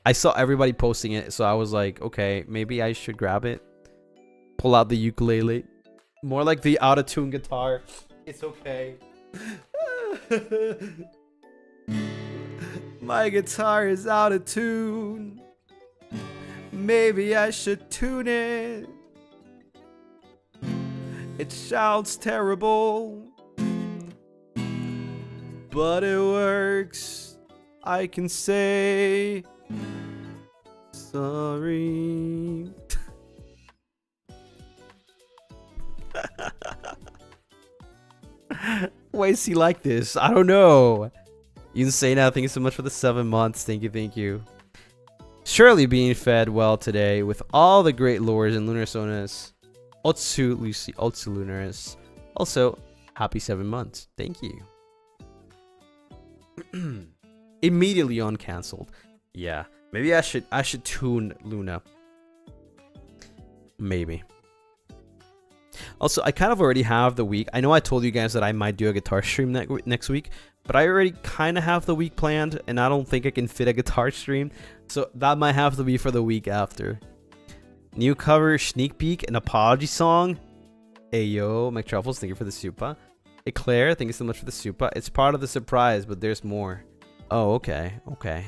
I saw everybody posting it, so I was like, okay, maybe I should grab it. Pull out the ukulele. More like the out-of-tune guitar. It's okay. My guitar is out of tune. Maybe I should tune it. It sounds terrible, but it works. I can say sorry. Why is he like this? I don't know. You can say now. Thank you so much for the 7 months. Thank you, thank you. Surely being fed well today with all the great lores and Lunarsonas. Otsu Lucy, Otsu Lunaris. Also, happy 7 months. Thank you. Immediately uncancelled. Yeah, maybe I should tune Luna. Maybe. Also, I kind of already have the week. I know I told you guys that I might do a guitar stream next week, but I already kind of have the week planned, and I don't think I can fit a guitar stream, so that might have to be for the week after. New cover, sneak peek, an apology song. Ayo, McTruffles, thank you for the super. Eclair, thank you so much for the super. It's part of the surprise, but there's more. Oh, okay, okay.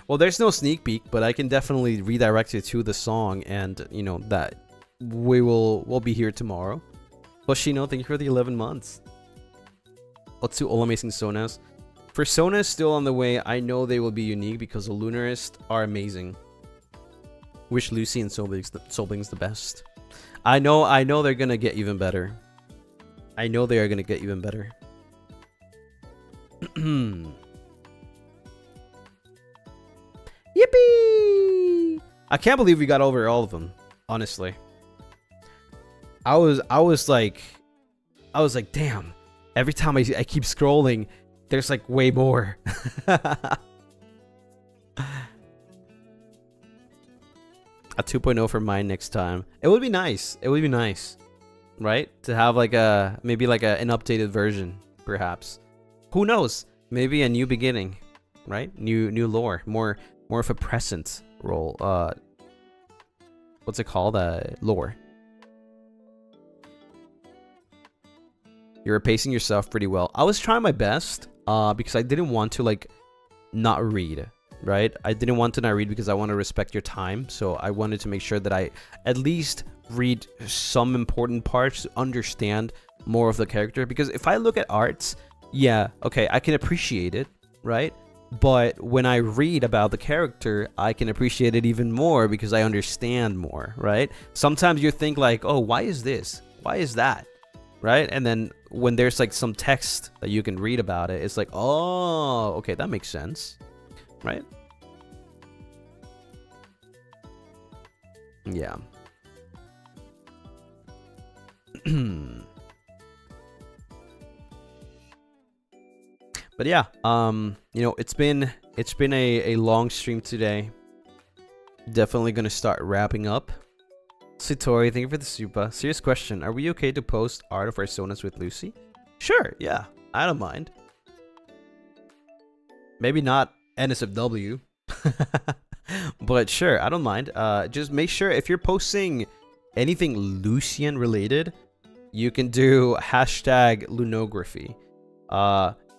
Well, there's no sneak peek, but I can definitely redirect you to the song, and you know that we'll be here tomorrow. Hoshino, thank you for the 11 months. Otsu, all amazing Sonas. For Sonas still on the way, I know they will be unique because the Lunarist are amazing. Wish Lucy and Solbing's the best. I know they're gonna get even better. I know they are gonna get even better. Yippee! I can't believe we got over all of them, honestly. I was like, damn. Every time I keep scrolling, there's like way more. A 2.0 for mine next time. It would be nice. It would be nice, right? To have like maybe like an updated version, perhaps. Who knows? Maybe a new beginning, right? New lore, more of a present role. What's it called? Lore. You're pacing yourself pretty well. I was trying my best because I didn't want to like not read, right? I didn't want to not read because I want to respect your time. So I wanted to make sure that I at least read some important parts to understand more of the character. Because if I look at arts, yeah, okay, I can appreciate it, right? But when I read about the character, I can appreciate it even more because I understand more, right? Sometimes you think like, oh, why is this? Why is that? Right? And then when there's like some text that you can read about it, it's like, oh, okay, that makes sense. Right? Yeah. But yeah, you know, it's been a long stream today. Definitely gonna start wrapping up. Satori, thank you for the super. Serious question, are we okay to post art of our Sonas with Lucy? Sure, yeah, I don't mind. Maybe not NSFW. But sure, I don't mind. Just make sure if you're posting anything Lucien related, you can do hashtag Lunography.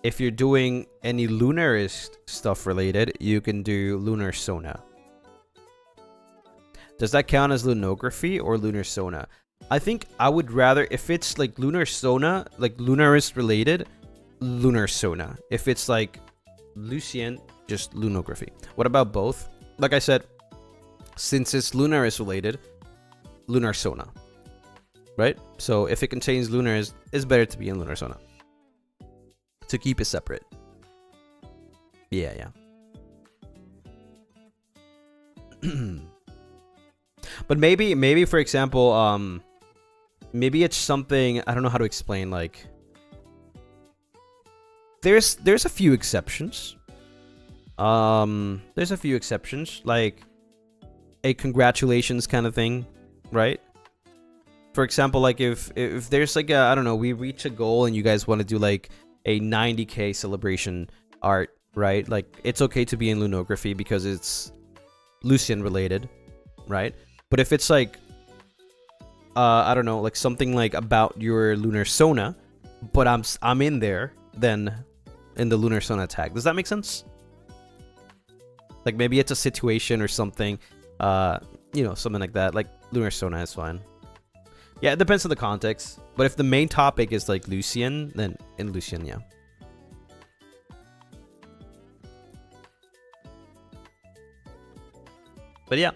If you're doing any Lunarist stuff related, you can do Lunar Sona. Does that count as Lunography or Lunar Sona? I think I would rather, if it's like Lunar Sona, like Lunarist related, Lunar Sona. If it's like Lucien, just Lunography. What about both? Like I said, since it's Lunarist related, Lunar Sona. Right? So if it contains Lunarist, it's better to be in Lunar Sona. To keep it separate. Yeah. But maybe for example, maybe it's something, I don't know how to explain, like there's a few exceptions. There's a few exceptions, like a congratulations kind of thing, right? For example, like if there's like a, I don't know, we reach a goal and you guys want to do like a 90k celebration art, right? Like it's okay to be in Lunography because it's Lucien related, right? But if it's like I don't know, like something like about your Lunar Sona, but I'm in there, then in the Lunar Sona tag. Does that make sense? Like maybe it's a situation or something, you know, something like that. Like Lunar Sona is fine. Yeah, it depends on the context. But if the main topic is like Lucien, then in Lucien, yeah. But yeah,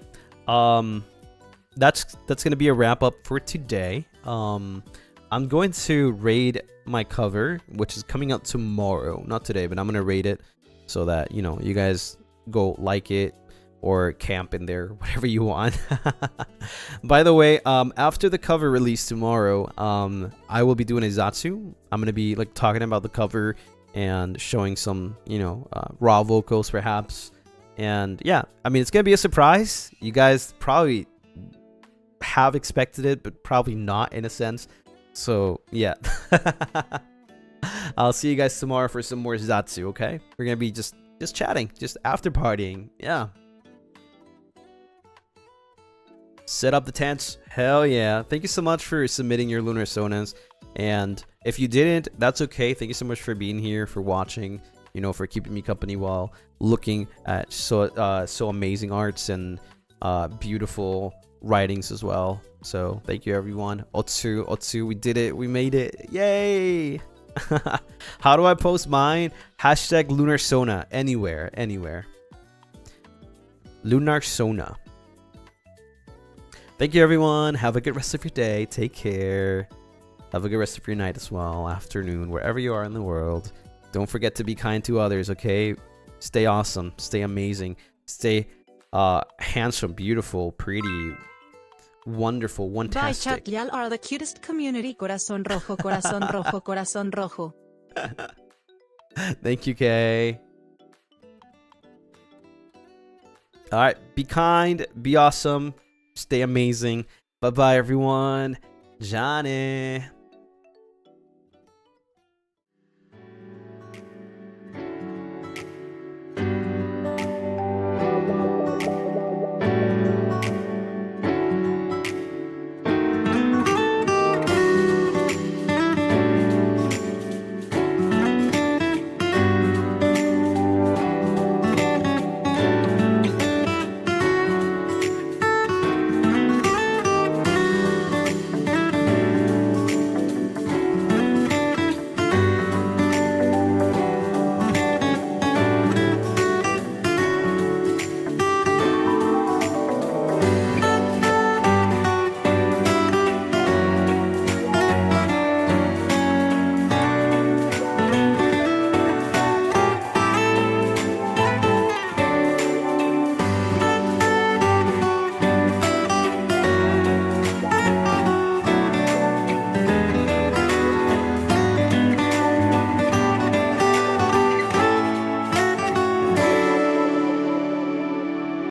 that's gonna be a wrap up for today. I'm going to raid my cover, which is coming out tomorrow, not today, but I'm gonna raid it so that, you know, you guys go like it or camp in there, whatever you want. By the way, after the cover release tomorrow, I will be doing a Zatsu. I'm gonna be like talking about the cover and showing some, you know, raw vocals perhaps. And yeah, I mean, it's gonna be a surprise. You guys probably have expected it, but probably not in a sense. So yeah. I'll see you guys tomorrow for some more Zatsu, okay? We're gonna be just chatting, just after partying. Yeah. Set up the tents. Hell yeah. Thank you so much for submitting your Lunar Sonas. And if you didn't, that's okay. Thank you so much for being here, for watching, you know, for keeping me company while looking at so amazing arts and beautiful writings as well. So thank you everyone. Otsu, we did it. We made it. Yay. How do I post mine? Hashtag Lunar Sona. Anywhere. Lunar Sona. Thank you everyone. Have a good rest of your day. Take care. Have a good rest of your night as well. Afternoon, wherever you are in the world. Don't forget to be kind to others, okay? Stay awesome. Stay amazing. Stay handsome, beautiful, pretty, wonderful, Bye fantastic. chat, y'all are the cutest community. Corazón rojo, corazón rojo, corazón rojo. Thank you, Kay. All right, be kind, be awesome, stay amazing. Bye bye, everyone. Johnny.